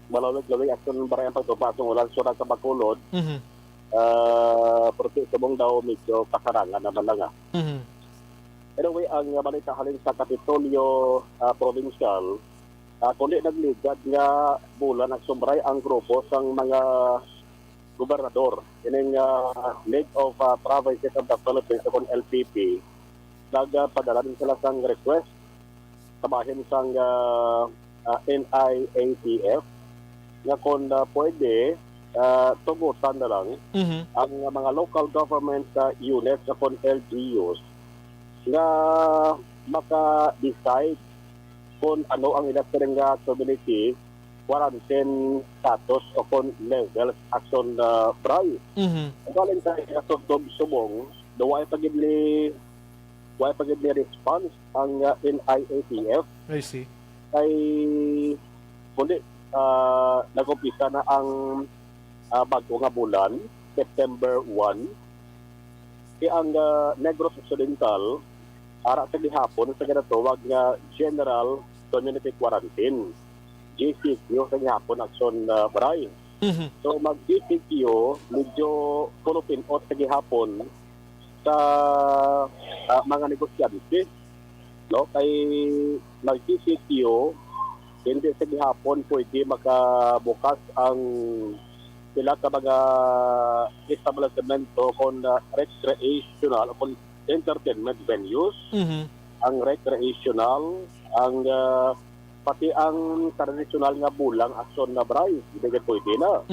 S10: malawig-lawig action Baray ang pagtupa sang ulan surat sa Bacolod. Porque Subong daw medyo kasarangan naman lang. Anyway, ang balita halin sa Kapitolyo Provincial, kundi nagligad nga bulan at sumbray ang grupo sang mga gobernador. Ining League of Provinces of the Philippines, o LPP, nagpadala din sila sang request sa bahin sang NIATF nga kung pwede tugutan na lang ang mga local government units o LGUs nga maka-decide kung ano ang electoral community quarantine status o kung level action price. Ang galing sa Subong, Why pagid ni response ang NIATF
S5: I see.
S10: ay kundi nag-umpisa na ang bago nga bulan, September 1. Kaya ang Negros Occidental, ara sa gihapon sa ginatawag nga General Community Quarantine. GCQ sa gihapon aksyon baray. So mag-GCQ, medyo pulupinot sa gihapon sa mga negosyante. No? Kay mag-GCQ, hindi sa gihapon pwede makabukas ang sila ka mga establishmento kung recreational o entertainment venues, ang recreational, ang pati ang traditional nga bulang aksyon na bray, hindi ka pwede na.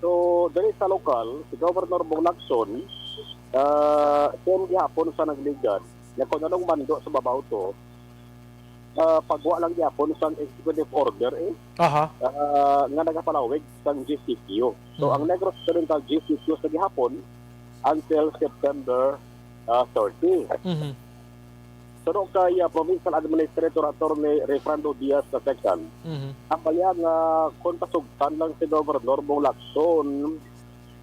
S10: So, dali sa lokal, si Governor Bong Lacson, siyang gihapon sa nagligad, na kung anong mando sa babaw to, pagwa lang gihapon sa executive order nga nagapalawig sa GCQ. So, ang Negros Occidental GCQ sa gihapon until September 30. So, noong kay Provincial Administrator Attorney Refrando Diaz II, ang kaya nga kung pasugtan lang si Governor Bong Lacson,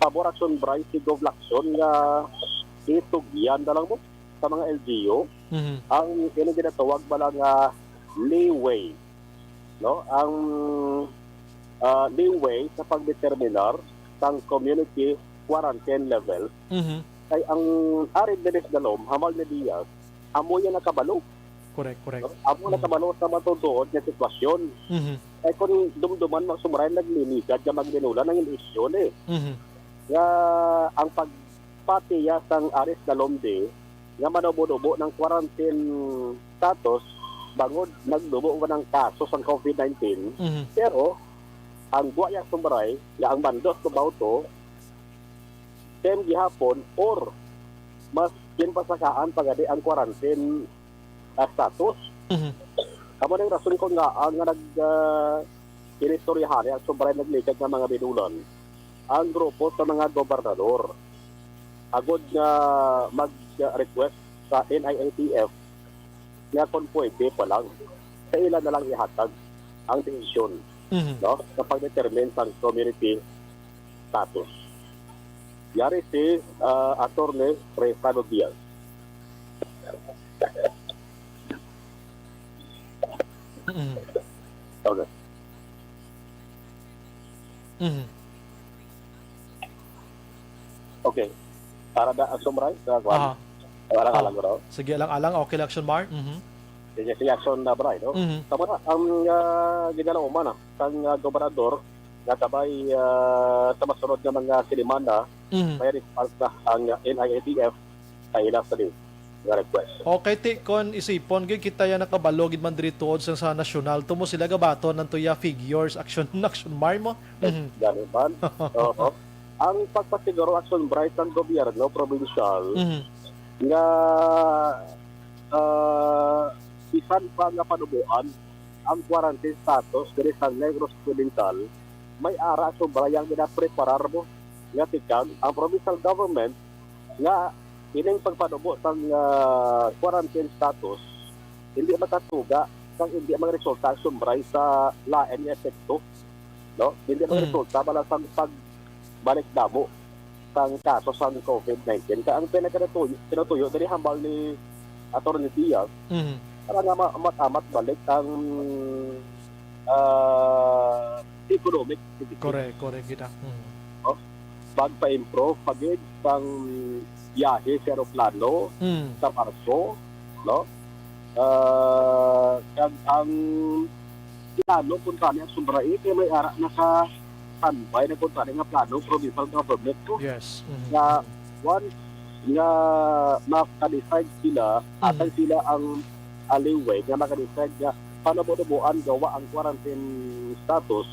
S10: pabor aksyon bray si Gov Lacson nga itugyan na lang mo sa mga LGU, ang ginatawag ba lang leeway, no? Ang leeway sa pagdeterminar ng community quarantine level, kay ang arid Dennis Dalom, hamal ni Diaz, amo yan nakabalo.
S5: Correct.
S10: No? Amo nakabalo sa matutuod na sitwasyon. Ay kung dumduman, magsumray naglinigat, ka magdinulan ng inisyon nga ang pagpatiya sang Aris Dalomde nga manobo-dobo ng quarantine status bangod nagdubo ko ng kaso sa COVID-19. Pero ang buwaya sumbaray nga ang mandos ko bauto tem gihapon or mas kinpasakaan pagadi ang quarantine status. Kamo na yung rason ko nga ang inistoryahan ang sumbaray naglikad ng mga binulan ang grupo sa mga gobernador agod nga mag-request sa NIATF nga kung pwede pa lang sa ilan na lang ihatag ang desisyon no, sa pag-determine sa community status. Yari si Attorney Refrando Diaz. Okay. Okay. Para da summarize sa kwan. Alang-alang raw.
S5: Sige, alang-alang. Okay, action mark.
S10: Sige, action na bray, no? Tama na, ang ginalaw man ang gobernador nga tabay sa masunod nga mga sinimanda, may response na ang NIATF ay ilang sa nga request.
S5: Okay, kon isipon gid kita ya nakabalo gid man diri tuod sa nasyonal tumo sila gabaton ng tuya figures action mar mo.
S10: Ganun man. Oo. Ang pagpasiguro action bright ng gobyerno provincial nga isan pa nga panubuan ang quarantine status diri sa Negros Occidental, may ara sobrayang ginapreparar mo nga tikang ang provincial government nga ining pagpanubo sa quarantine status hindi makatuga kang hindi mga resulta sumbray sa lain nga epekto, no? Hindi mga resulta bala sa pagbalik damo sang kaso sa COVID-19 ka ang pinatuyo diri hambal ni Attorney Diaz para nga matamat balik ang economic activity.
S5: Correct kita.
S10: Pagpa-improve pagid pang biyahe sa aeroplano sa Marso, no? Kag ang plano kung kani ang sumbray kay may ara naka standby na kung kani nga plano provincial government ko.
S5: Yes.
S10: Nga once nga maka-decide sila at sila ang aliway nga maka-decide nga paano mo nabuan gawa ang quarantine status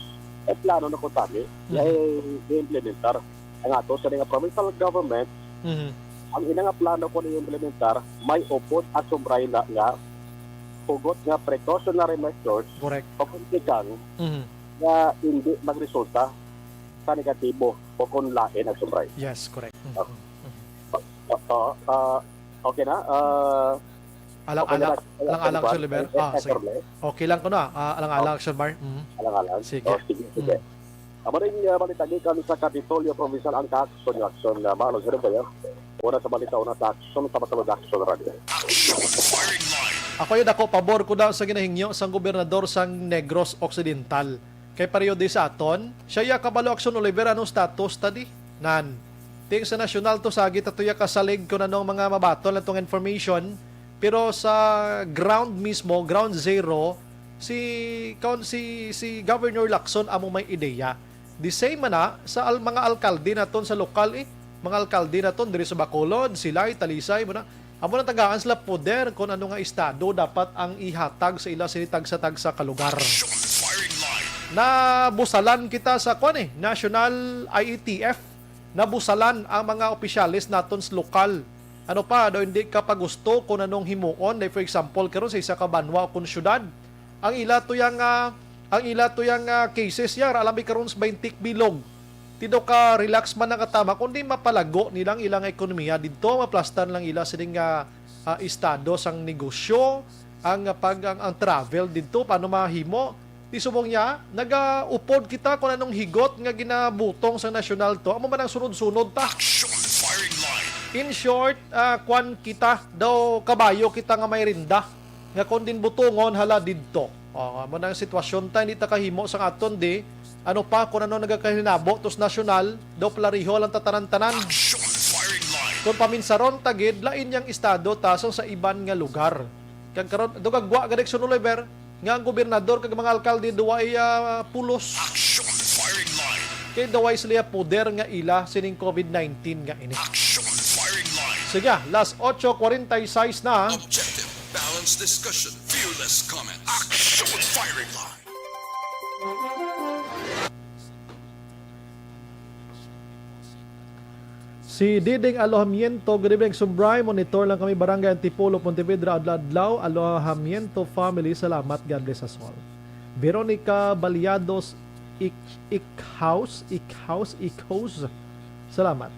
S10: ay plano na kung kani i-implementar ang ato sa nga provincial government. Ang ina nga plano ko na implementar may upot at sumbray na nga pugot nga precautionary measures o kuntikan nga hindi magresulta sa negatibo o kung lain ang sumbray.
S5: Yes, correct.
S10: Oo, okay na.
S5: Alang-alang, alang-alang, Action Liber. Sige.
S10: Sige.
S5: Okay lang ko na. Alang-alang, Action Bar.
S10: Alang-alang.
S5: Sige.
S10: Sige. Maring balita gikan sa Kapitolyo Provincial ang ka-action yung action na maano sila ba yan? Una sa balita, una sa action, sama-sama sa action radio.
S5: Ako yun ako, pabor ko daw sa ginahingyo sa gobernador sang Negros Occidental. Kay periode sa aton, siya ya kabalo action Oliver, anong status tadi? Nan. Ting sa nasyonal to sagit at tuya kasalig ko na nung mga mabatol na tong information. Pero sa ground mismo, ground zero, si Governor Lacson amo may ideya. The same na sa mga alkalde naton sa lokal mga alkalde naton diri sa Bacolod, Silay, Talisay mo na. Amo na tagaan sila poder kung ano nga estado dapat ang ihatag sa ila sinitag sa tagsa ka lugar. Nabusalan kita sa National IETF. Nabusalan ang mga opisyalis naton sa lokal. Ano pa, daw hindi ka pa gusto kung anong himuon. Like for example, karon sa isa ka banwa o kung syudad, ang ila to yang cases yar, alam karon sa 20 bilog. Tido ka relax man ang katama, kundi mapalago nilang ilang ekonomiya dito, maplastan lang ila sining estado sang negosyo, ang travel dito, paano mahimo. Di subong niya, nag-upod kita kung anong higot nga ginabutong sa nasyonal to. Amo man ang sunod-sunod ta. In short, kwan kita, daw kabayo kita nga may rinda. Nga kung din butungon, hala didto. Amo na ang sitwasyon ta, hindi ta kahimo sa aton di. Ano pa, kung ano nagkakahinabo, tos nasyonal, daw plariho lang tatanan-tanan. Kung paminsaron tagid, lain yang estado tasong sa iban nga lugar. Kag karon do kagwa gadik Oliver, nga ang gobernador kag mga alkalde duway pulos. Kay duway sila poder nga ila sining COVID-19 nga ini. Sige, last 8:46 na.
S4: Objective, balanced discussion, fearless comments. Action firing line.
S5: Si Diding Alohamiento, good evening, Sumbray, monitor lang kami Barangay Antipolo, Pontevedra, Adlaw, Alohamiento family, salamat, God bless us all. Veronica Baliados, Ikhaus, salamat.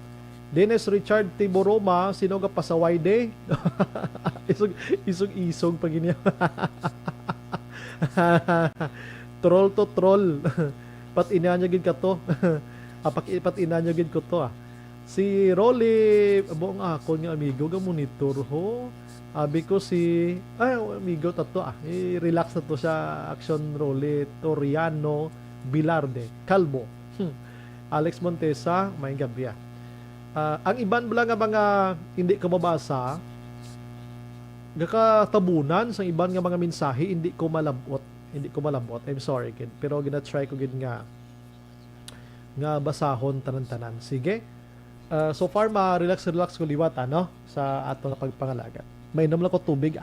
S5: Dennis Richard Tiboroma, sino ka pasaway de? Isog pag inyo. Troll to troll. Pat inanyagin ka to. Pat inanyagin ko to Si Rolly, buong ako nga amigo, ga monitor ho. Abi ko amigo tato relax na to sa Action Rolly Toriano Bilarde, Calvo. Alex Montesa, may gabi ang iban bala nga mga hindi ko mabasa, gakatabunan sa iban nga mga mensahe, hindi ko malabot. I'm sorry, kid. Pero gina-try ko gid nga basahon tanan-tanan. Sige. So far, relax ko liwat, sa ato na pagpangalaga. May inom lang ko tubig,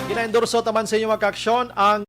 S5: Gina-endorso taman sa inyo mga kaaksyon ang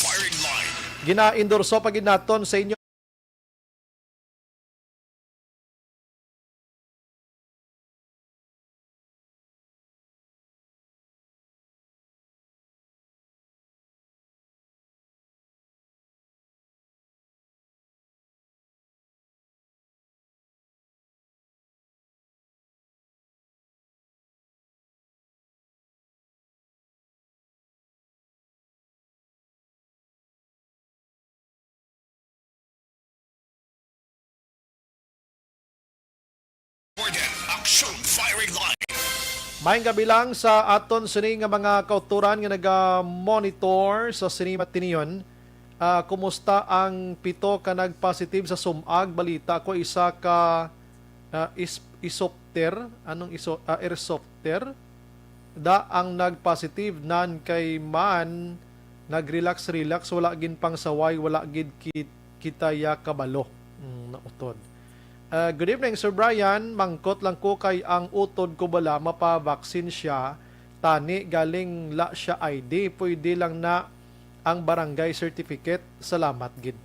S4: Firing line.
S5: gina-endorso pagid naton sa inyo
S4: Warden, action firing line.
S5: Maayong gabi lang sa aton sini nga mga kauturan nga naga-monitor sa sini matiniyon. Kumusta ang 7 ka nag-positive sa sumag? Balita ko isa ka isopter, airsoftер da ang nag-positive nan kay man nag-relax, wala gin pang saway, wala gid kitaya kabalo. Nautod. Good evening, Sir Brian. Mangkot lang ko kay ang utod ko bala mapabaksin siya. Tani galing la siya ID. Pwede lang na ang barangay certificate. Salamat gid.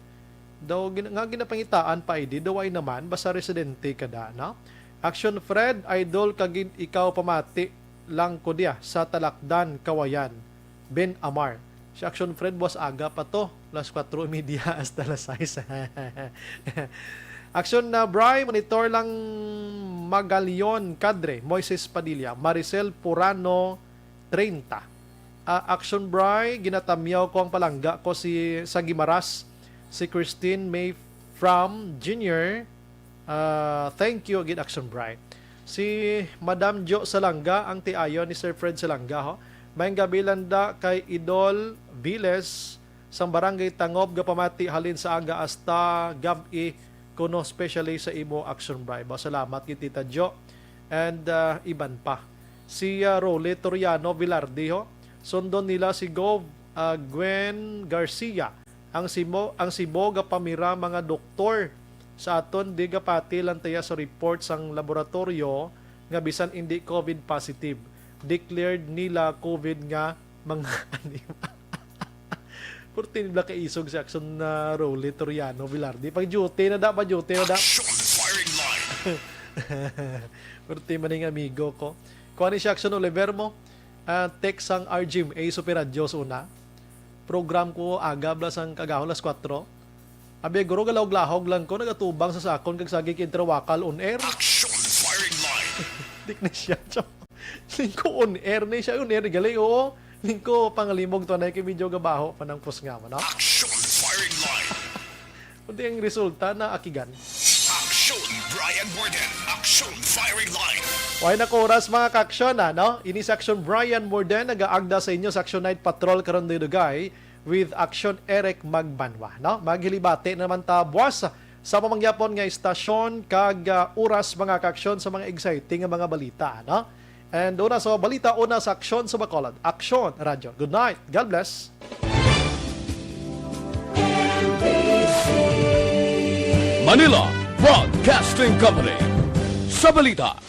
S5: Daw nga ginapangitaan pa ID. Daway naman basta residente ka da, no? Action Fred, idol kagid ikaw pamati lang ko dia sa Talakdan, Kawayan. Ben Amar. Si Action Fred was aga pa to. Las 4:30 hasta las 6. Action na Bri, monitor lang Magalion Cadre, Moises Padilla, Maricel Purano 30. Action Bri, ginatamyaw ko ang palangga ko sa Gimaras, si Christine May from Junior. Thank you again, Action Bri. Si Madam Jo Salanga, ang tiayon ni Sir Fred Salanga. Mayang gabi landa kay Idol Viles, sa barangay Tangob, gapamati halin sa aga hasta gabi kuno especially sa imo Action Bribe. Salamat kay Tita Jo and iban pa. Si Role Toriano Villardiho, sundon nila si Gwen Garcia. Ang sibo ga pamira mga doktor sa aton di gapati lang taya sa report sang laboratorio nga bisan hindi COVID positive. Declared nila COVID nga mga anima. Purtin nila kaisog sa Action na Role Toriano Villardi. Pag duty na da,
S4: Action firing line.
S5: Purtin maning amigo ko. Kung ano si Action Oliver mo, text ang RGM A Superadyos una. Program ko agab las ang kagahon las 4. Abi guro galawg-lahog lang ko nagatubang sa sakon kag sagi kintrawakal on air.
S4: Action firing line.
S5: Dik na siya. Lingko on air na siya on air gali oo. Lingko pangalimog to na kay medyo gabaho panang pus nga man, no?
S4: Action firing line.
S5: Kundi ang resulta na akigan.
S4: Action Brian Warden, action firing line.
S5: Why na ko oras mga kaaksyon no? Ini sa Action Brian Warden nagaagda sa inyo sa Action Night Patrol karon dugay with Action Eric Magbanwa, no? Maghilibate naman ta buwas sa pamangyapon nga istasyon kag oras mga kaaksyon sa mga exciting nga mga balita, no? And una sa balita, una sa Aksyon sa Bacolod. Aksyon Radio. Good night. God bless.
S1: Manila Broadcasting Company. Sa balita,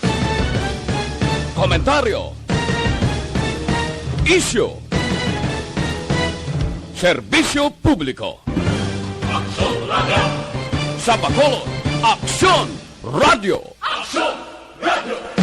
S1: komentaryo, issue, serbisyo publiko.
S2: Action Radio.
S1: Sa Bacolod, Aksyon Radio.
S2: Action Radio.